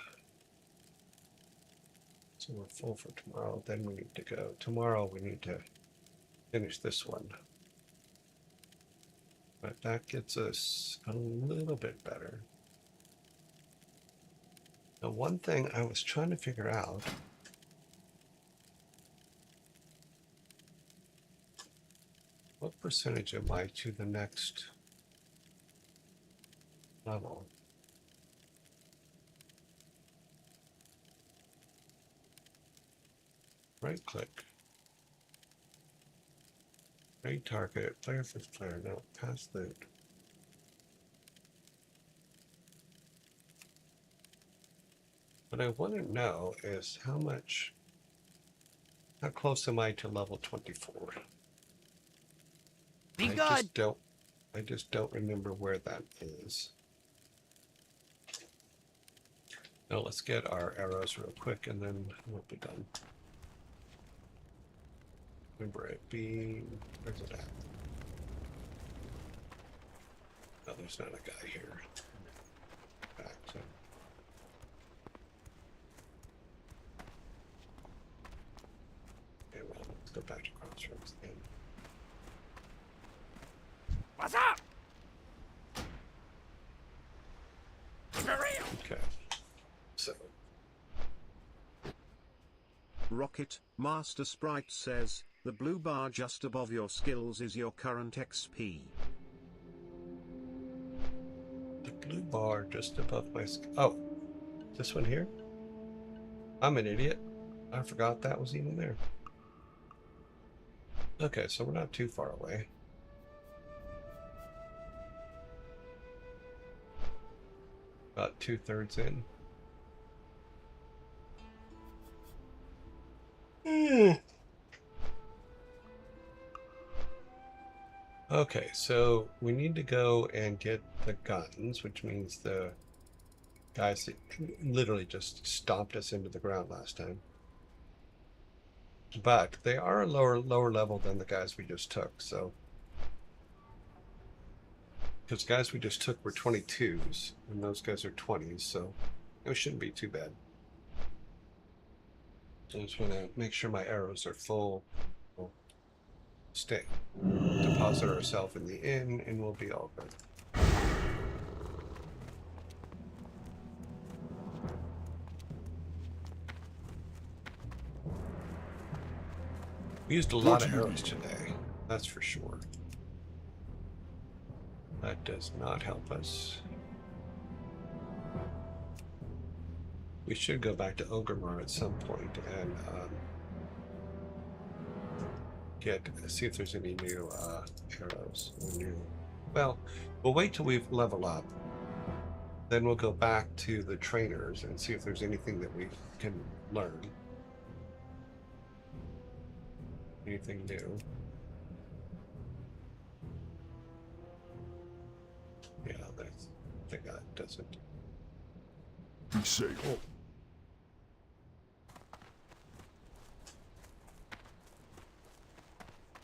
So we're full for tomorrow. Then we need to go. Tomorrow we need to finish this one. But that gets us a little bit better. Now, one thing I was trying to figure out. What percentage am I to the next level? Right click. Raid target. Player first player. No, pass loot. What I want to know is how close am I to level 24? Be good. I just don't remember where that is. Now let's get our arrows real quick and then we'll be done. Remember it being, where's it at? Oh, there's not a guy here. Back to. Okay, well, let's go back to Crossroads again. What's up? For real. Okay. So. Rocket Master Sprite says, the blue bar just above your skills is your current XP. The blue bar just above my oh, this one here? I'm an idiot. I forgot that was even there. Okay, so we're not too far away. About 2/3 in. Okay, so we need to go and get the guns, which means the guys that literally just stomped us into the ground last time. But they are a lower level than the guys we just took, so because guys we just took were 22s and those guys are 20s, so it shouldn't be too bad. I just want to make sure my arrows are full. We'll stay, deposit ourselves in the inn, and we'll be all good. We used a lot of arrows today, that's for sure. That does not help us. We should go back to Ogrimmar at some point and see if there's any new arrows or new. Well, we'll wait till we level up. Then we'll go back to the trainers and see if there's anything that we can learn. Anything new. Yeah, that's, I think that does it. Be safe. Oh.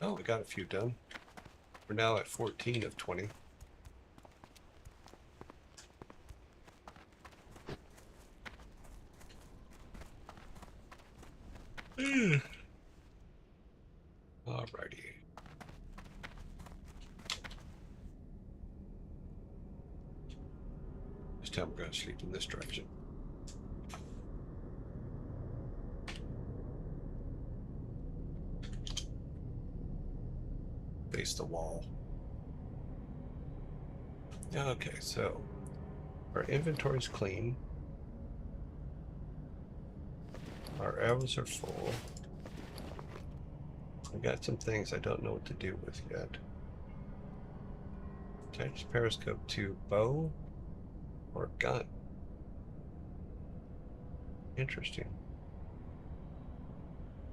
Oh, we got a few done. We're now at 14 of 20. Alrighty. This time we're going to sleep in this direction. Face the wall. Okay, so our inventory's clean. Our arrows are full. I got some things I don't know what to do with yet. Attach periscope to bow or gun. Interesting.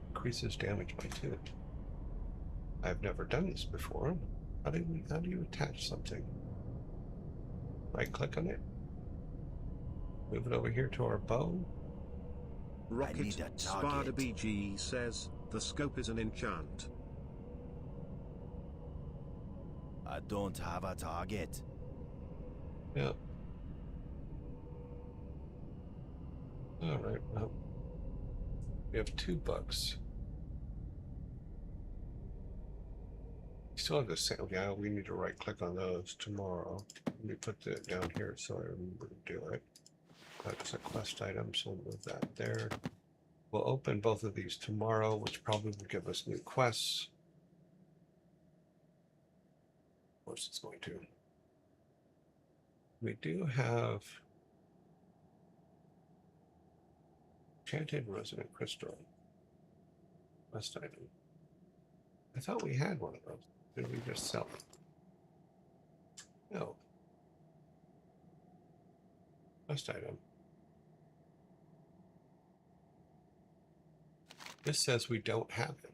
Increases damage by 2. I've never done this before. How do you attach something? Right click on it. Move it over here to our bow. Rocket Spada BG says, the scope is an enchant. I don't have a target. Yeah. Alright, well. We have 2 bucks. We still have the same. Yeah, we need to right click on those tomorrow. Let me put that down here so I remember to do it. That's a quest item, so we'll move that there. We'll open both of these tomorrow, which probably will give us new quests. Of course it's going to. We do have Enchanted Resonant Crystal quest item. I thought we had one of those. Did we just sell it? No. Quest item. This says we don't have it.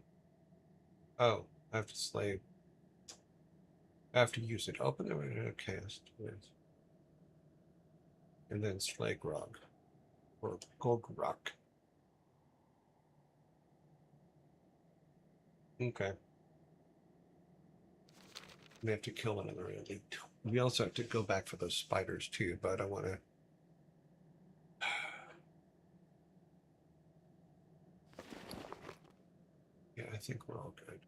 Oh, I have to slay. I have to use it. Open the cast with. And then slay Grog. Or Gogrok. Okay. We have to kill another elite. We also have to go back for those spiders too, but I want to. Yeah, I think we're all good.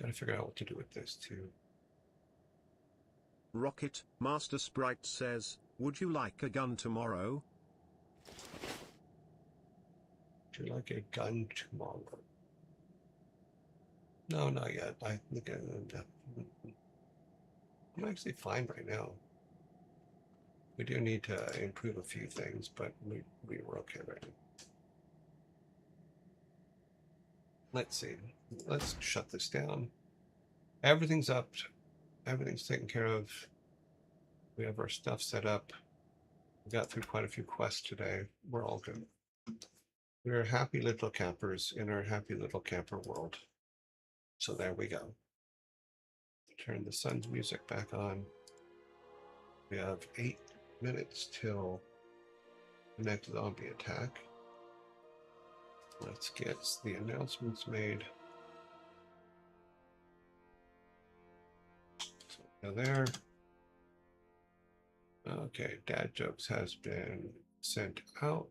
Got to figure out what to do with this too. Rocket Master Sprite says, would you like a gun tomorrow? Would you like a gun tomorrow? No, not yet. I think I'm actually fine right now. We do need to improve a few things, but we were okay right now. Let's see. Let's shut this down. Everything's up. Everything's taken care of. We have our stuff set up. We got through quite a few quests today. We're all good. We're happy little campers in our happy little camper world. So there we go. turn the sun's music back on. We have 8 minutes till the next zombie attack. Let's get the announcements made. So go there. Okay, dad jokes has been sent out.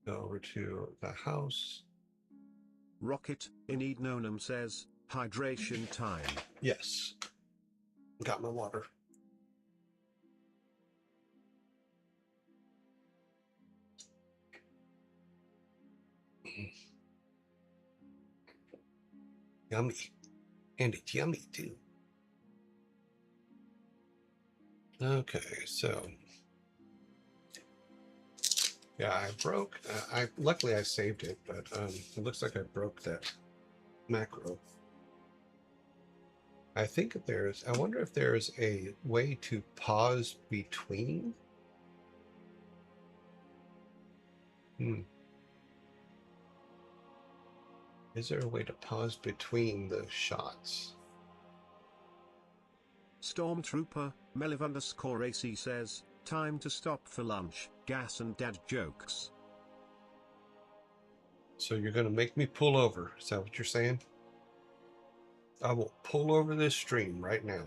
Go over to the house. Rocket in Edenonum says, hydration time. Yes. Got my water. Yummy. And it's yummy too. Okay, so yeah, I broke. Luckily I saved it, but it looks like I broke that macro. I think I wonder if there's a way to pause between. Is there a way to pause between the shots? Stormtrooper, Meliv_AC says, time to stop for lunch, gas and dad jokes. So you're going to make me pull over. Is that what you're saying? I will pull over this stream right now.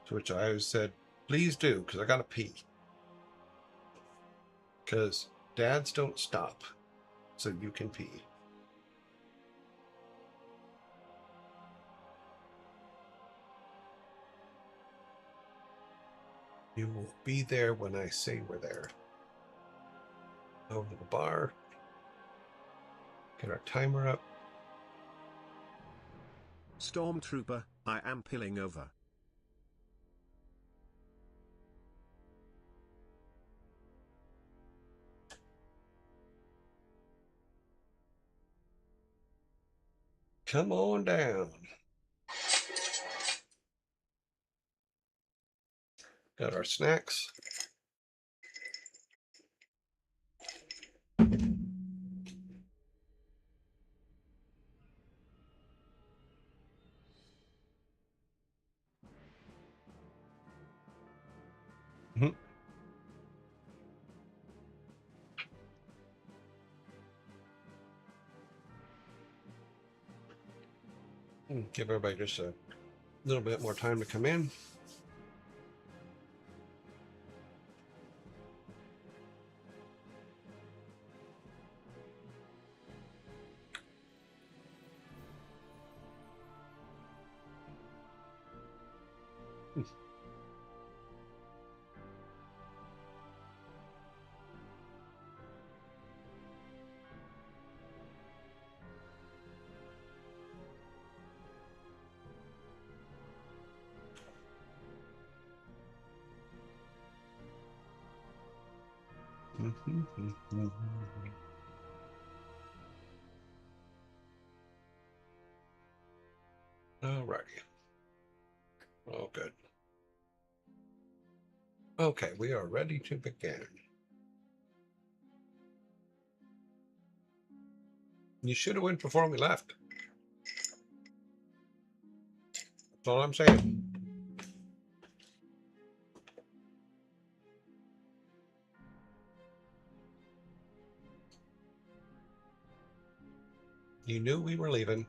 To which I said, please do, because I got to pee. Because dads don't stop, so you can pee. You will be there when I say we're there. Over to the bar. Get our timer up. Stormtrooper, I am pilling over. Come on down. Got our snacks. Give everybody just a little bit more time to come in. Alrighty. Oh, good. Okay, we are ready to begin. You should have went before we left. That's all I'm saying. You knew we were leaving.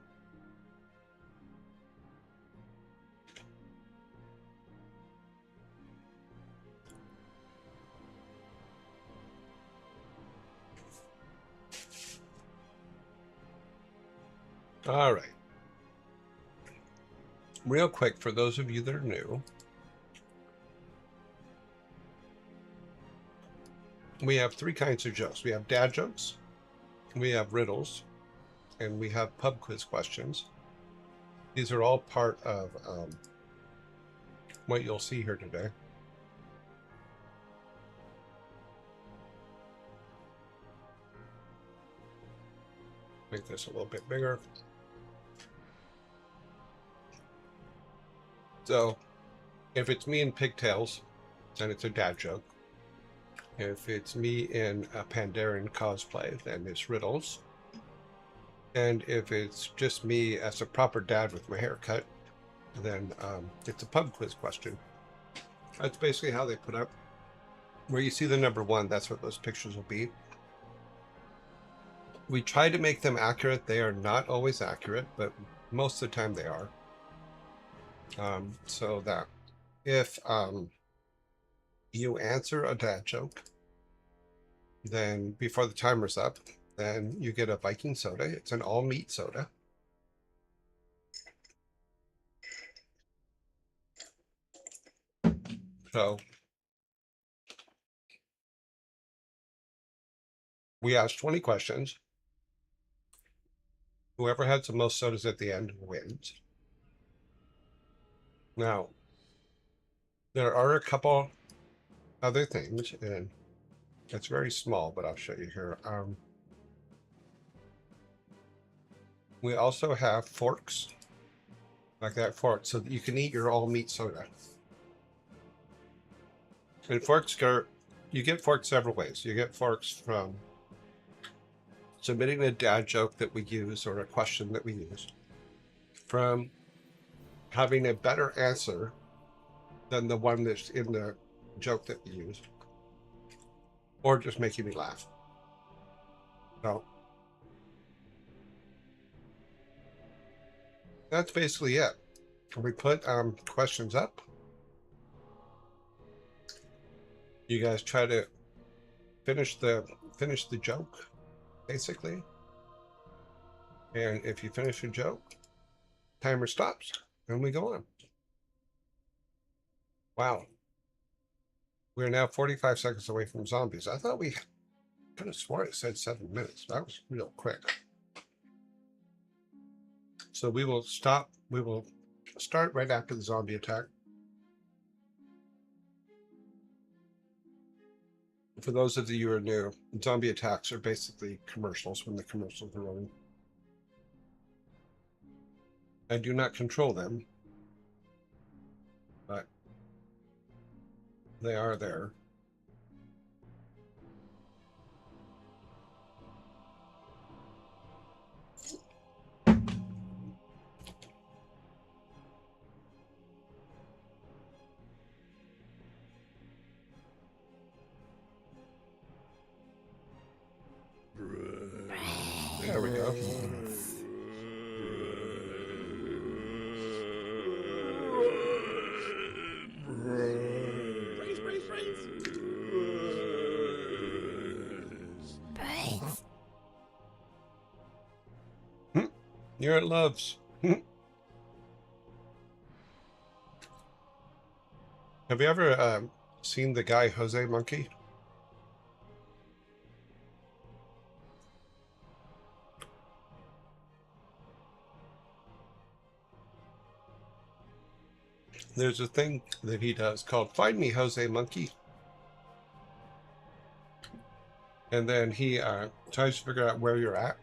All right. Real quick, for those of you that are new, we have 3 kinds of jokes. We have dad jokes, we have riddles, and we have pub quiz questions. These are all part of what you'll see here today. Make this a little bit bigger. So, if it's me in pigtails, then it's a dad joke. If it's me in a Pandaren cosplay, then it's riddles. And if it's just me as a proper dad with my haircut, then it's a pub quiz question. That's basically how they put up. Where you see the number 1, that's what those pictures will be. We try to make them accurate. They are not always accurate, but most of the time they are. So that if you answer a dad joke, then before the timer's up, then you get a Viking soda. It's an all meat soda. So we asked 20 questions. Whoever has the most sodas at the end wins. Now, there are a couple other things, and it's very small, but I'll show you here. We also have forks, like that fork, so that you can eat your all meat soda. And forks you get forks several ways. You get forks from submitting a dad joke that we use or a question that we use, from having a better answer than the one that's in the joke that we use, or just making me laugh. So that's basically it. We put questions up. You guys try to finish the joke, basically. And if you finish your joke, timer stops and we go on. Wow. We're now 45 seconds away from zombies. I thought we could have swore it said 7 minutes. That was real quick. So we will stop. We will start right after the zombie attack. For those of you who are new, zombie attacks are basically commercials when the commercials are running. I do not control them, but they are there. There we go. You're at Love's. Have you ever seen the guy Jose Monkey? There's a thing that he does called Find Me Jose Monkey. And then he tries to figure out where you're at.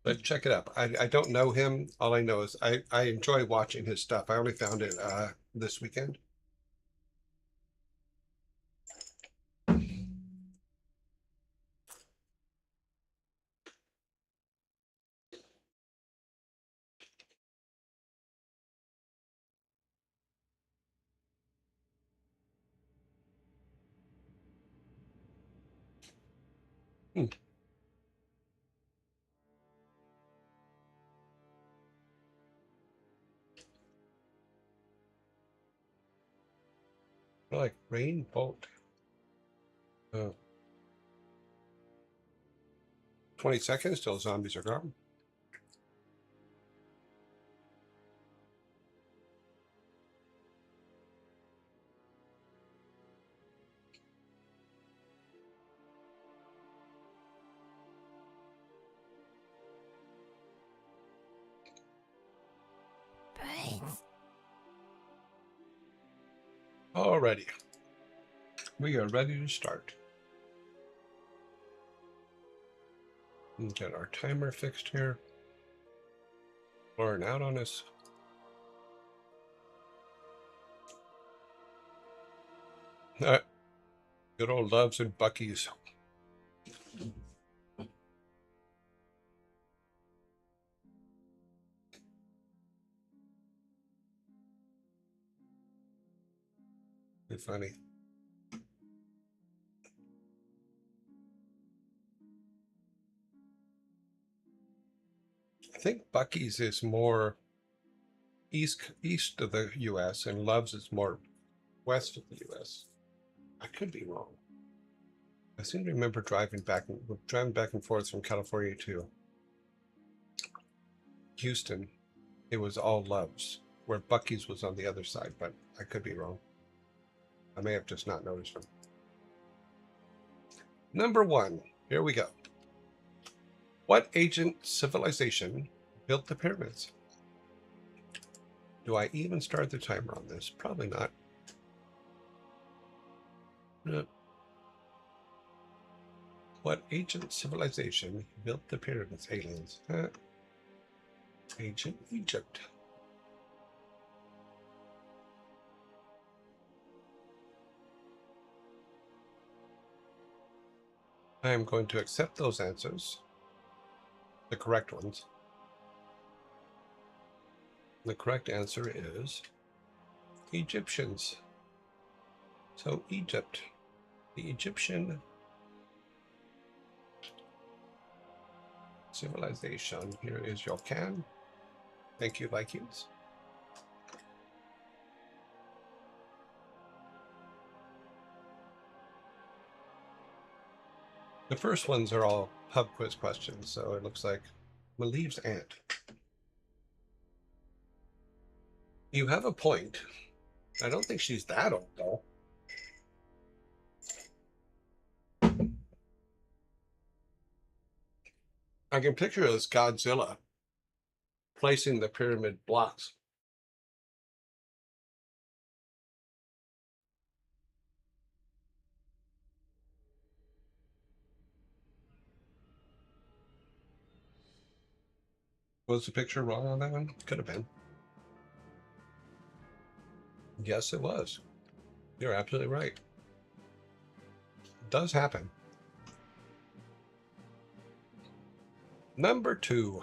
But check it out. I don't know him. All I know is I enjoy watching his stuff. I only found it this weekend. Hmm. Like rain bolt. 20 seconds till zombies are gone. Alrighty. We are ready to start. And get our timer fixed here. Blurring out on us. Good old Loves and Bucky's. It's funny. I think Bucky's is more east of the U.S. and Love's is more west of the U.S. I could be wrong. I seem to remember driving back and forth from California to Houston. It was all Love's, where Bucky's was on the other side, but I could be wrong. I may have just not noticed them. Number 1. Here we go. What ancient civilization built the pyramids? Do I even start the timer on this? Probably not. No. What ancient civilization built the pyramids, aliens? Ancient Egypt. I am going to accept those answers, the correct ones. The correct answer is Egyptians. So Egypt, the Egyptian civilization. Here is your can. Thank you, Vikings. The first ones are all pub quiz questions, so it looks like Malieve's aunt. You have a point. I don't think she's that old, though. I can picture as Godzilla placing the pyramid blocks. Was the picture wrong on that one? Could have been. Yes, it was. You're absolutely right. It does happen. Number 2.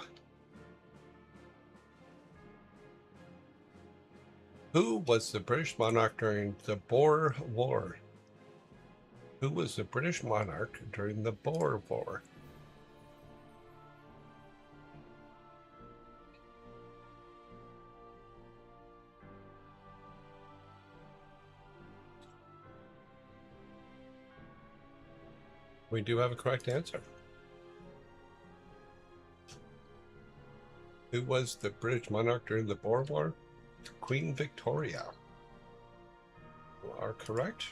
Who was the British monarch during the Boer War? Who was the British monarch during the Boer War? We do have a correct answer. Who was the British monarch during the Boer War? Queen Victoria. You are correct.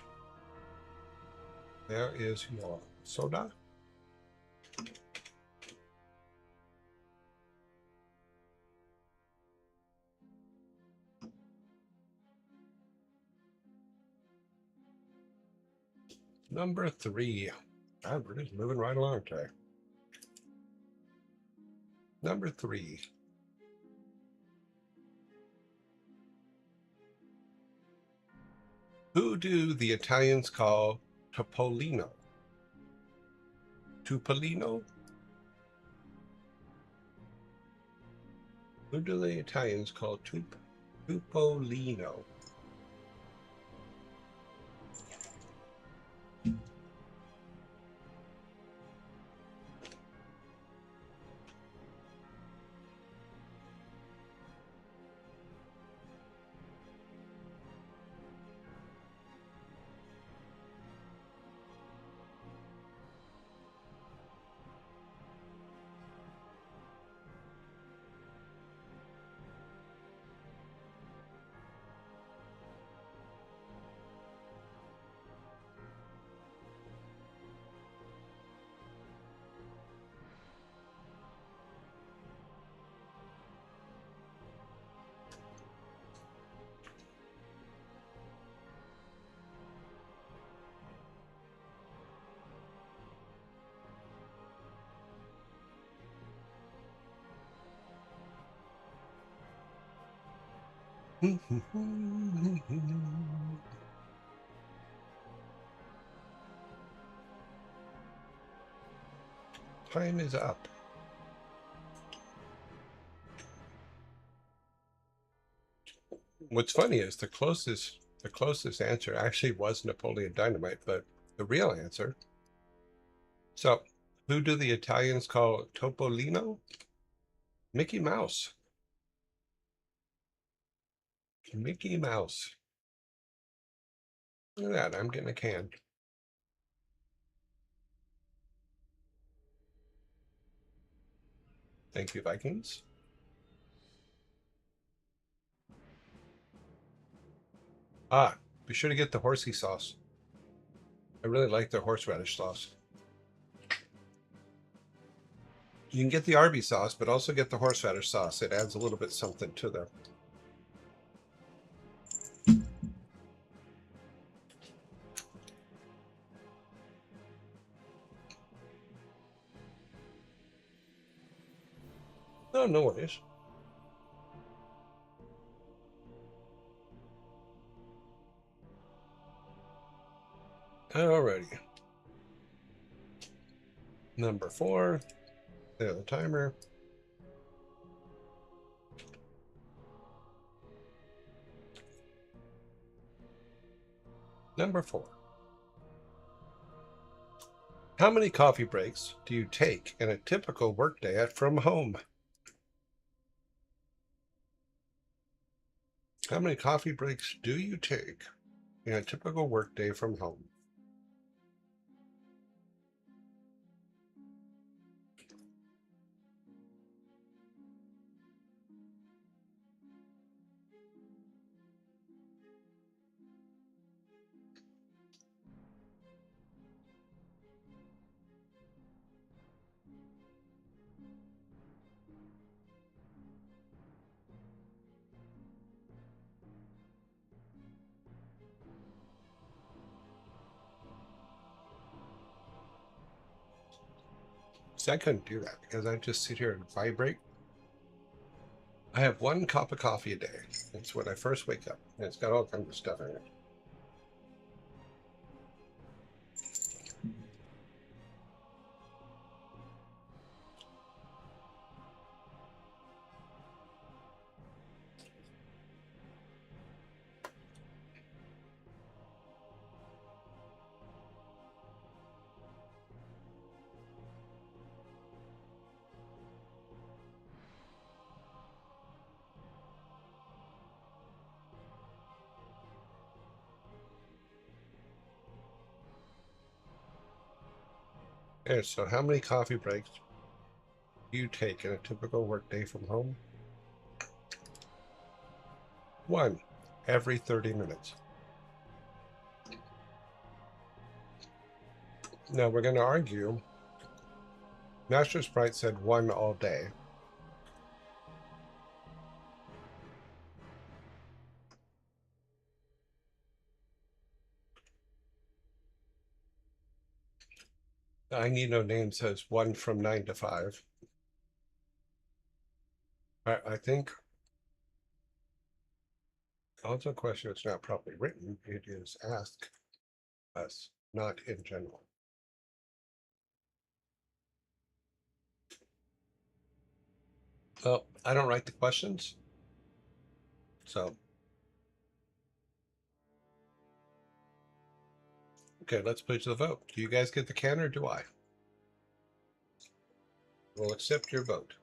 There is your soda. Number 3. God, we're just moving right along today. Number 3. Who do the Italians call Topolino? Tupolino? Who do the Italians call Tupolino? Time is up. What's funny is the closest answer actually was Napoleon Dynamite, but the real answer. So, who do the Italians call Topolino? Mickey Mouse. Mickey Mouse. Look at that, I'm getting a can. Thank you, Vikings. Ah, be sure to get the horsey sauce. I really like the horseradish sauce. You can get the Arby's sauce, but also get the horseradish sauce. It adds a little bit something to the. No, no worries. Alrighty. Number 4. There, the timer. Number 4. How many coffee breaks do you take in a typical workday at from home? How many coffee breaks do you take in a typical workday from home? See, I couldn't do that because I just sit here and vibrate. I have 1 cup of coffee a day. It's when I first wake up, and it's got all kinds of stuff in it. Okay, so how many coffee breaks do you take in a typical workday from home? 1 every 30 minutes. Now we're going to argue. Master Sprite said 1 all day. I Need No Name says 1 from 9 to 5. I think also a question that's not properly written. It is ask us, not in general. Well, I don't write the questions. So, okay, let's put it to the vote. Do you guys get the can or do I? We'll accept your vote.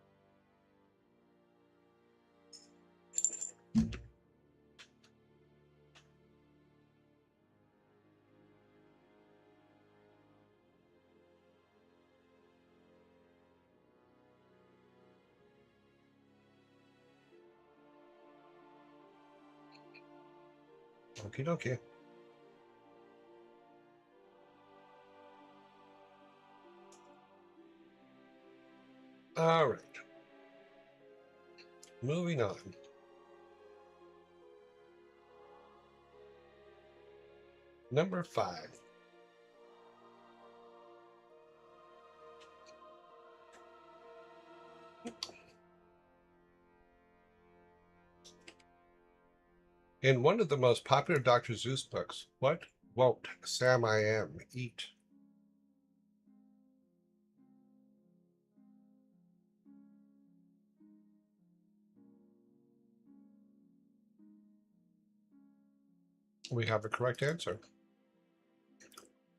Okie dokie. All right. Moving on. Number 5. In one of the most popular Dr. Seuss books, what won't Sam I Am eat? We have a correct answer.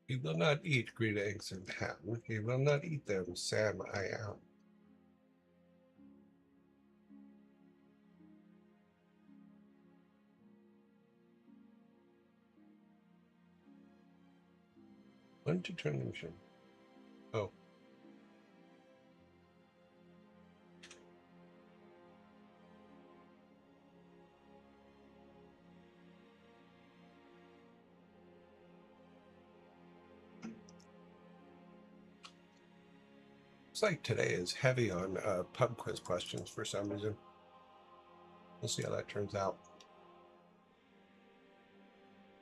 He will not eat green eggs and ham. He will not eat them, Sam I am. When determination. Oh. Looks like today is heavy on pub quiz questions for some reason. We'll see how that turns out.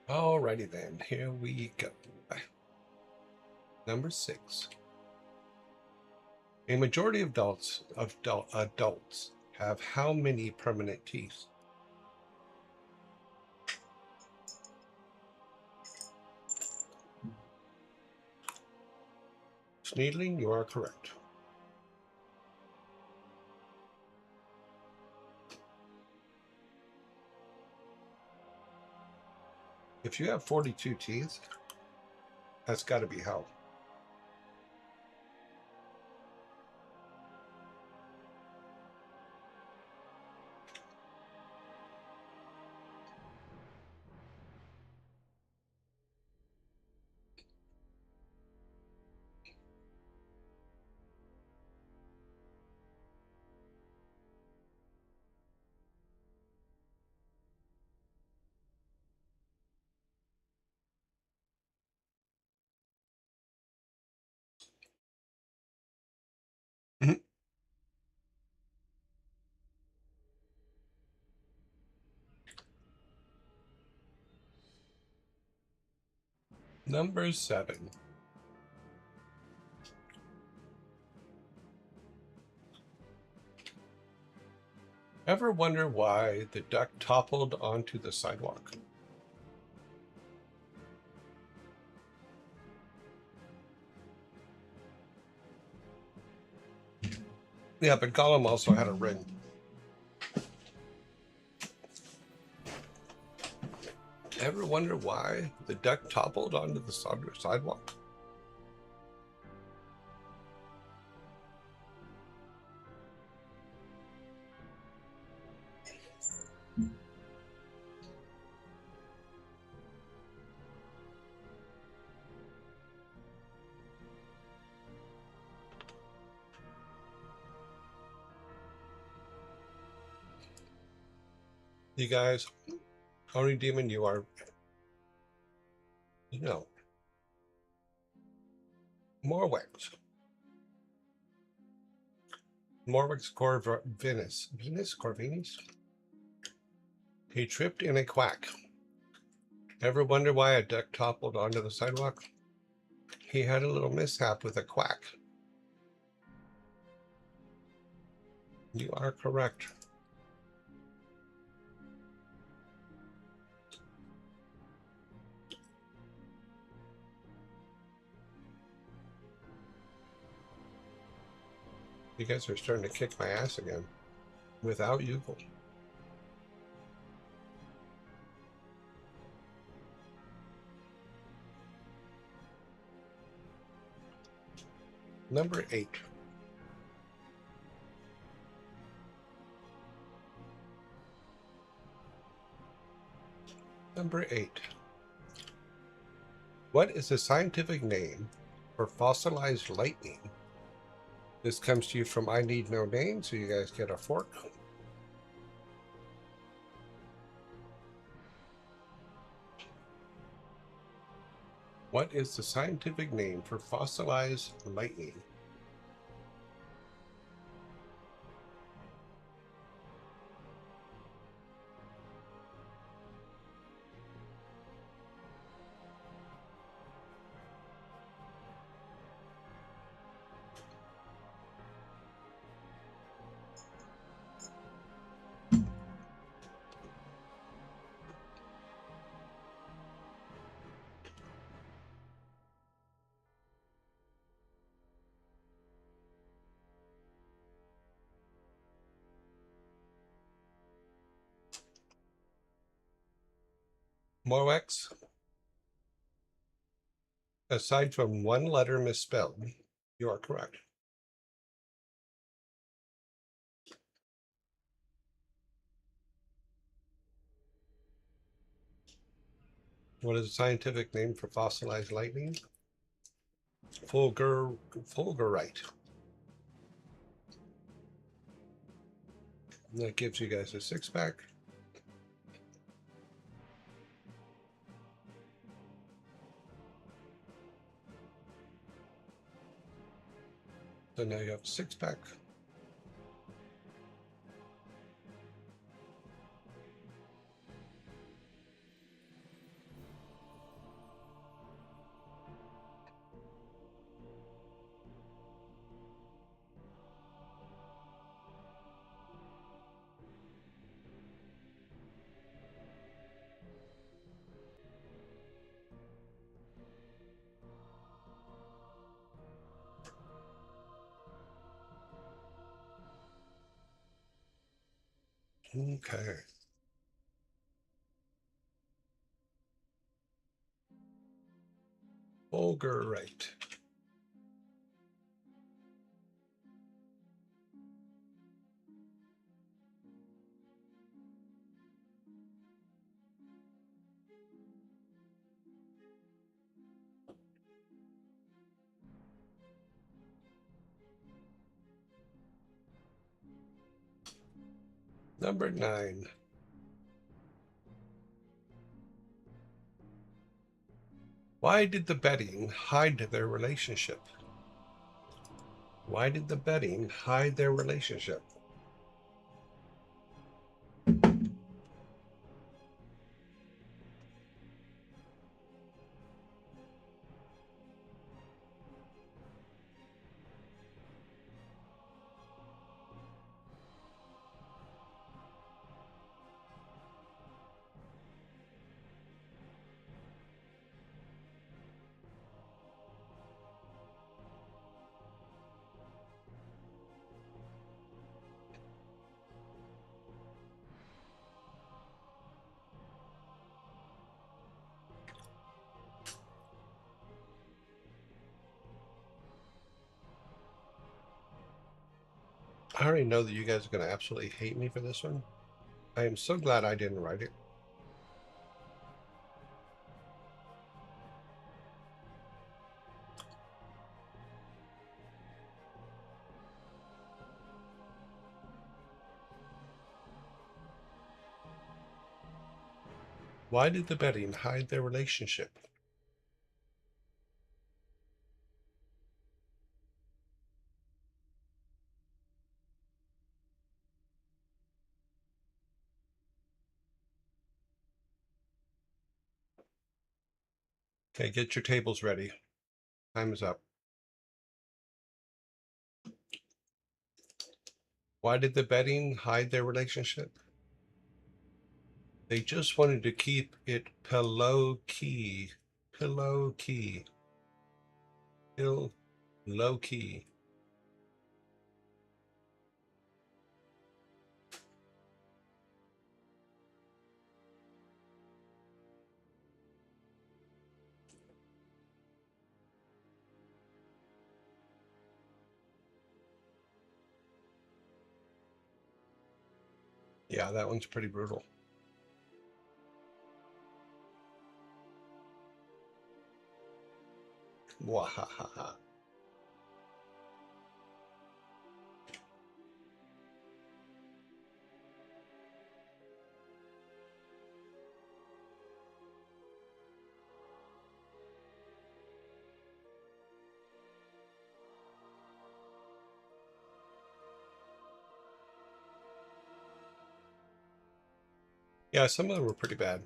Alrighty then, here we go. Number 6. A majority of adults have how many permanent teeth? Sneedling, you are correct. If you have 42 teeth, that's got to be how. Number 7. Ever wonder why the duck toppled onto the sidewalk? Yeah, but Gollum also had a ring. Ever wonder why the duck toppled onto the sidewalk? You guys, Oni Demon, you are, Morwix. Morwix Corvinus. Corvinus? He tripped in a quack. Ever wonder why a duck toppled onto the sidewalk? He had a little mishap with a quack. You are correct. You guys are starting to kick my ass again. Without Yuval. Number 8. Number 8. What is the scientific name for fossilized lightning? This comes to you from I Need No Name, so you guys get a fork. What is the scientific name for fossilized lightning? Moex. Aside from one letter misspelled, you are correct. What is the scientific name for fossilized lightning? Fulgurite. And that gives you guys a 6-pack. So now you have a 6-pack. Okay. Fulgurite. Number 9. Why did the betting hide their relationship? Why did the betting hide their relationship? I already know that you guys are going to absolutely hate me for this one. I am so glad I didn't write it. Why did the betting hide their relationship? Okay, get your tables ready. Time is up. Why did the betting hide their relationship? They just wanted to keep it low key. Low key. Still low key. Yeah, that one's pretty brutal. Wahaha. Yeah, some of them were pretty bad.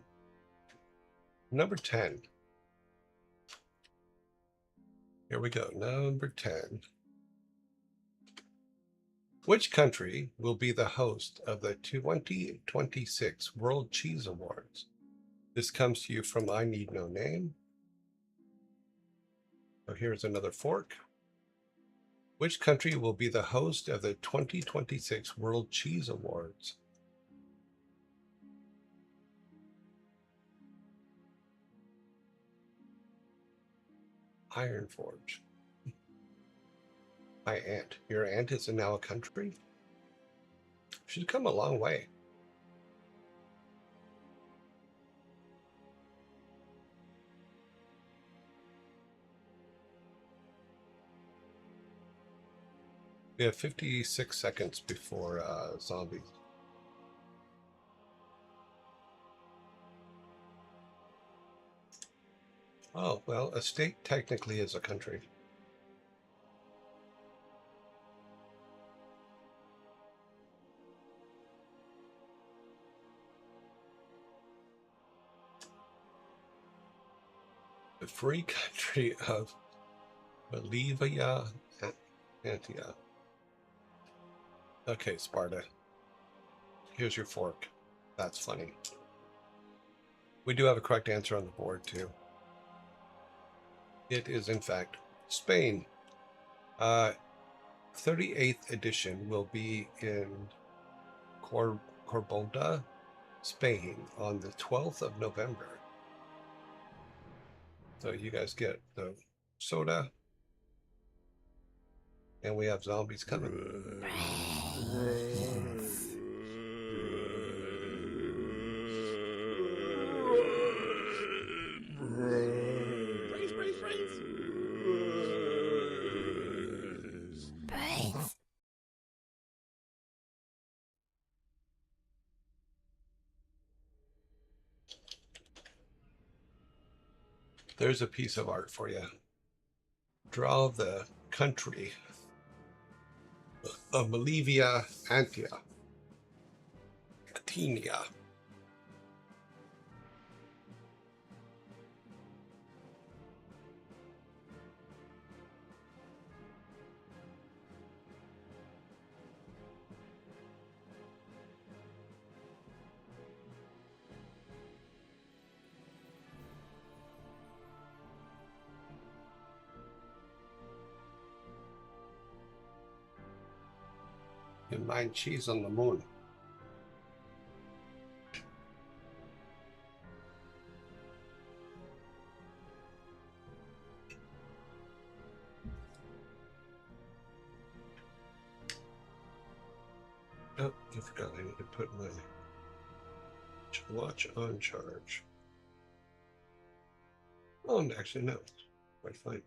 Number 10. Here we go. Number 10. Which country will be the host of the 2026 World Cheese Awards? This comes to you from I Need No Name. So here's another fork. Which country will be the host of the 2026 World Cheese Awards? Iron Forge. My aunt. Your aunt is now a country? She's come a long way. We have 56 seconds before zombies. Oh, well, a state technically is a country. The free country of Bolivia, Antioch. Okay, Sparta. Here's your fork. That's funny. We do have a correct answer on the board, too. It is, in fact, Spain. 38th edition will be in Corboda, Spain on the 12th of November. So you guys get the soda. And we have zombies coming. There's a piece of art for you. Draw the country of Bolivia, Antioch, Atenia. You mind cheese on the moon. Oh, I forgot I need to put my watch on charge. Oh, actually, no. Quite fine.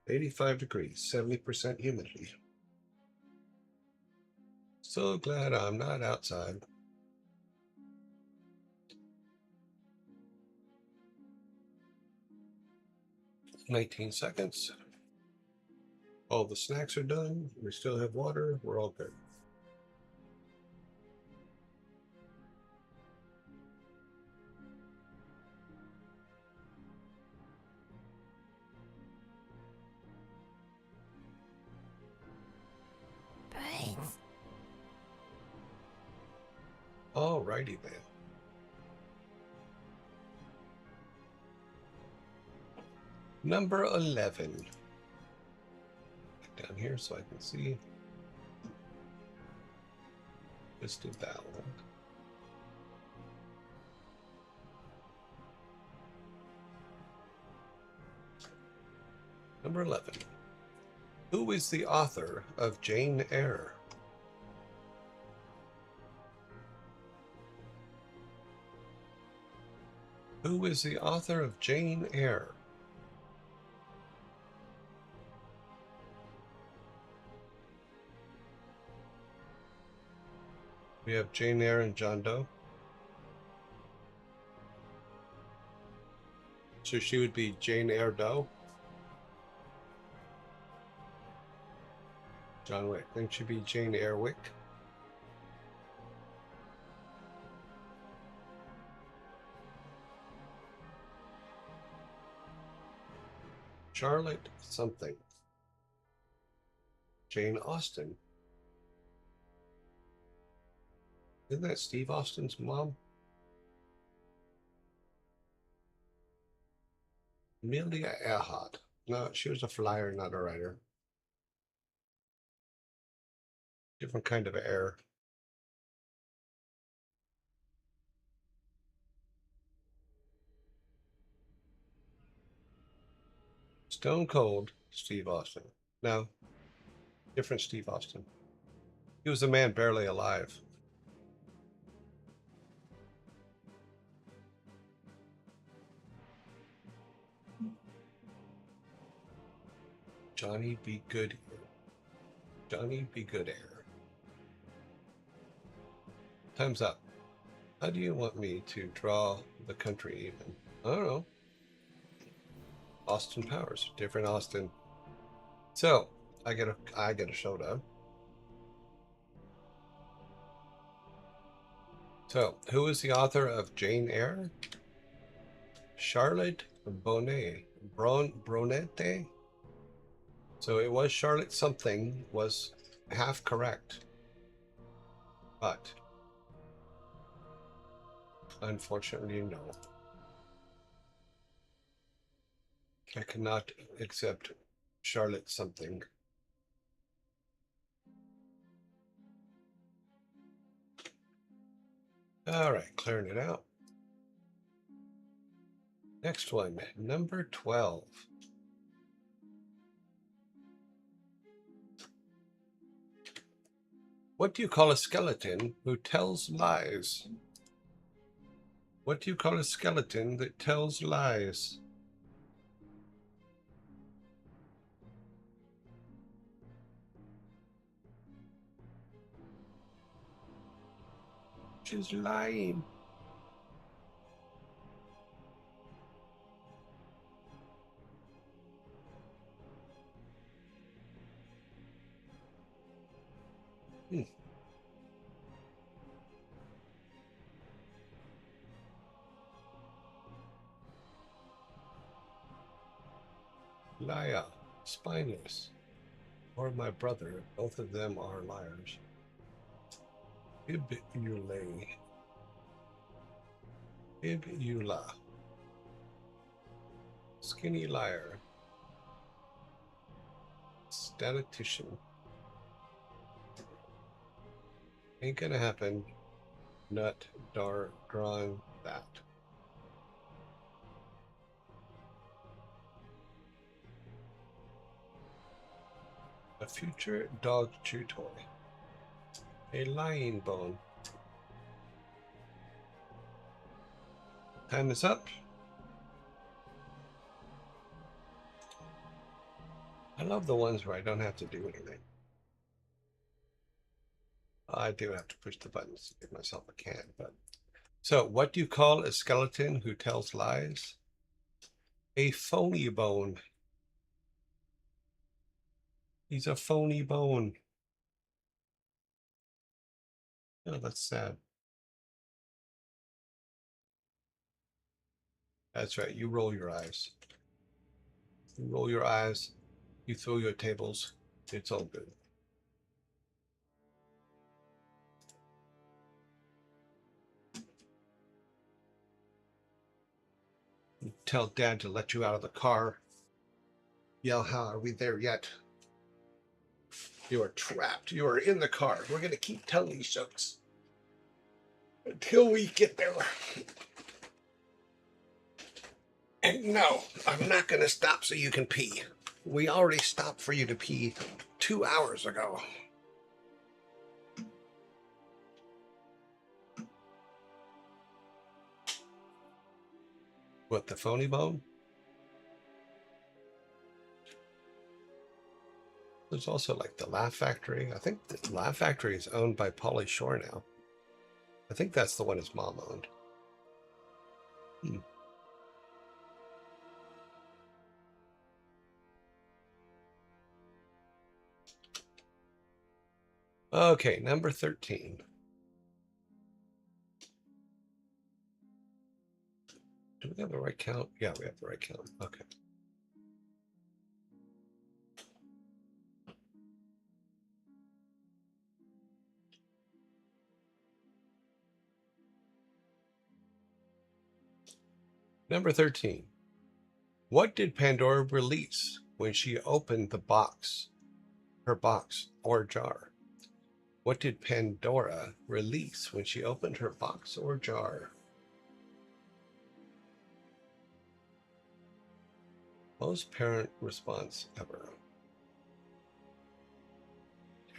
85 degrees, 70% humidity. So glad I'm not outside. "19 seconds. All the snacks are done. We still have water. We're all good." Alrighty then. Number 11. Down here so I can see. Let's do that one. Number 11. Who is the author of Jane Eyre? Who is the author of Jane Eyre? We have Jane Eyre and John Doe. So she would be Jane Eyre Doe. John Wick. Then she'd be Jane Eyre Wick. Charlotte something. Jane Austen. Isn't that Steve Austin's mom? Amelia Earhart. No, she was a flyer, not a writer. Different kind of air. Stone Cold Steve Austin. No, different Steve Austin. He was a man barely alive. Johnny Be Good. Johnny Be Good Air. Time's up. How do you want me to draw the country even? I don't know. Austin Powers, different Austin. So I get a showdown. So who is the author of Jane Eyre? Charlotte Bronte. So it was Charlotte something, was half correct, but unfortunately no. I cannot accept Charlotte something. All right, clearing it out. Next one, number 12. What do you call a skeleton who tells lies? What do you call a skeleton that tells lies? She's lying. Liar, spineless, or my brother. Both of them are liars. Ibulay. Ibula. Skinny liar. Statistician. Ain't gonna happen. Nut, dar, drawn, that. A future dog chew toy. A lying bone. Time is up. I love the ones where I don't have to do anything. I do have to push the buttons to give myself a can, but. So, what do you call a skeleton who tells lies? A phony bone. He's a phony bone. Oh, that's sad. That's right. You roll your eyes. You roll your eyes. You throw your tables. It's all good. You tell Dad to let you out of the car. Yell, how are we there yet? You are trapped. You are in the car. We're going to keep telling these jokes until we get there. And no, I'm not going to stop so you can pee. We already stopped for you to pee 2 hours ago. What, the phony bone? There's also like the Laugh Factory. I think the Laugh Factory is owned by Pauly Shore now. I think that's the one his mom owned. Okay, number 13. Do we have the right count? Yeah, we have the right count. Okay. Number 13. What did Pandora release when she opened the box, her box or jar? What did Pandora release when she opened her box or jar? Most parent response ever.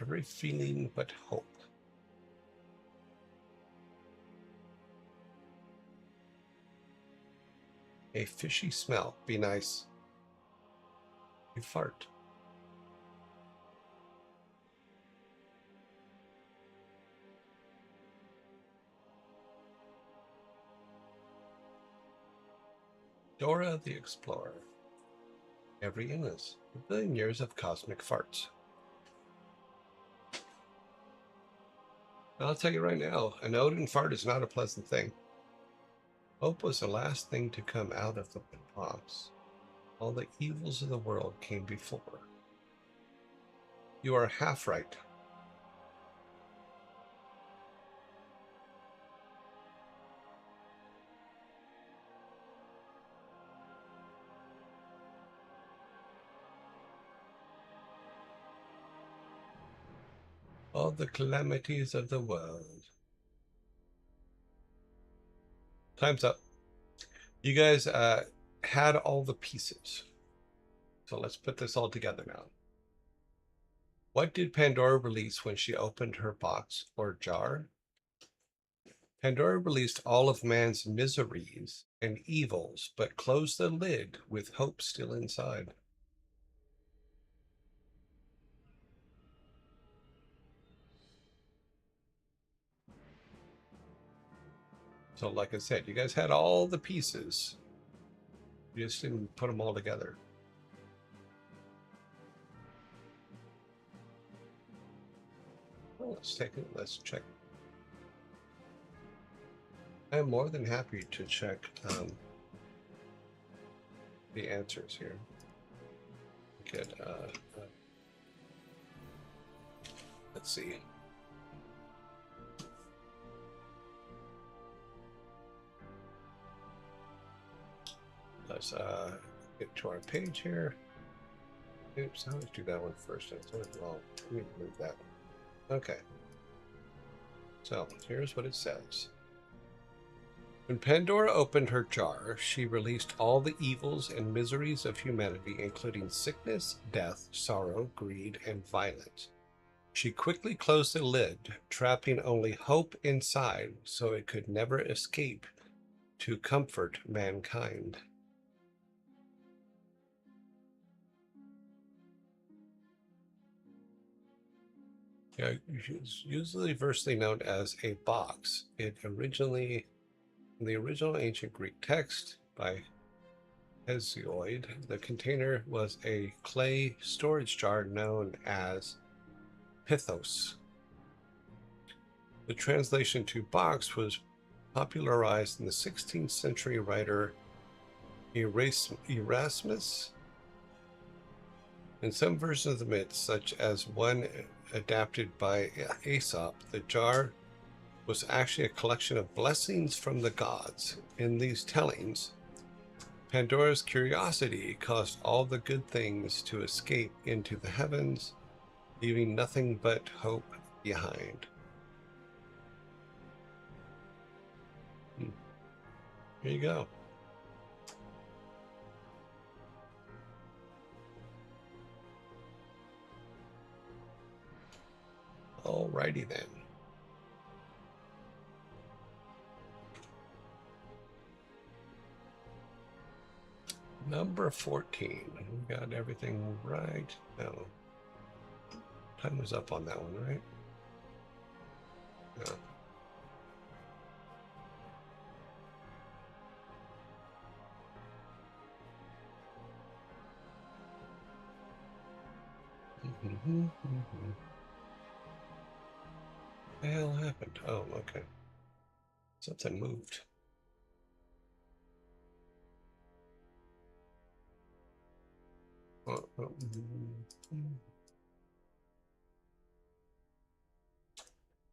Every feeling but hope. A fishy smell. Be nice. You fart. Dora the Explorer. Every illness. A billion years of cosmic farts. I'll tell you right now, an Odin fart is not a pleasant thing. Hope was the last thing to come out of the box. All the evils of the world came before. You are half right. All the calamities of the world. Time's up. You guys had all the pieces. So let's put this all together now. What did Pandora release when she opened her box or jar? Pandora released all of man's miseries and evils, but closed the lid with hope still inside. So like I said, you guys had all the pieces. You just didn't put them all together. Well, let's take it. Let's check. I'm more than happy to check the answers here. We could, let's see. Let's get to our page here. Oops, I always do that one first. That's always wrong. Let me move that. Okay. So here's what it says. When Pandora opened her jar, she released all the evils and miseries of humanity, including sickness, death, sorrow, greed, and violence. She quickly closed the lid, trapping only hope inside so it could never escape to comfort mankind. Yeah, it's usually versely known as a box. It originally, in the original ancient Greek text by Hesiod, the container was a clay storage jar known as pithos. The translation to box was popularized in the 16th century writer Erasmus. In some versions of the myth, such as one adapted by Aesop, the jar was actually a collection of blessings from the gods. In these tellings, Pandora's curiosity caused all the good things to escape into the heavens, leaving nothing but hope behind. Here you go. Alrighty then. Number 14. We got everything right. No. Time was up on that one, right? No. What the hell happened? Oh, okay. Something moved.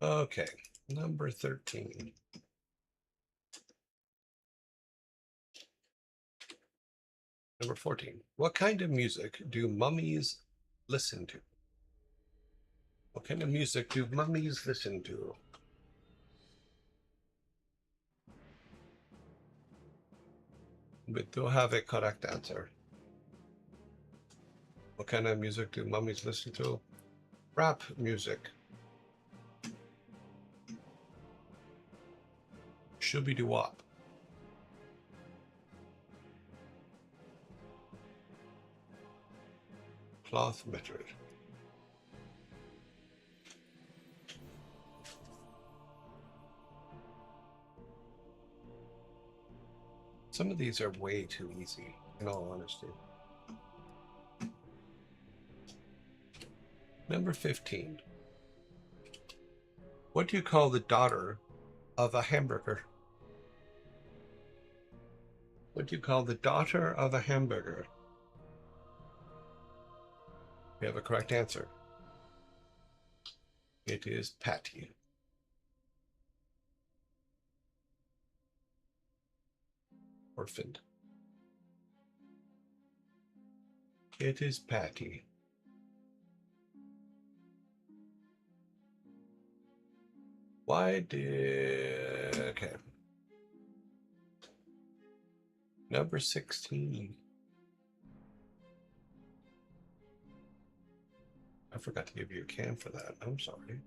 Okay, number 13. Number 14. What kind of music do mummies listen to? What kind of music do mummies listen to? We do have a correct answer. What kind of music do mummies listen to? Rap music. Shooby doo wop. Cloth method. Some of these are way too easy, in all honesty. Number 15. What do you call the daughter of a hamburger? What do you call the daughter of a hamburger? We have a correct answer. It is Patty. Orphaned. It is Patty. Why did... Okay. Number 16. I forgot to give you a can for that. I'm sorry.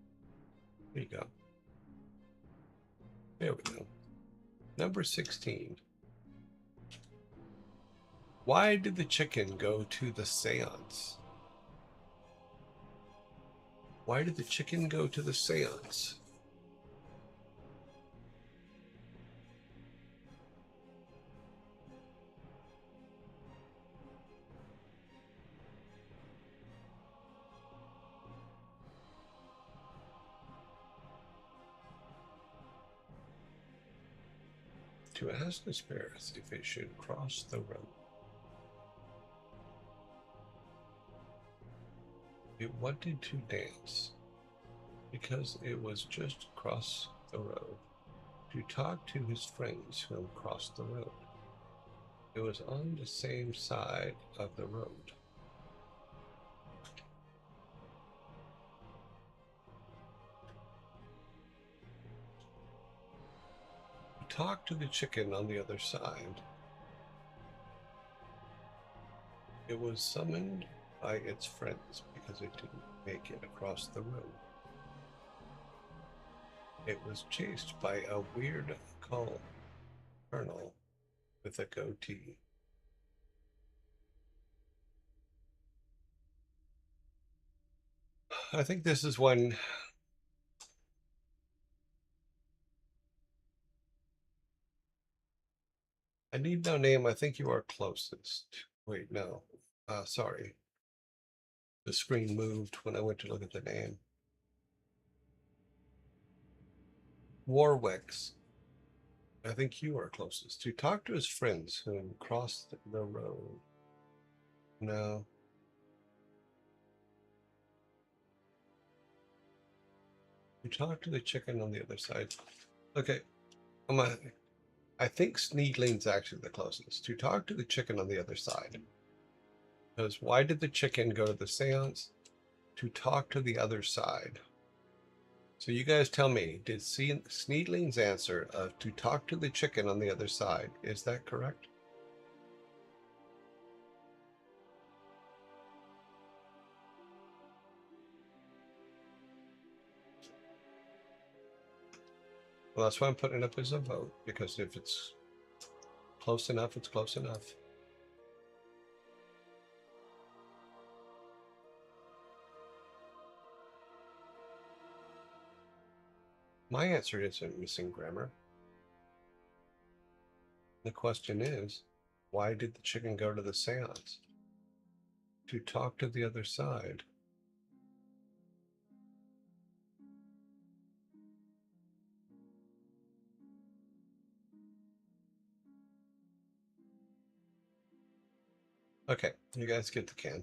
There you go. There we go. Number 16. Why did the chicken go to the seance? Why did the chicken go to the seance? To ask the spirits if it should cross the road. It wanted to dance because it was just across the road to talk to his friends who crossed the road. It was on the same side of the road. To talk to the chicken on the other side. It was summoned by its friends because it didn't make it across the road. It was chased by a weird colonel with a goatee. I think this is one. I need no name. I think you are closest. Wait, no. Sorry. The screen moved when I went to look at the name. Warwick's. I think you are closest. To talk to his friends who crossed the road. No. To talk to the chicken on the other side. Okay. I think Sneedling's actually the closest. To talk to the chicken on the other side. Because why did the chicken go to the seance? To talk to the other side. So you guys tell me, did Sneedling's answer of to talk to the chicken on the other side, is that correct? Well, that's why I'm putting it up as a vote, because if it's close enough, it's close enough. My answer isn't missing grammar. The question is, why did the chicken go to the seance? To talk to the other side. Okay, you guys get the can.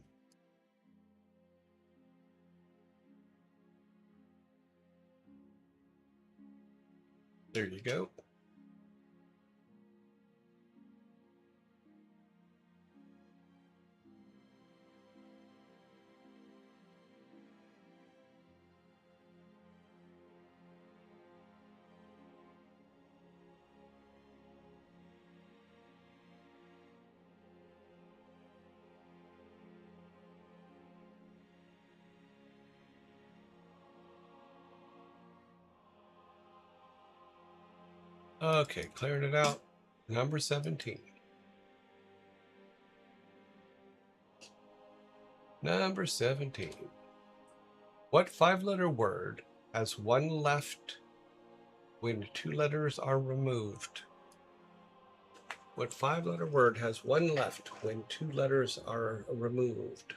There you go. Okay, clearing it out. Number 17. Number 17. What five-letter word has one left when two letters are removed? What five-letter word has one left when two letters are removed?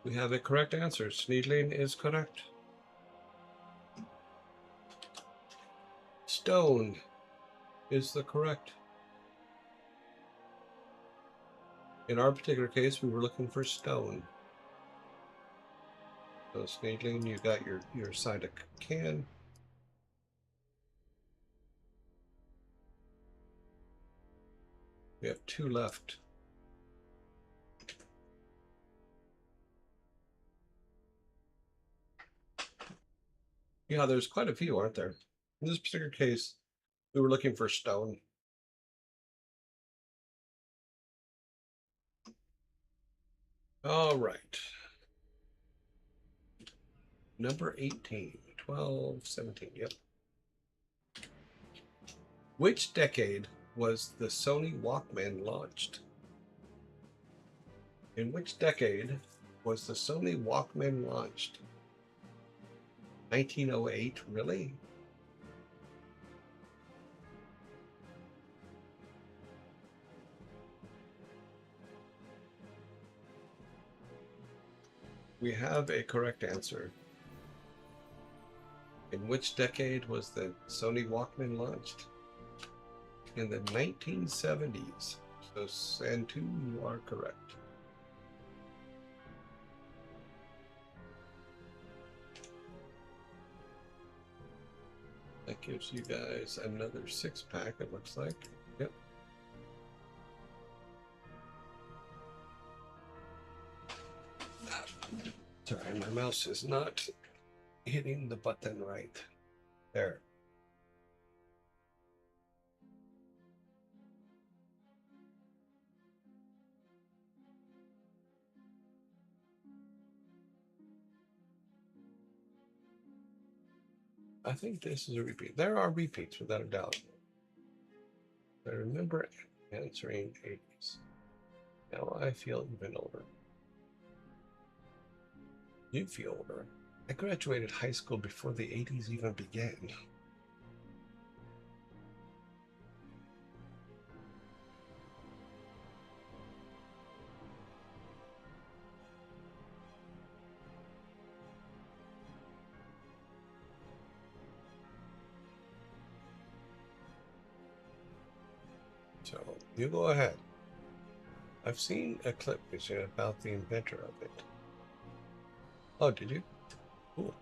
We have a correct answer. Sneedling is correct. Stone is the correct. In our particular case, we were looking for stone. So Sneedling, you got your side of can. We have two left. Yeah, there's quite a few, aren't there? In this particular case, we were looking for stone. All right. Number 18, 12, 17, yep. Which decade was the Sony Walkman launched? In which decade was the Sony Walkman launched? 1908, really? We have a correct answer. In which decade was the Sony Walkman launched? In the 1970s. So Santu, you are correct. That gives you guys another 6-pack, it looks like. Yep. Sorry, my mouse is not hitting the button right. There. I think this is a repeat. There are repeats, without a doubt. I remember answering 80s. Now I feel even older. You feel older. I graduated high school before the 80s even began. So you go ahead. I've seen a clip about the inventor of it. Oh, did you? Cool.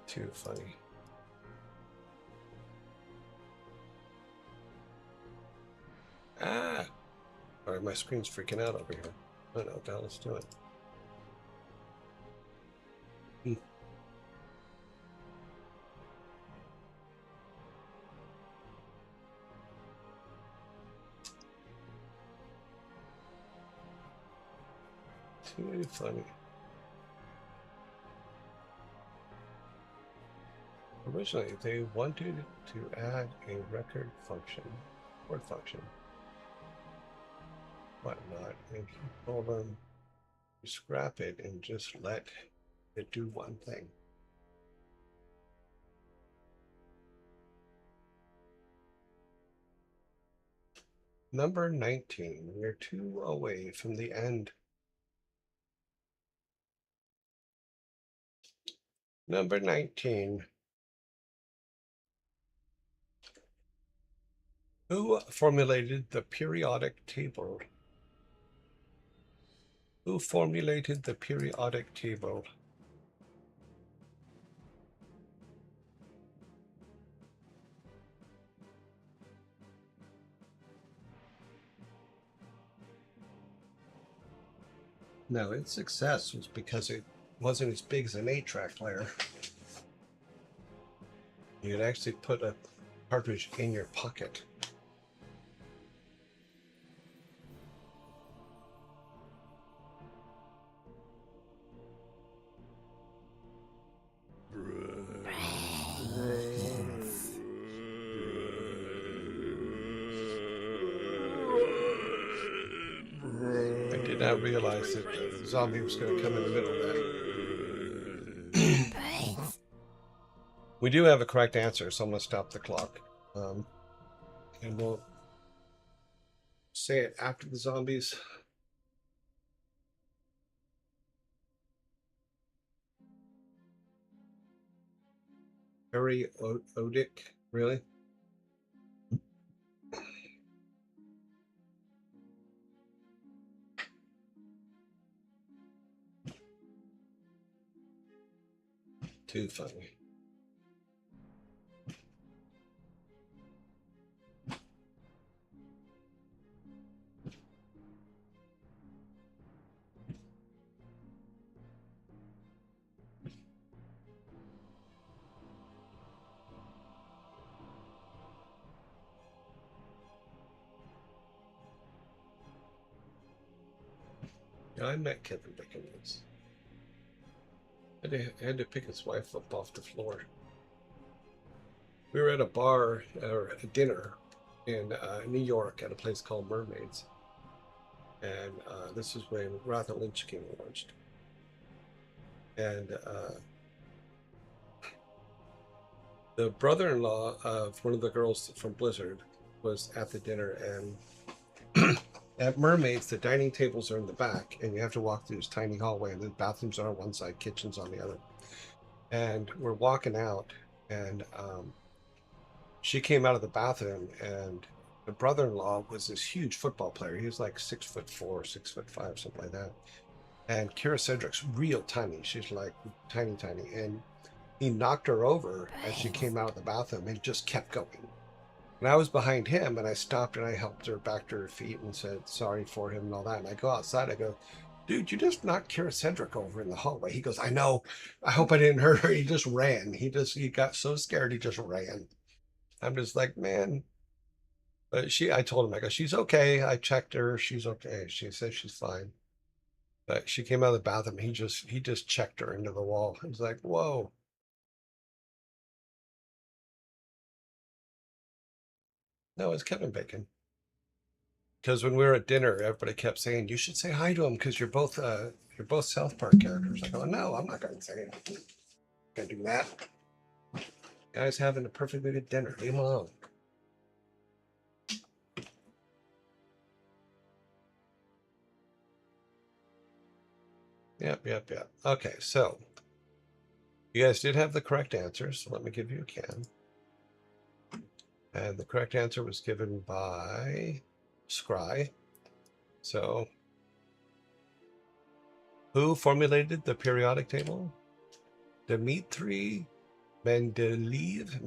Too funny. Ah! Alright, my screen's freaking out over here. I don't know what the hell it's doing. Too funny. Originally, they wanted to add a record function, word function, whatnot, and he told them to scrap it and just let it do one thing. Number 19, we're 2 away from the end. Number 19. Who formulated the periodic table? Who formulated the periodic table? No, its success was because it wasn't as big as an 8-track player. You could actually put a cartridge in your pocket. I did not realize that the zombie was going to come in the middle of that. We do have a correct answer, so I'm going to stop the clock. And we'll say it after the zombies. Periodic, really? Too funny. Yeah, I met Kevin Bacon once. I had to pick his wife up off the floor. We were at a bar or a dinner in New York at a place called Mermaids. And this is when Wrath of Lynch King launched. And the brother-in-law of one of the girls from Blizzard was at the dinner, and at Mermaids, the dining tables are in the back, and you have to walk through this tiny hallway, and the bathrooms are on one side, kitchens on the other. And we're walking out, and she came out of the bathroom, and the brother-in-law was this huge football player. He was like 6'4", 6'5", something like that. And Kira Cedric's real tiny. She's like tiny, tiny. And he knocked her over as she came out of the bathroom and just kept going. And I was behind him, and I stopped and I helped her back to her feet and said sorry for him and all that. And I go outside, I go, dude, you just knocked Kira Cedric over in the hallway. He goes, I know. I hope I didn't hurt her. He just ran. He got so scared he just ran. I'm just like, man. But I told him, I go, she's okay. I checked her. She's okay. She says she's fine. But she came out of the bathroom. He just checked her into the wall. I was like, whoa. No, it's Kevin Bacon. Because when we were at dinner, everybody kept saying, you should say hi to him because you're both South Park characters. I go, no, I'm not going to say it. I'm going to do that. Guy's having a perfectly good dinner. Leave him alone. Yep. Okay, so you guys did have the correct answers. So let me give you a can. And the correct answer was given by Scry. So, who formulated the periodic table? Dmitri Mendeleev?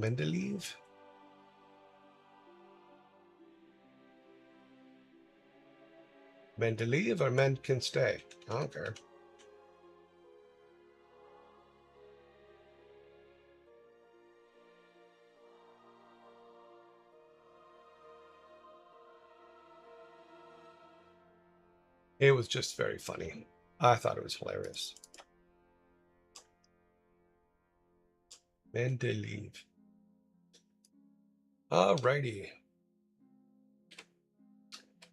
Mendeleev or men can stay? I don't care. It was just very funny. I thought it was hilarious. Mendeleev. Alrighty.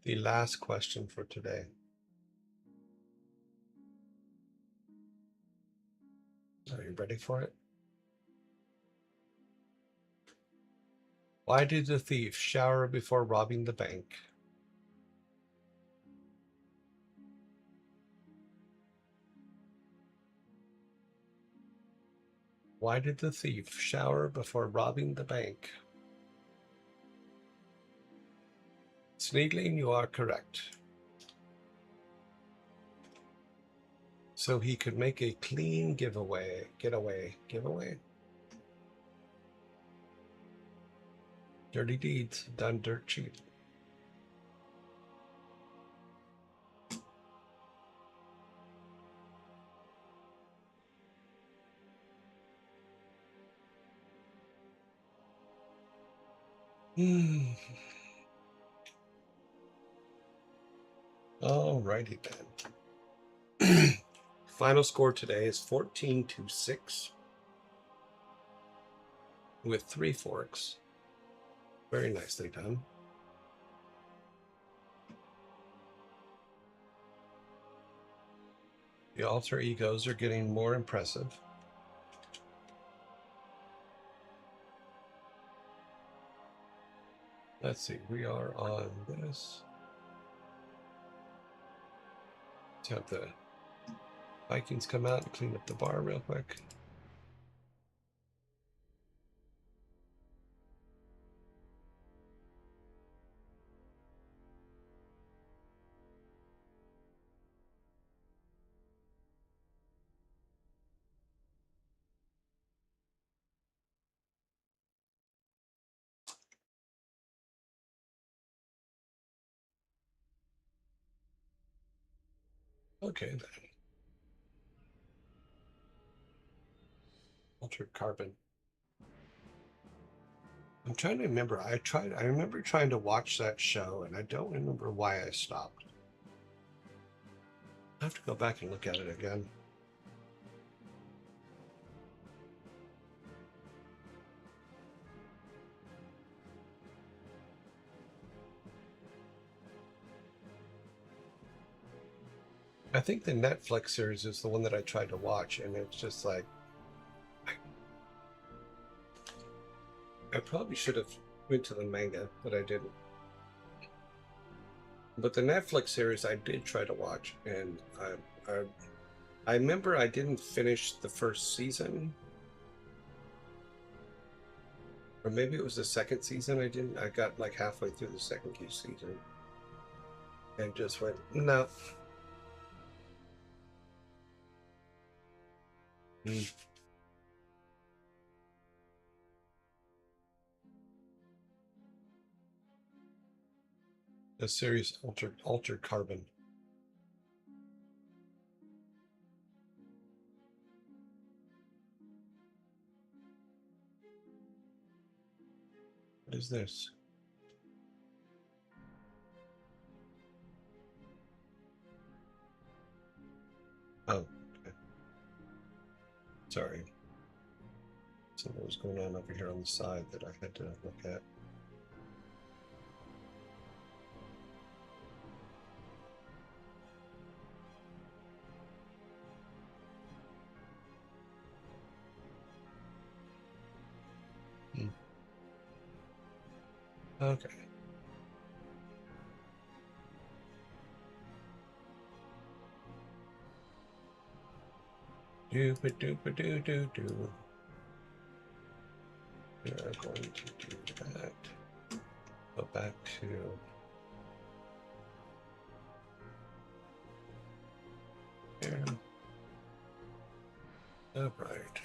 The last question for today. Are you ready for it? Why did the thief shower before robbing the bank? Why did the thief shower before robbing the bank? Sneedling, you are correct. So he could make a clean getaway. Dirty deeds done dirt cheap. Alrighty then. Final score today is 14-6 with 3 forks. Very nicely done. The alter egos are getting more impressive. Let's see, we are on this. Let's have the Vikings come out and clean up the bar real quick. Okay then. Altered carbon. I'm trying to remember. I remember trying to watch that show, and I don't remember why I stopped. I have to go back and look at it again. I think the Netflix series is the one that I tried to watch, and it's just like I probably should have went to the manga, but I didn't. But the Netflix series I did try to watch, and I remember I didn't finish the first season, or maybe it was the second season. I got like halfway through the second season, and just went no. The series Altered Carbon. What is this? Oh, okay. Sorry. Something was going on over here on the side that I had to look at. Okay. Do. We are going to do that. Go back to here. All right.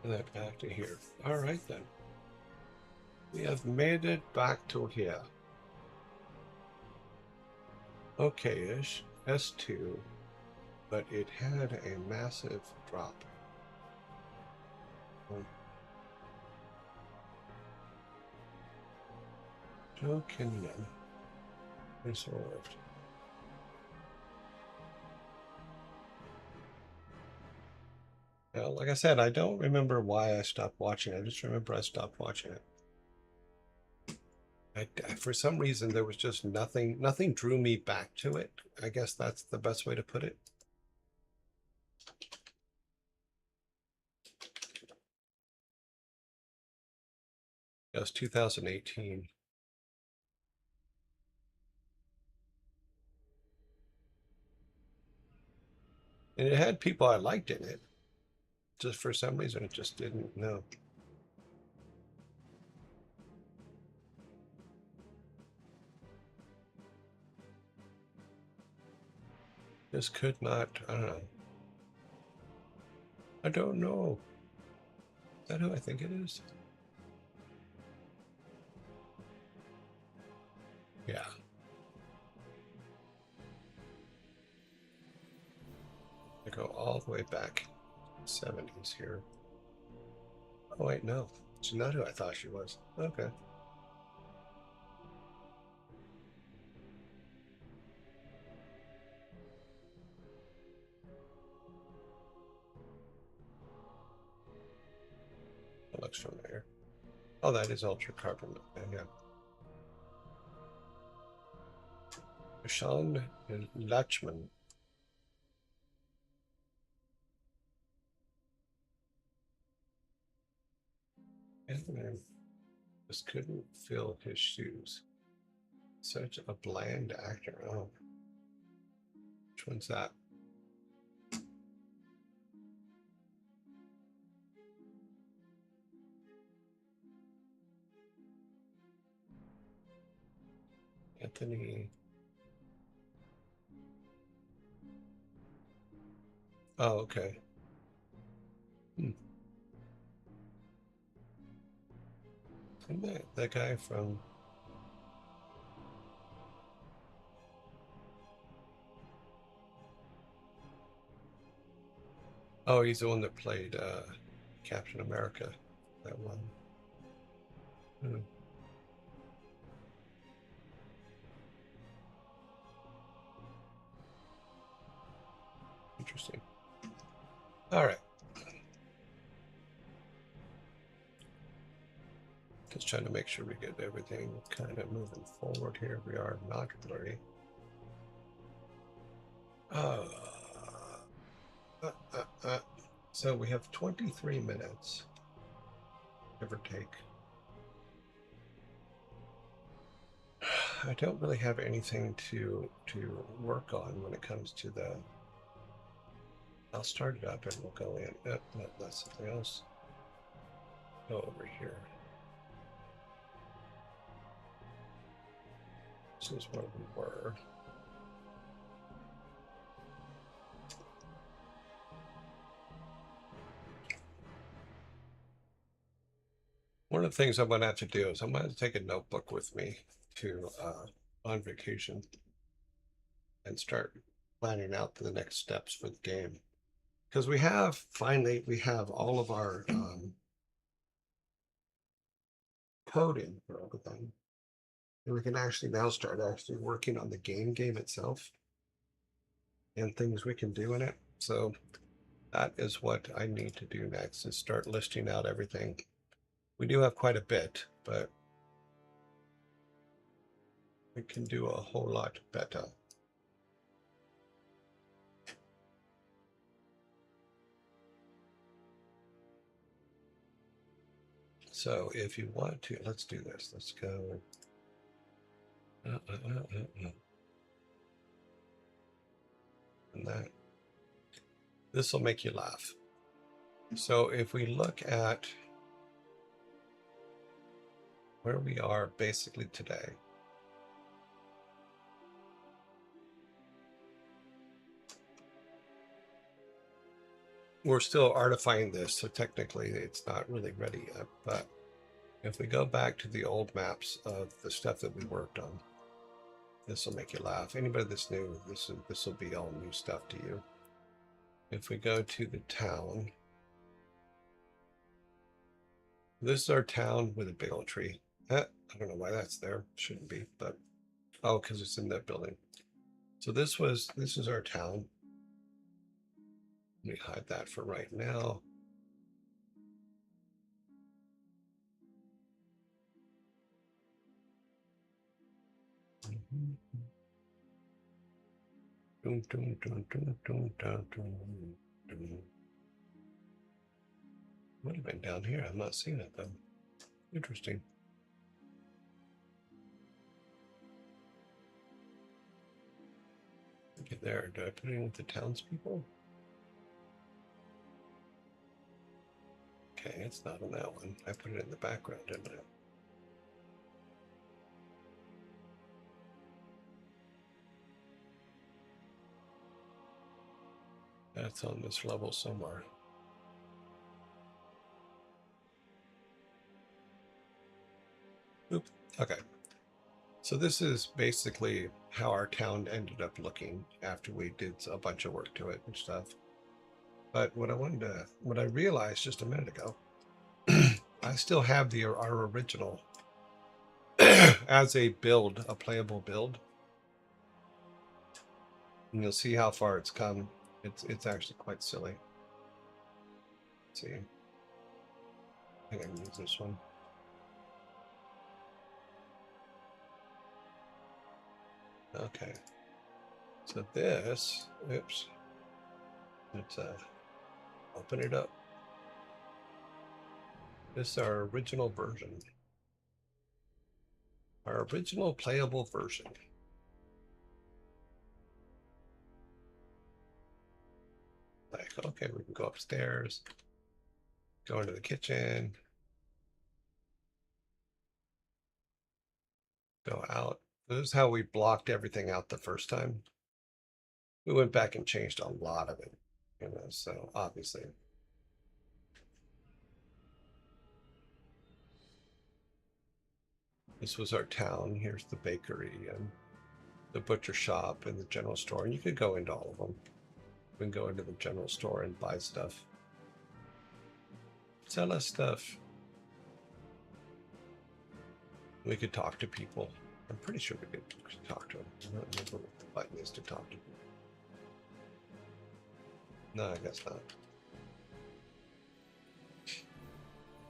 And then back to here. All right then. We have made it back to here. Okay-ish. S2. But it had a massive drop. Joe Kinnan. Resolved. Now, like I said, I don't remember why I stopped watching. I just remember I stopped watching it. For some reason, there was just nothing drew me back to it. I guess that's the best way to put it. That was 2018. And it had people I liked in it. Just for some reason, it just didn't know. Just could not, I don't know. I don't know. Is that who I think it is? Yeah. I go all the way back 70s here. Oh, wait, no. She's not who I thought she was. Okay. It looks familiar. Oh, that is Ultra Carbon. Yeah. Sean Lachman. And I just couldn't fill his shoes. Such a bland actor. Oh. Which one's that? Anthony. Oh, okay. Isn't that guy from... Oh, he's the one that played Captain America. That one. Hmm. Interesting. All right. Just trying to make sure we get everything kind of moving forward here. We are not blurry. So we have 23 minutes, give or take. I don't really have anything to work on when it comes to the... I'll start it up and we'll go in. No, that's something else. Go over here. This is where we were. One of the things I'm going to have to do is I'm going to take a notebook with me to on vacation and start planning out the next steps for the game. Because we have all of our coding for everything. And we can actually now start actually working on the game itself and things we can do in it. So that is what I need to do next, is start listing out everything. We do have quite a bit, but we can do a whole lot better. So if you want to, let's do this. Let's go. And that. This will make you laugh. So if we look at where we are basically today, we're still artifying this, so technically it's not really ready yet. But if we go back to the old maps of the stuff that we worked on, this will make you laugh. Anybody that's new, this will be all new stuff to you. If we go to the town, this is our town with a big old tree. I don't know why that's there. Shouldn't be, but oh, because it's in that building. So this is our town. Let me hide that for right now. Would have been down here. I'm not seeing it though. Interesting. Okay, there. Do I put it in with the townspeople? Okay, it's not on that one. I put it in the background, didn't I? That's on this level somewhere. Oops. Okay. So this is basically how our town ended up looking after we did a bunch of work to it and stuff. But what I realized just a minute ago I still have our original as a build, a playable build. And you'll see how far it's come. It's actually quite silly. Let's see. I think I can use this one. Okay. So this, oops. Let's open it up. This is our original version. Our original playable version. Like, okay, we can go upstairs, go into the kitchen, go out. This is how we blocked everything out the first time. We went back and changed a lot of it, you know, so obviously. This was our town. Here's the bakery and the butcher shop and the general store. And you could go into all of them. We can go into the general store and buy stuff. Sell us stuff. We could talk to people. I'm pretty sure we could talk to them. I don't remember what the button is to talk to people. No, I guess not.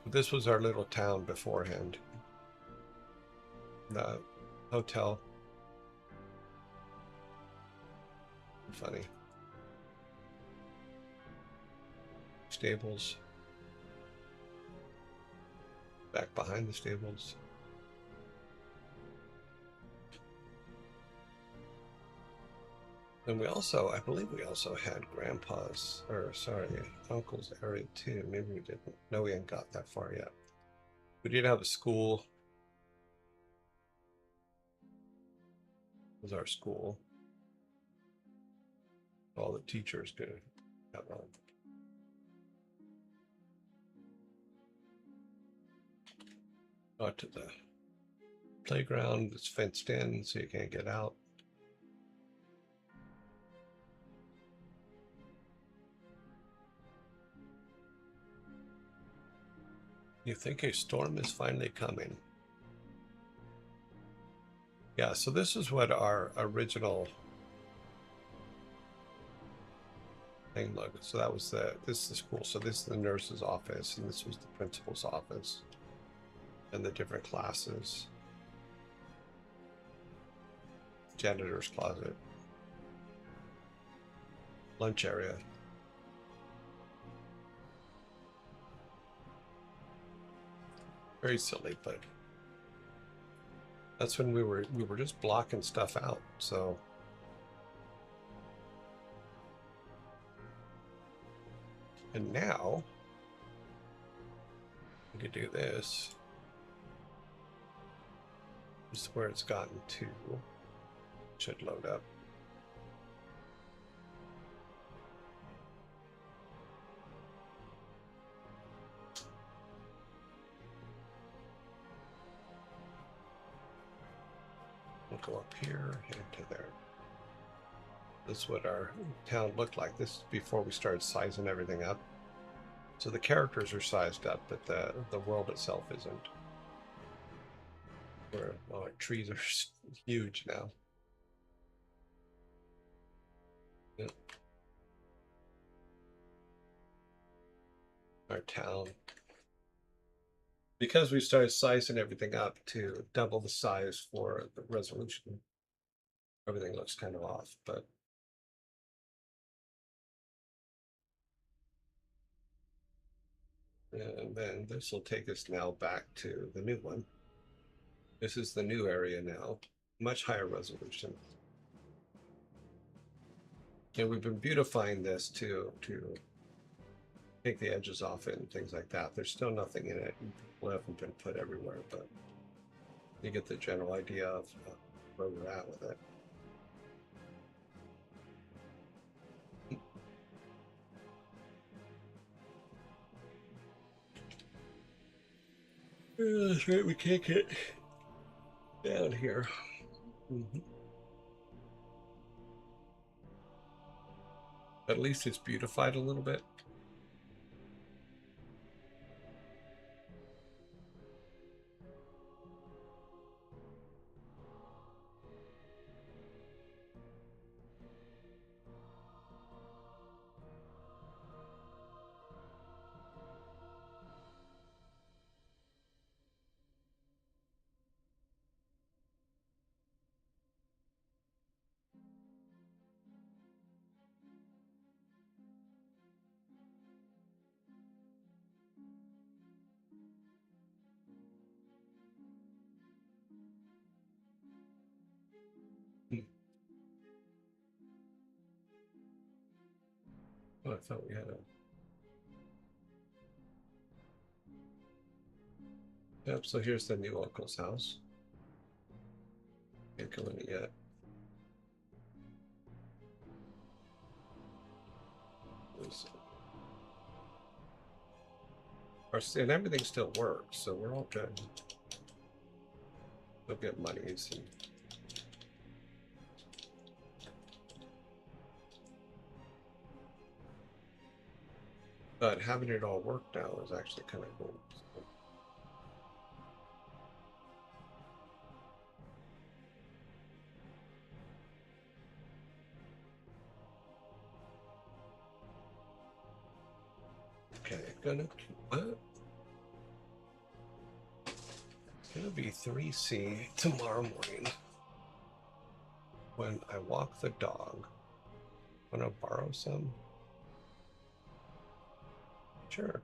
This was our little town beforehand. The hotel. Funny. Stables. Back behind the stables. And we also, I believe we also had grandpa's, or sorry, uncle's area too. Maybe we didn't. No, we hadn't got that far yet. We did have a school. It was our school. All the teachers could have on. Got to the playground. It's fenced in, so you can't get out. You think a storm is finally coming. Yeah, so this is what our original thing looked. So that was this is the school. So this is the nurse's office, and this was the principal's office, and the different classes. Janitor's closet. Lunch area. Very silly, but that's when we were just blocking stuff out. So and now we could do this. This is where it's gotten to. Should load up. We'll go up here and to there. This is what our town looked like. This is before we started sizing everything up. So the characters are sized up, but the world itself isn't. Where our trees are huge now. Yep. Our town. Because we started sizing everything up to double the size for the resolution, everything looks kind of off, but and then this will take us now back to the new one. This is the new area now, much higher resolution. And we've been beautifying this to take the edges off it and things like that. There's still nothing in it. People haven't been put everywhere, but you get the general idea of where we're at with it. That's right, we can't get down here. At least it's beautified a little bit. thought we had a... Yep, so here's the new uncle's house. Can't go in it yet. And everything still works, so we're all good. We'll get monies. And... But having it all work now is actually kind of cool. Okay, what? It's gonna be 3C tomorrow morning when I walk the dog. Wanna borrow some? Sure.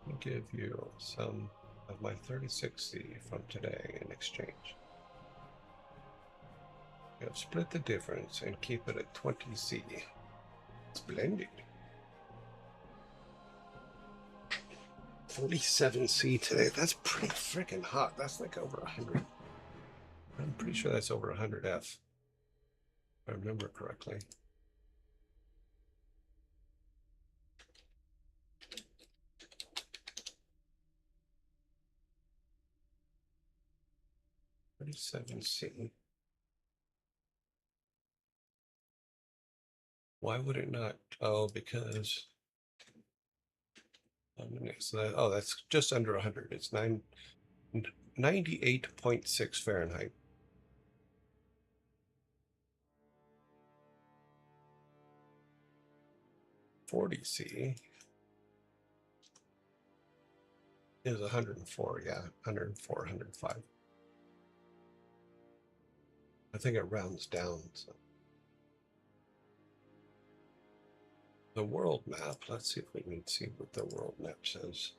I'll give you some of my 36C from today in exchange. I'll split the difference and keep it at 20C. Splendid. 47C today. That's pretty freaking hot. That's like over 100. I'm pretty sure that's over 100 F. If I remember correctly. C. Why would it not? Oh, because so that, oh, that's just under 100. It's 98.6 Fahrenheit. .40C is 104. Yeah, 104, 105. I think it rounds down. So. The world map. Let's see if we can see what the world map says.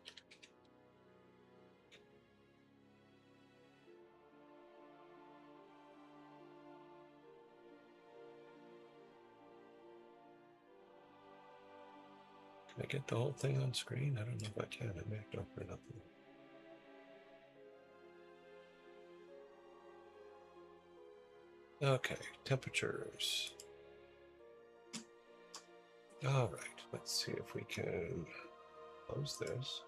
Can I get the whole thing on screen? I don't know if I can. I may have to open it up. Okay, temperatures. All right, let's see if we can close this.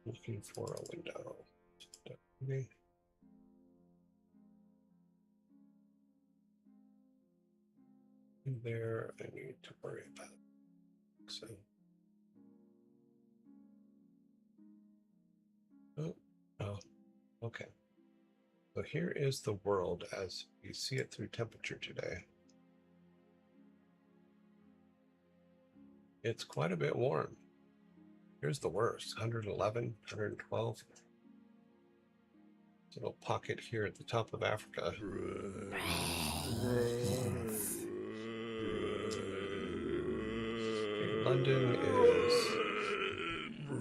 Looking for a window. Okay. There, I need to worry about. So, oh, okay. So here is the world as you see it through temperature today. It's quite a bit warm. Here's the worst, 111, 112. Little pocket here at the top of Africa. Okay, London is,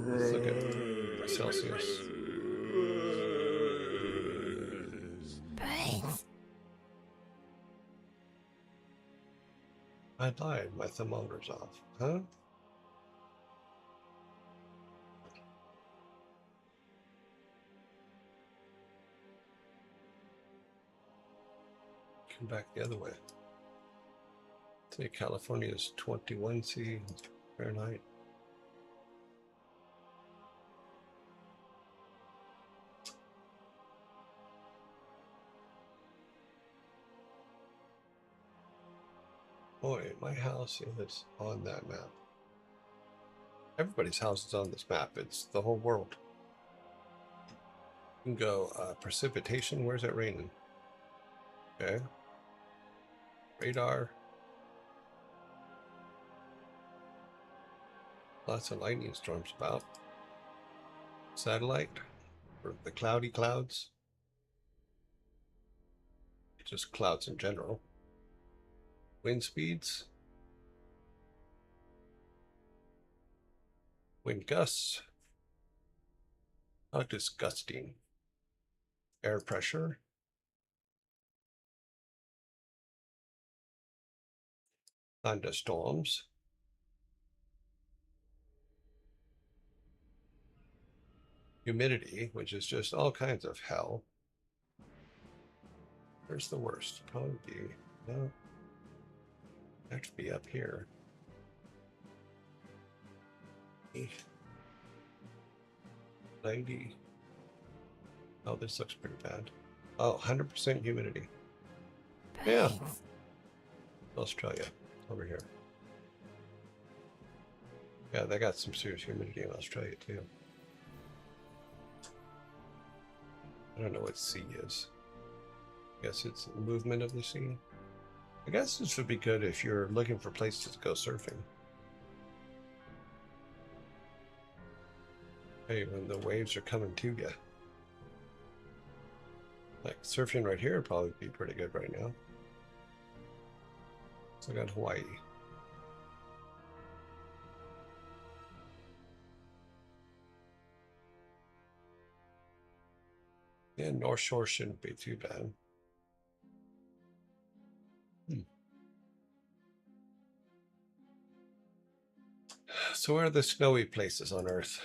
let's look at Celsius. I lied, my thermometer's off. Huh? Come back the other way. Say California is 21C Fahrenheit. Boy, my house is on that map. Everybody's house is on this map. It's the whole world. You can go precipitation. Where's it raining? Okay. Radar. Lots of lightning storms about. Satellite. Or the cloudy clouds. Just clouds in general. Wind speeds. Wind gusts. How disgusting. Air pressure. thunderstorms. Humidity, which is just all kinds of hell. Where's the worst? Probably be, no, have to be up here. 90. Oh, this looks pretty bad. Oh, 100% humidity. Yeah. Australia, over here. Yeah, they got some serious humidity in Australia too. I don't know what sea is. I guess it's the movement of the sea. I guess this would be good if you're looking for places to go surfing. Hey, when the waves are coming to you. Like surfing right here would probably be pretty good right now. So I got Hawaii. Yeah, North Shore shouldn't be too bad. So where are the snowy places on Earth?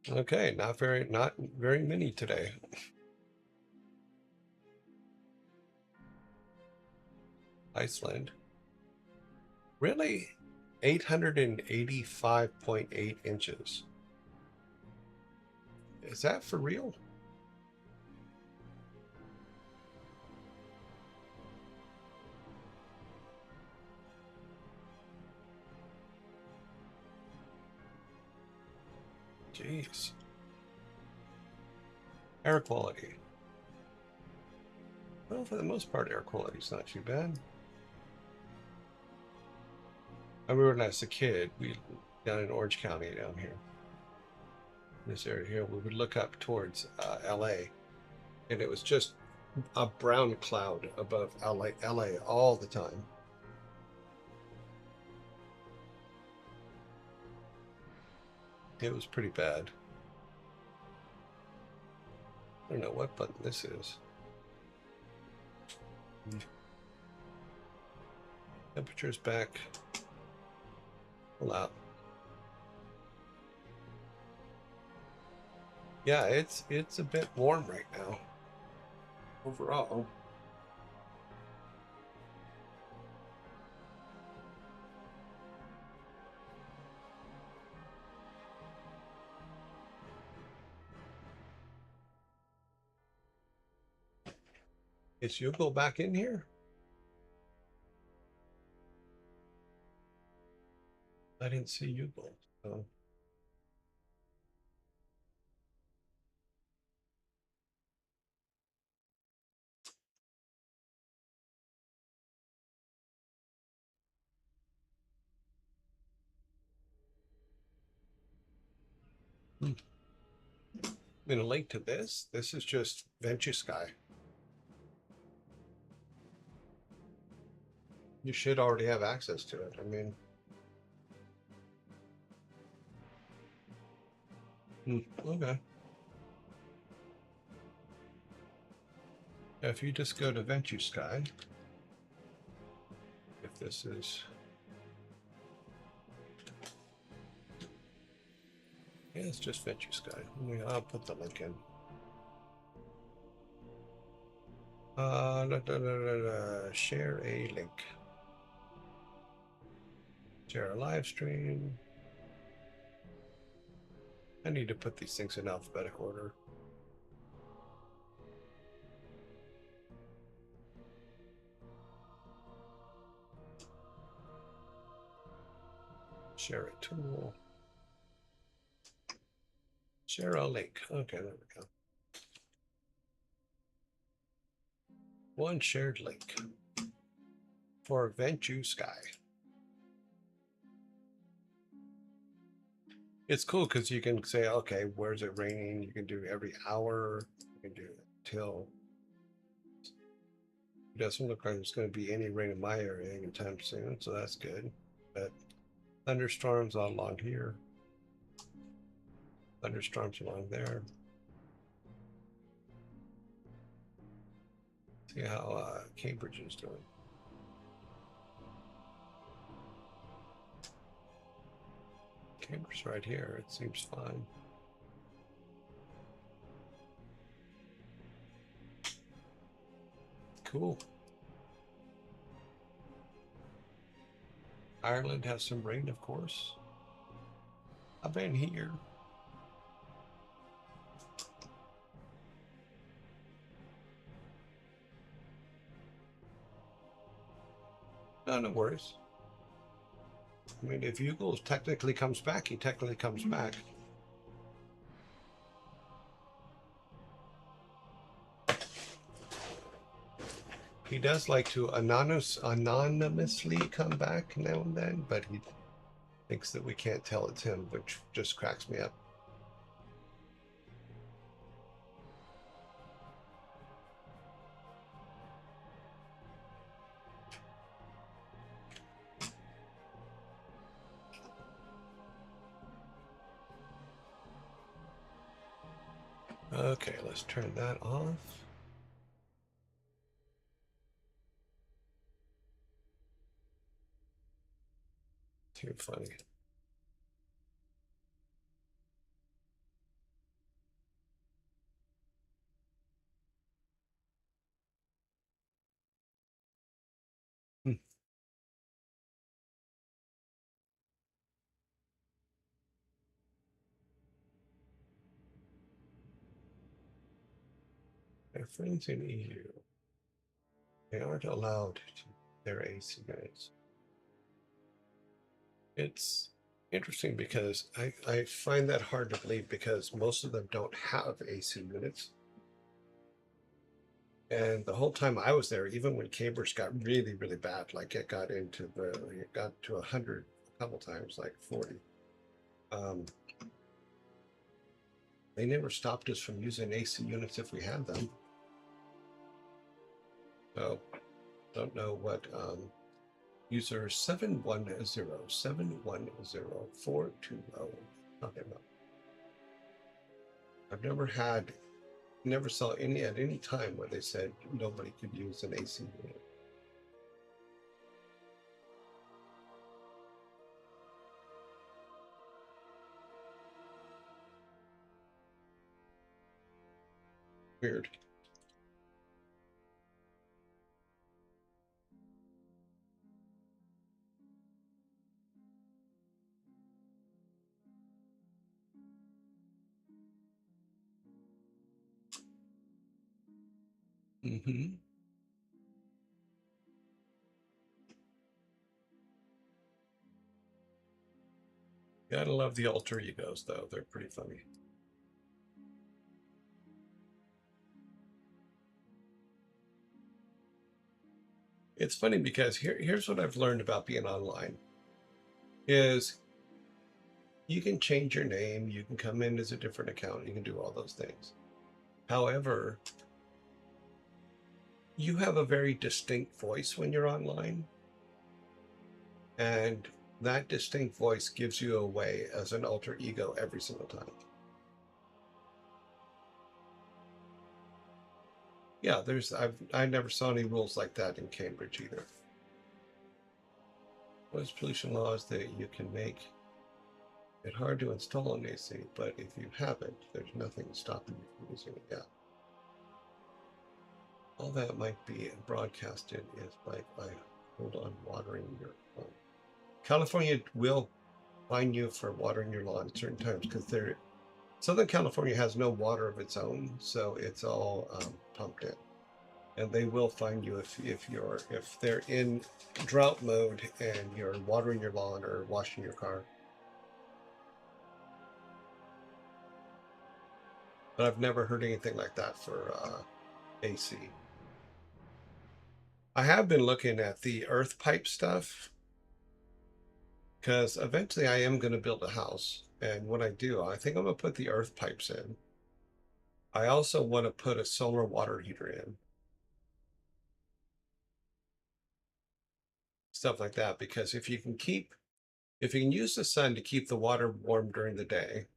Okay, not very many today. Iceland. Really? 885.8 inches. Is that for real? Jeez. Air quality. Well, for the most part, air quality is not too bad. I remember when I was a kid, we down in Orange County down here. This area here, we would look up towards LA, and it was just a brown cloud above LA all the time. It was pretty bad. I don't know what button this is. Temperature's back. Pull out. Yeah, it's a bit warm right now. Overall. Is Yugo back in here? I didn't see Yugo. So. I'm going to link to this. This is just Venture Sky. You should already have access to it. I mean, okay. If you just go to Venture Sky, if this is, yeah, it's just Venture Sky. I'll put the link in. Share a link. Share a live stream. I need to put these things in alphabetical order. Share a tool. Share a link. Okay, there we go. One shared link for Venture Sky. It's cool because you can say, okay, where's it raining? You can do every hour. You can do it till. It doesn't look like there's going to be any rain in my area anytime soon, so that's good. But thunderstorms all along here. Thunderstorms along there. See how Cambridge is doing. Cambridge right here. It seems fine. Cool. Ireland has some rain, of course. I've been here. No, no worries. I mean, if Hugel technically comes back, he technically comes back. He does like to anonymously come back now and then, but he thinks that we can't tell it's him, which just cracks me up. Okay, let's turn that off. Too funny. Hmm. Their friends in EU, they aren't allowed to their AC units. It's interesting because I find that hard to believe because most of them don't have AC units. And the whole time I was there, even when Cambridge got really, really bad, like it got to 100 a couple times, like 40. They never stopped us from using AC units if we had them. So don't know what user 710710420 talking about. I've never saw any at any time where they said nobody could use an AC unit. Weird. Mm-hmm. Gotta love the alter egos, though. They're pretty funny. It's funny because here's what I've learned about being online is you can change your name, you can come in as a different account, you can do all those things. However, you have a very distinct voice when you're online. And that distinct voice gives you away as an alter ego every single time. Yeah, I never saw any rules like that in Cambridge either. Noise pollution laws that you can make it hard to install an AC, but if you have it, there's nothing stopping you from using it. Yeah. All that might be broadcasted is by hold on watering your lawn. California will fine you for watering your lawn at certain times because Southern California has no water of its own, so it's all pumped in, and they will fine you if they're in drought mode and you're watering your lawn or washing your car. But I've never heard anything like that for AC. I have been looking at the earth pipe stuff because eventually I am going to build a house, and when I do, I think I'm going to put the earth pipes in. I also want to put a solar water heater in. Stuff like that, because if you can use the sun to keep the water warm during the day,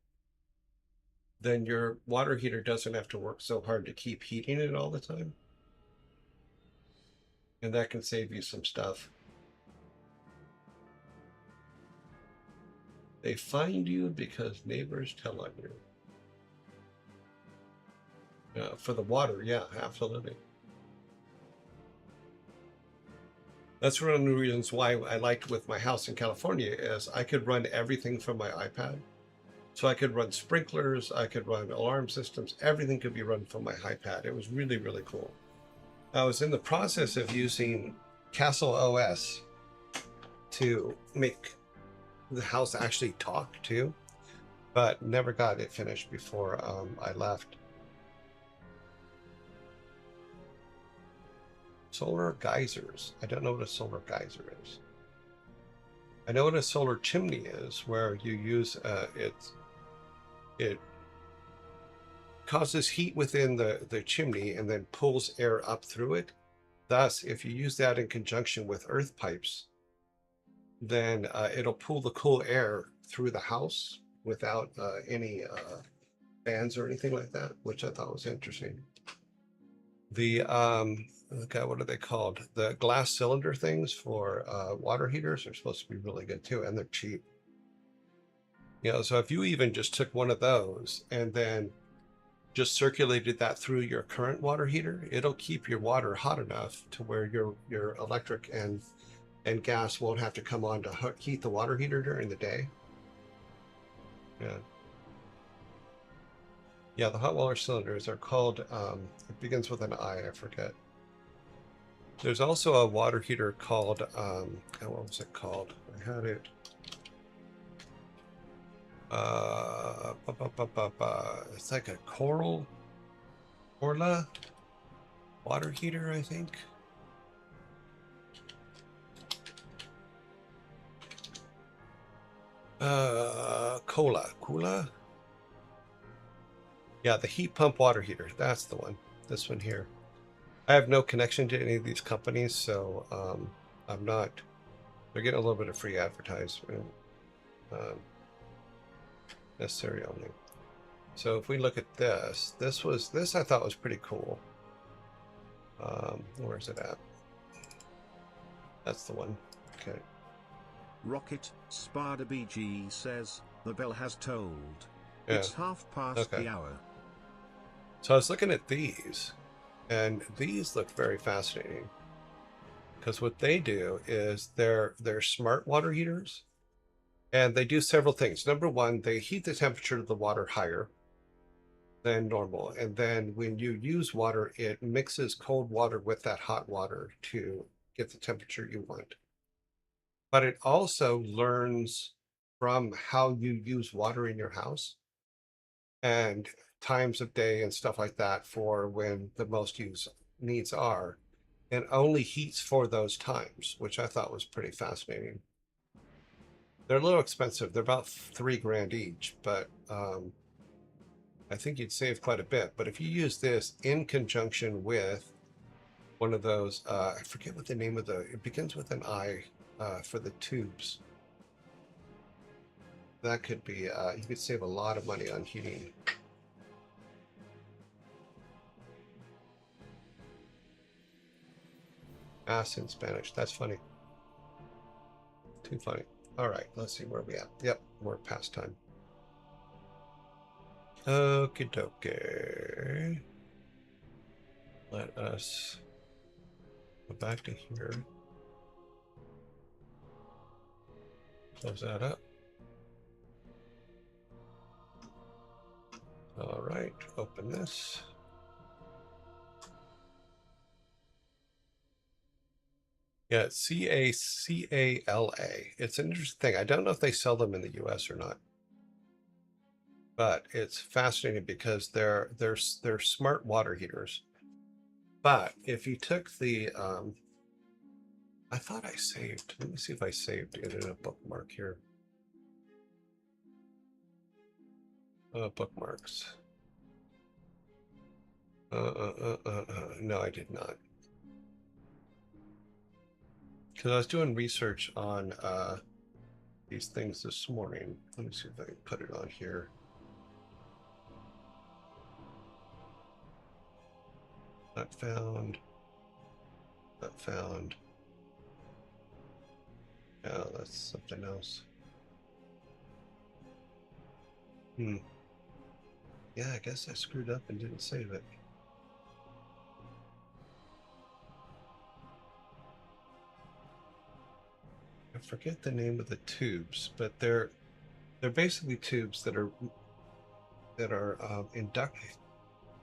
then your water heater doesn't have to work so hard to keep heating it all the time. And that can save you some stuff. They find you because neighbors tell on you. For the water, yeah, absolutely. That's one of the reasons why I liked with my house in California is I could run everything from my iPad. So I could run sprinklers, I could run alarm systems, everything could be run from my iPad. It was really, really cool. I was in the process of using Castle OS to make the house actually talk too, but never got it finished before I left. Solar geysers. I don't know what a solar geyser is. I know what a solar chimney is, where you use it causes heat within the chimney and then pulls air up through it. Thus, if you use that in conjunction with earth pipes, then it'll pull the cool air through the house without any fans or anything like that, which I thought was interesting. The okay, what are they called? The glass cylinder things for water heaters are supposed to be really good too, and they're cheap. You know, so if you even just took one of those and then just circulated that through your current water heater, it'll keep your water hot enough to where your electric and gas won't have to come on to heat the water heater during the day. Yeah. Yeah, the hot water cylinders are called, it begins with an I forget. There's also a water heater called, what was it called? I had it. It's like a Corla water heater, I think. Cola. Yeah, the heat pump water heater. That's the one. This one here. I have no connection to any of these companies, so I'm not. They're getting a little bit of free advertisement. Necessary only. So if we look at this I thought was pretty cool. Where's it at? That's the one. Okay. Rocket Spada BG says the bell has tolled. Yeah. It's half past the hour. So I was looking at these, and these look very fascinating because what they do is they're smart water heaters, and they do several things. Number one, they heat the temperature of the water higher than normal, and then when you use water, it mixes cold water with that hot water to get the temperature you want. But it also learns from how you use water in your house and times of day and stuff like that for when the most needs are, and only heats for those times, which I thought was pretty fascinating. They're a little expensive. They're about $3,000 each, but I think you'd save quite a bit. But if you use this in conjunction with one of those, I forget what the name of it begins with an I for the tubes. That could be, you could save a lot of money on heating. Ass in Spanish. That's funny. Too funny. All right, let's see where we at. Yep, we're past time. Okie dokie. Let us go back to here. Close that up. All right, open this. Yeah, it's CACALA. It's an interesting thing. I don't know if they sell them in the US or not. But it's fascinating because they're smart water heaters. But if you took the I thought I saved. Let me see if I saved it in a bookmark here. Bookmarks. No, I did not. Because I was doing research on these things this morning. Let me see if I can put it on here. Not found. Not found. Oh, that's something else. Yeah, I guess I screwed up and didn't save it. I forget the name of the tubes, but they're basically tubes that are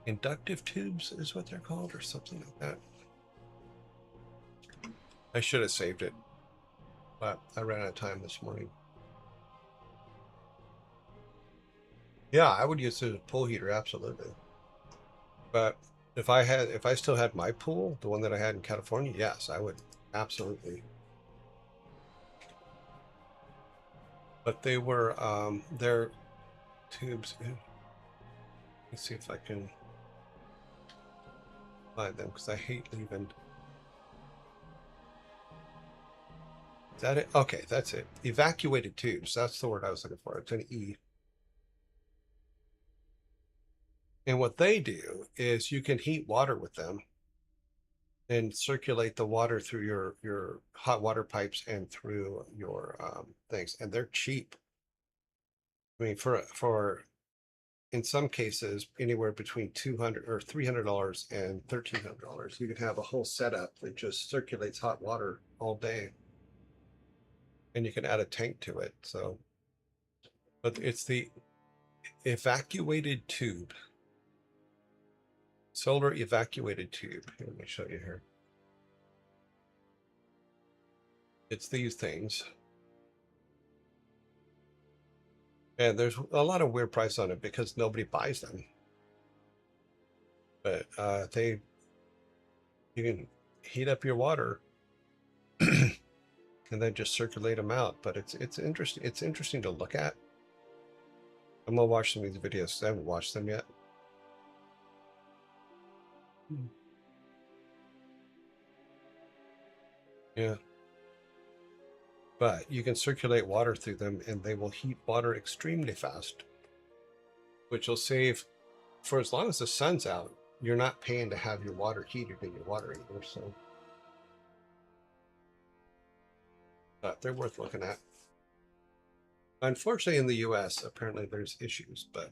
inductive tubes is what they're called, or something like that. I should have saved it, but I ran out of time this morning. Yeah, I would use it as a pool heater, absolutely. But if I still had my pool, the one that I had in California, yes, I would absolutely. But they were their tubes. Let's see if I can find them because I hate leaving. Is that it? Okay, that's it. Evacuated tubes. That's the word I was looking for. It's an E. And what they do is you can heat water with them and circulate the water through your hot water pipes and through your things. And they're cheap. I mean, for in some cases anywhere between $200 or $300 and $1,300, you can have a whole setup that just circulates hot water all day, and you can add a tank to it. So, but it's the evacuated tube. Solar evacuated tube. Here, let me show you here. It's these things. And there's a lot of weird price on it because nobody buys them. But you can heat up your water and then just circulate them out. But it's interesting. It's interesting to look at. I'm gonna watch some of these videos because I haven't watched them yet. Yeah. But you can circulate water through them and they will heat water extremely fast, which will save, for as long as the sun's out, you're not paying to have your water heated in your water heater. So they're worth looking at. Unfortunately, in the US, apparently there's issues, but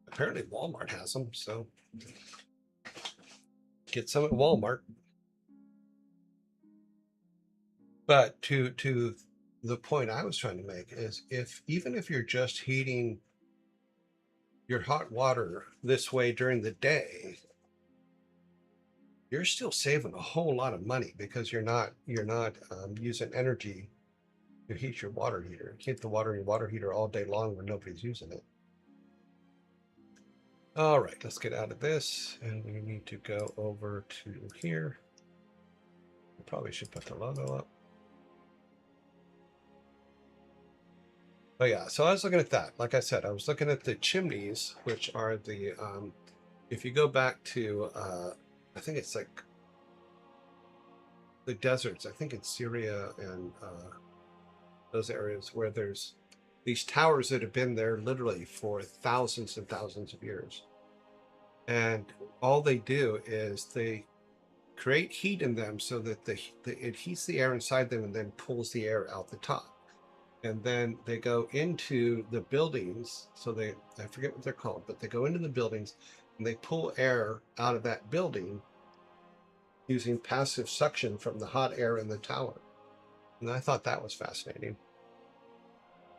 apparently Walmart has them. So get some at Walmart. But to the point I was trying to make is even if you're just heating your hot water this way during the day, you're still saving a whole lot of money because you're not using energy to heat your water heater. Keep the water in your water heater all day long when nobody's using it. All right, let's get out of this, and we need to go over to here. We probably should put the logo up. Oh yeah, so I was looking at that. Like I said, I was looking at the chimneys, which are the if you go back to I think it's like the deserts. I think it's Syria and those areas where there's these towers that have been there literally for thousands and thousands of years. And all they do is they create heat in them so that it heats the air inside them and then pulls the air out the top. And then they go into the buildings. So I forget what they're called, but they go into the buildings and they pull air out of that building using passive suction from the hot air in the tower. And I thought that was fascinating.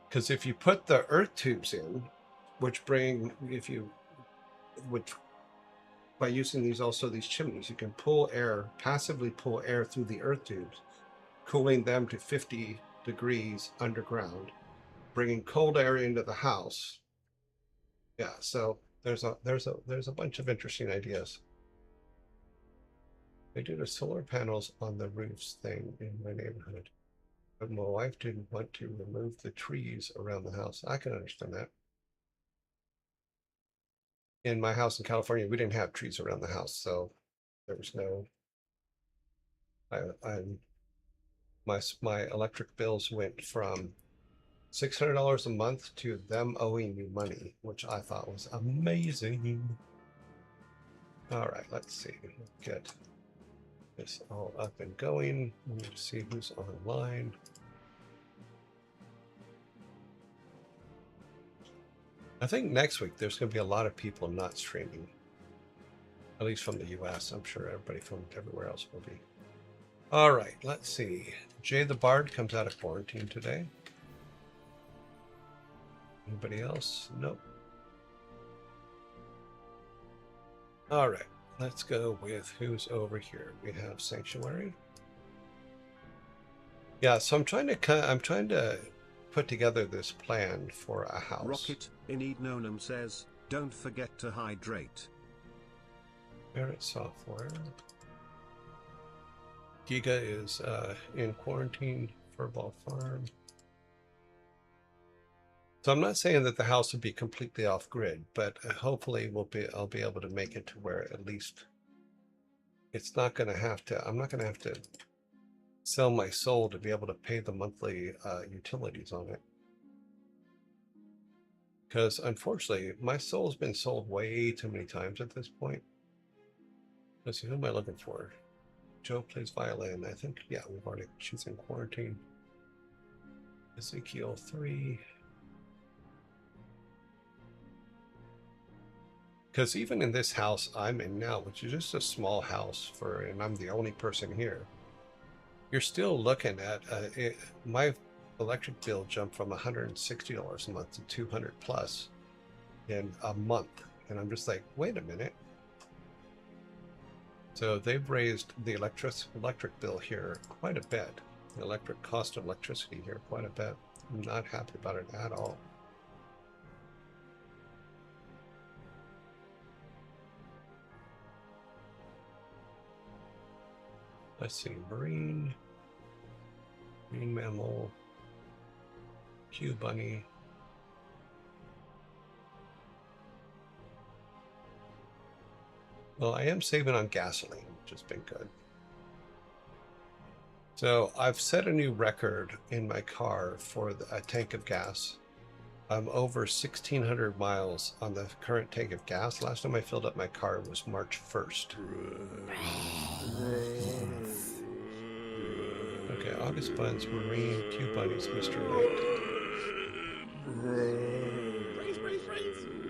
Because if you put the earth tubes in, by using these chimneys, you can passively pull air through the earth tubes, cooling them to 50 degrees underground, bringing cold air into the house. Yeah, so there's a bunch of interesting ideas. They did a solar panels on the roofs thing in my neighborhood, but my wife didn't want to remove the trees around the house. I can understand that. In my house in California, we didn't have trees around the house, so there was no. My electric bills went from $600 a month to them owing me money, which I thought was amazing. All right, let's see. Good. this all up and going. Let me see who's online. I think next week there's going to be a lot of people not streaming, at least from the US. I'm sure everybody from everywhere else will be. All right, let's see. Jay the Bard comes out of quarantine today. Anybody else? Nope. All right, let's go with who's over here. We have Sanctuary. Yeah, so I'm trying to put together this plan for a house. Rocket in Ednonum says, don't forget to hydrate. Barrett Software. Giga is in quarantine. Furball Farm. So I'm not saying that the house will be completely off grid, but hopefully I'll be able to make it to where at least it's not going to have to. I'm not going to have to sell my soul to be able to pay the monthly utilities on it. Because unfortunately, my soul's been sold way too many times at this point. Let's see, who am I looking for? Joe plays violin. I think, yeah, she's in quarantine. Ezekiel 3. Because even in this house I'm in now, which is just a small house and I'm the only person here, you're still looking at my electric bill jumped from $160 a month to 200 plus in a month. And I'm just like, wait a minute. So they've raised the electric bill here quite a bit. The electric cost of electricity here quite a bit. I'm not happy about it at all. Let's see, marine mammal, Q bunny. Well, I am saving on gasoline, which has been good. So I've set a new record in my car for a tank of gas. I'm over 1,600 miles on the current tank of gas. Last time I filled up my car was March 1st. Okay, August Buns, Marine, Pew Bunnies, Mr. Knight.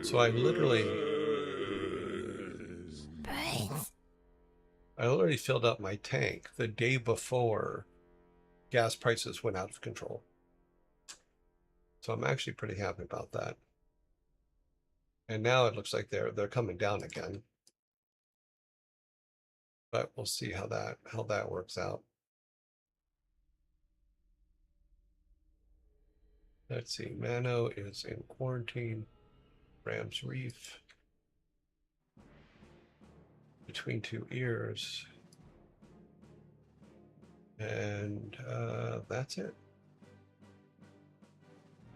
So I literally filled up my tank the day before gas prices went out of control. So I'm actually pretty happy about that. And now it looks like they're coming down again. But we'll see how that works out. Let's see, Mano is in quarantine. Rams Reef. Between two ears. And that's it.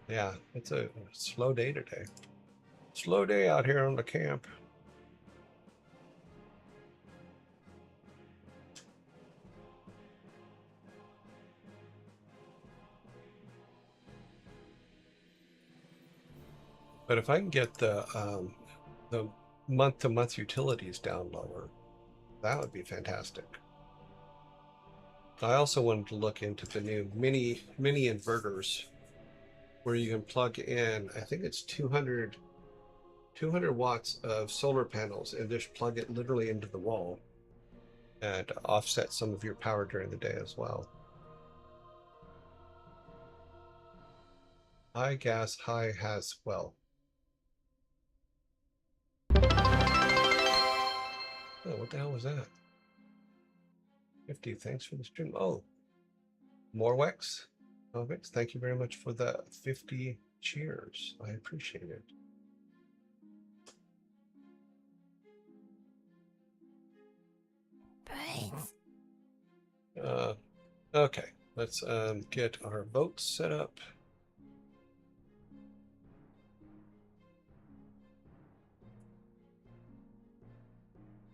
Yeah, it's a slow day today. Slow day out here on the camp. But if I can get the month-to-month utilities down lower, that would be fantastic. I also wanted to look into the new mini inverters where you can plug in, I think it's 200 watts of solar panels and just plug it literally into the wall and offset some of your power during the day as well. High gas, high has, well. Oh, what the hell was that? 50, thanks for the stream. Oh, Morwex. Morwex, thank you very much for the 50 cheers. I appreciate it. Okay, let's get our boats set up.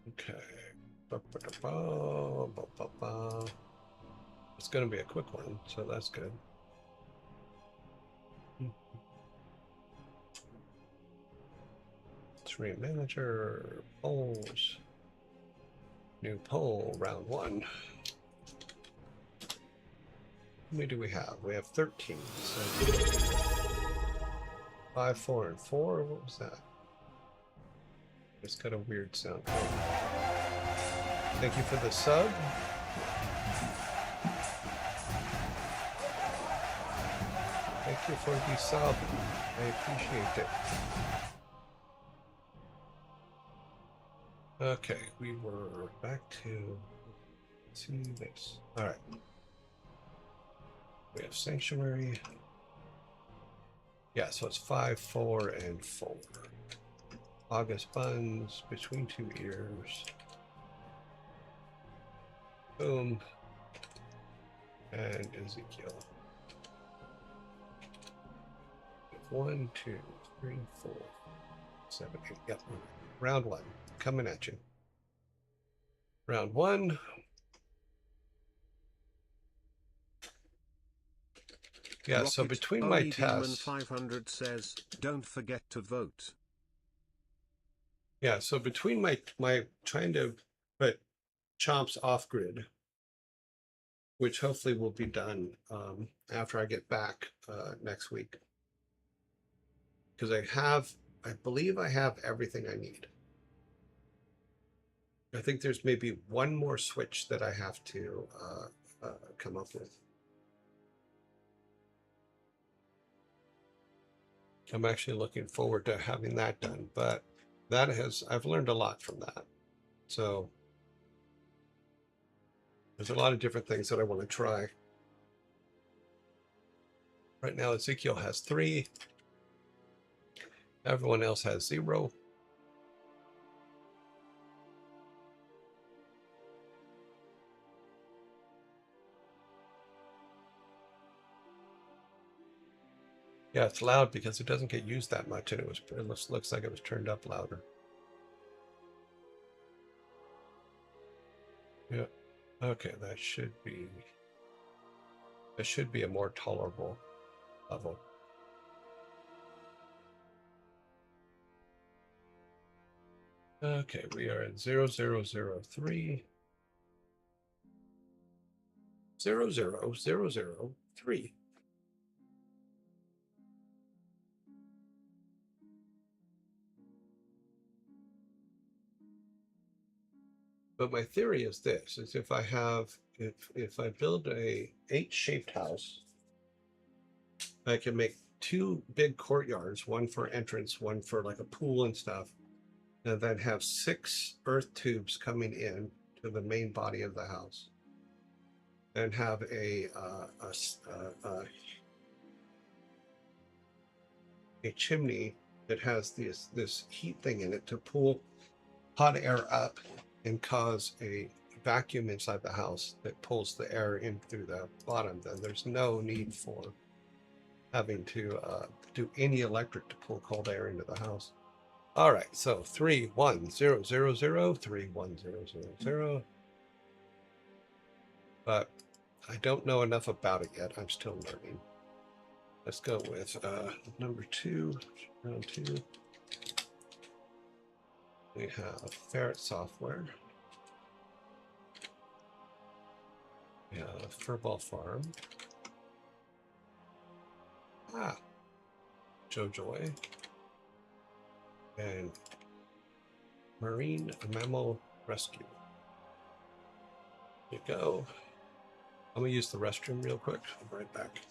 Okay. It's going to be a quick one, so that's good. Stream manager, polls. New poll, round 1. How many do we have? We have 13. So 5, 4, and 4. What was that? It's got a weird sound. Thank you for the sub. Thank you for the sub. I appreciate it. Okay, we were back to see this. All right. We have Sanctuary. Yeah, so it's 5, 4, and 4. August Buns, Between Two Ears. Boom. And Ezekiel. 1, 2, 3, 4, 7, 8. Yep. Round 1. Coming at you. Round 1. Yeah, Rocket, so between my Only Demon tests. 500 says, don't forget to vote. Yeah, so between my trying to put Chomps off grid, which hopefully will be done after I get back next week. Because I believe I have everything I need. I think there's maybe one more switch that I have to come up with. I'm actually looking forward to having that done, but I've learned a lot from that. So there's a lot of different things that I want to try. Right now, Ezekiel has 3. Everyone else has 0. Yeah, it's loud because it doesn't get used that much, and it looks like it was turned up louder. Yeah. Okay, that should be a more tolerable level. Okay, we are at 0003. 00003. But my theory is this: is if I build a 8-shaped house, I can make 2 big courtyards, one for entrance, one for like a pool and stuff, and then have 6 earth tubes coming in to the main body of the house, and have a chimney that has this heat thing in it to pull hot air up and cause a vacuum inside the house that pulls the air in through the bottom. Then there's no need for having to do any electric to pull cold air into the house. All right, so 31000 31000. But I don't know enough about it yet. I'm still learning. Let's go with number 2, round 2. We have Ferret Software. We have Furball Farm. Joe Joy. And Marine Mammal Rescue. There you go. I'm going to use the restroom real quick. I'll be right back.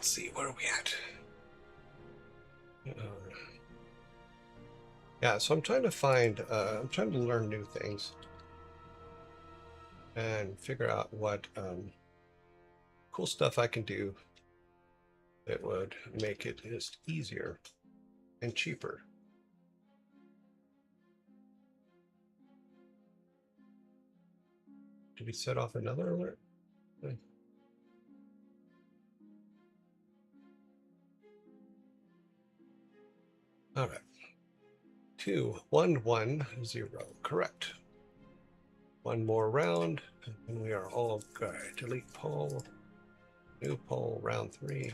Let's see, where are we at? Yeah, so I'm trying to find, I'm trying to learn new things and figure out what cool stuff I can do that would make it just easier and cheaper. Did we set off another alert? All right. 2110, correct. One more round, and we are all good. Delete poll, new poll, round 3.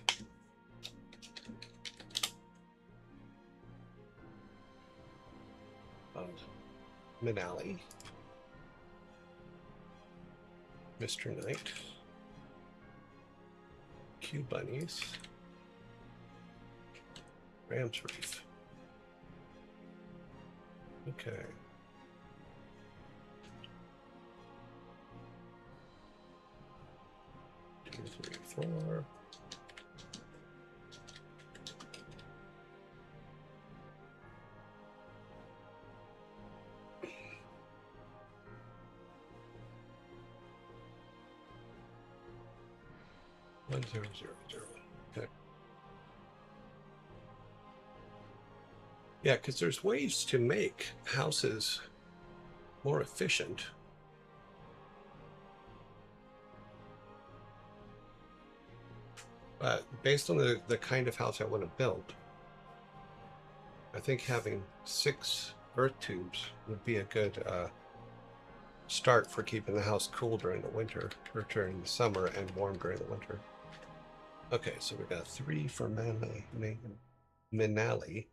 Minali, Mr. Knight, Q Bunnies, Ram's Reef. Okay. Two, three, four. One zero zero zero. Okay. Yeah, because there's ways to make houses more efficient. But based on the kind of house I want to build, I think having 6 earth tubes would be a good start for keeping the house cool during the winter, or during the summer, and warm during the winter. Okay, so we got 3 for Minali,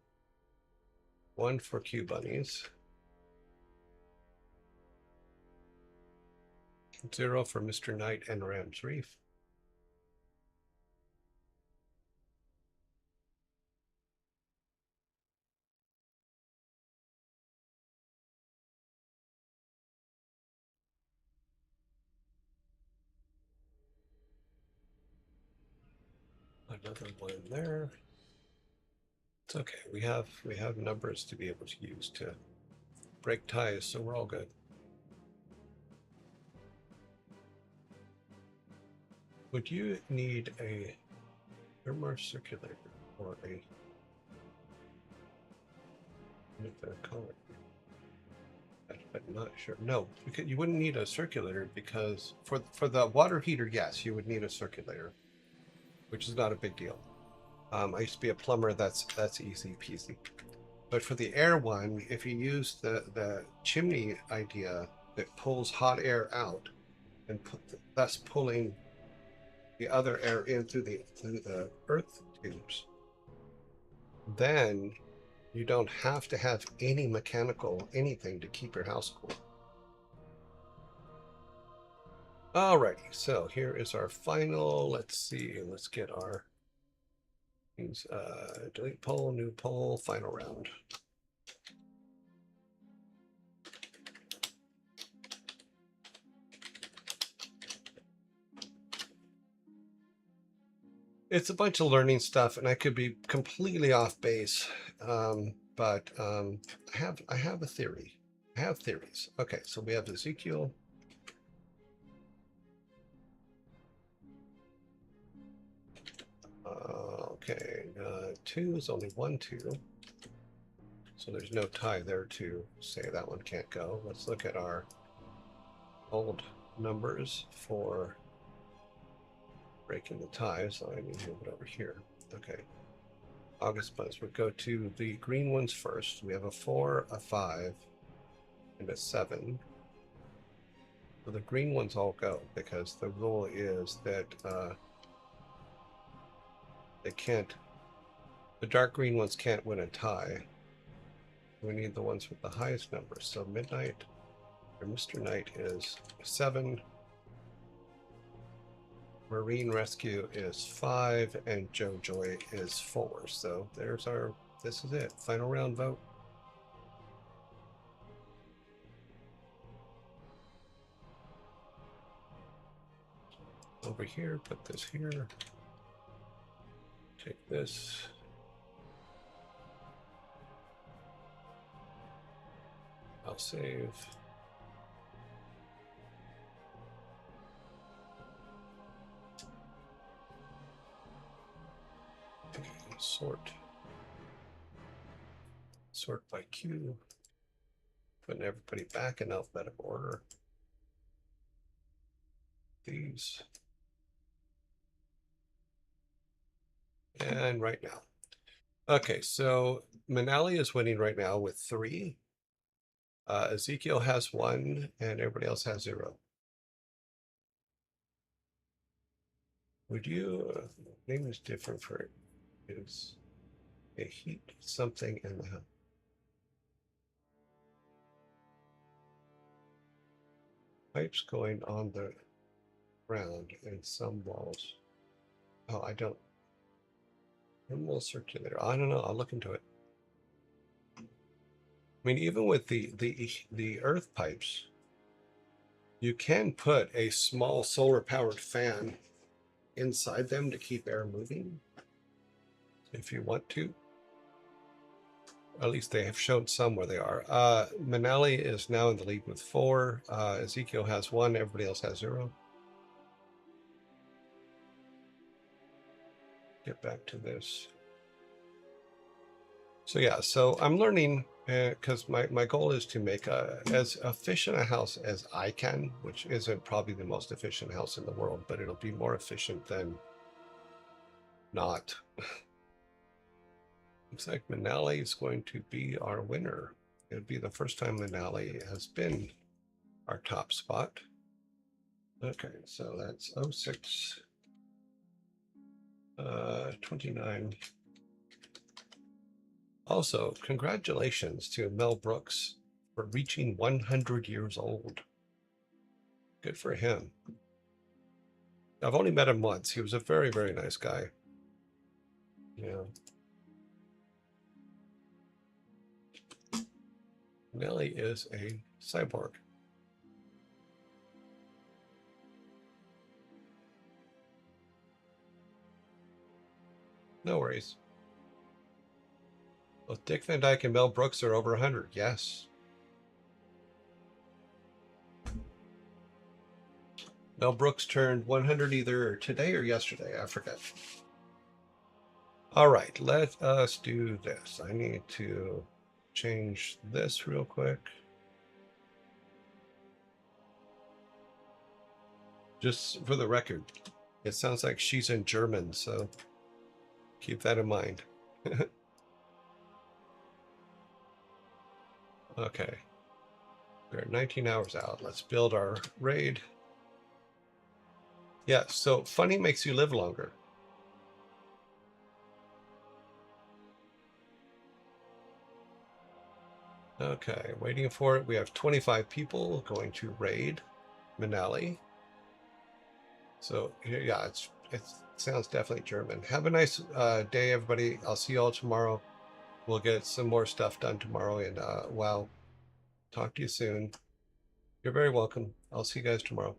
1 for Q Bunnies, 0 for Mr. Knight and Ram's Reef. Another one there. It's okay. We have numbers to be able to use to break ties, so we're all good. Would you need a thermal circulator or a color? I'm not sure. No, because you wouldn't need a circulator, because for the water heater, yes, you would need a circulator, which is not a big deal. I used to be a plumber. That's easy peasy. But for the air one, if you use the chimney idea that pulls hot air out and thus pulling the other air in through the earth tubes, then you don't have to have any mechanical anything to keep your house cool. Alrighty, so here is our final. Let's see. Let's get our things. Delete poll, new poll, final round. It's a bunch of learning stuff, and I could be completely off base, but I have a theory. I have theories. Okay, so we have Ezekiel. Okay, 2 is only 1 2, so there's no tie there to say that one can't go. Let's look at our old numbers for breaking the ties. So I need to move it over here. Okay. August months. We'll go to the green ones first. We have a 4, a 5, and a 7. So the green ones all go, because the rule is that they can't, the dark green ones can't win a tie. We need the ones with the highest numbers. So Midnight, or Mr. Knight, is 7. Marine Rescue is 5, and Joe Joy is 4. So there's our, this is it. Final round vote. Over here, put this here. Take this. I'll save. Sort. Sort by Q. Putting everybody back in alphabetical order. These. And right now. Okay, so Manali is winning right now with 3. Ezekiel has 1, and everybody else has 0. Would you, name is different for it. Is a heat something in the house. Pipes going on the ground and some walls. Oh, I don't. Thermal circulator. I don't know. I'll look into it. I mean, even with the earth pipes, you can put a small solar powered fan inside them to keep air moving if you want to. At least they have shown some where they are. Manali is now in the lead with 4. Ezekiel has 1. Everybody else has 0. Get back to this. So yeah, so I'm learning because my goal is to make as efficient a house as I can, which isn't probably the most efficient house in the world, but it'll be more efficient than not. Looks like Manali is going to be our winner. It'll be the first time Manali has been our top spot. Okay, so that's 06, 29. Also, congratulations to Mel Brooks for reaching 100 years old. Good for him. I've only met him once. He was a very, very nice guy. Yeah. Nelly is a cyborg. No worries. Both Dick Van Dyke and Mel Brooks are over 100. Yes. Mel Brooks turned 100 either today or yesterday. I forget. All right, let us do this. I need to change this real quick. Just for the record, it sounds like she's in German, so keep that in mind. Okay. We're 19 hours out. Let's build our raid. Yeah, so funny makes you live longer. Okay, waiting for it. We have 25 people going to raid Manali. So yeah, it sounds definitely German. Have a nice day, everybody. I'll see you all tomorrow. We'll get some more stuff done tomorrow. And wow, talk to you soon. You're very welcome. I'll see you guys tomorrow.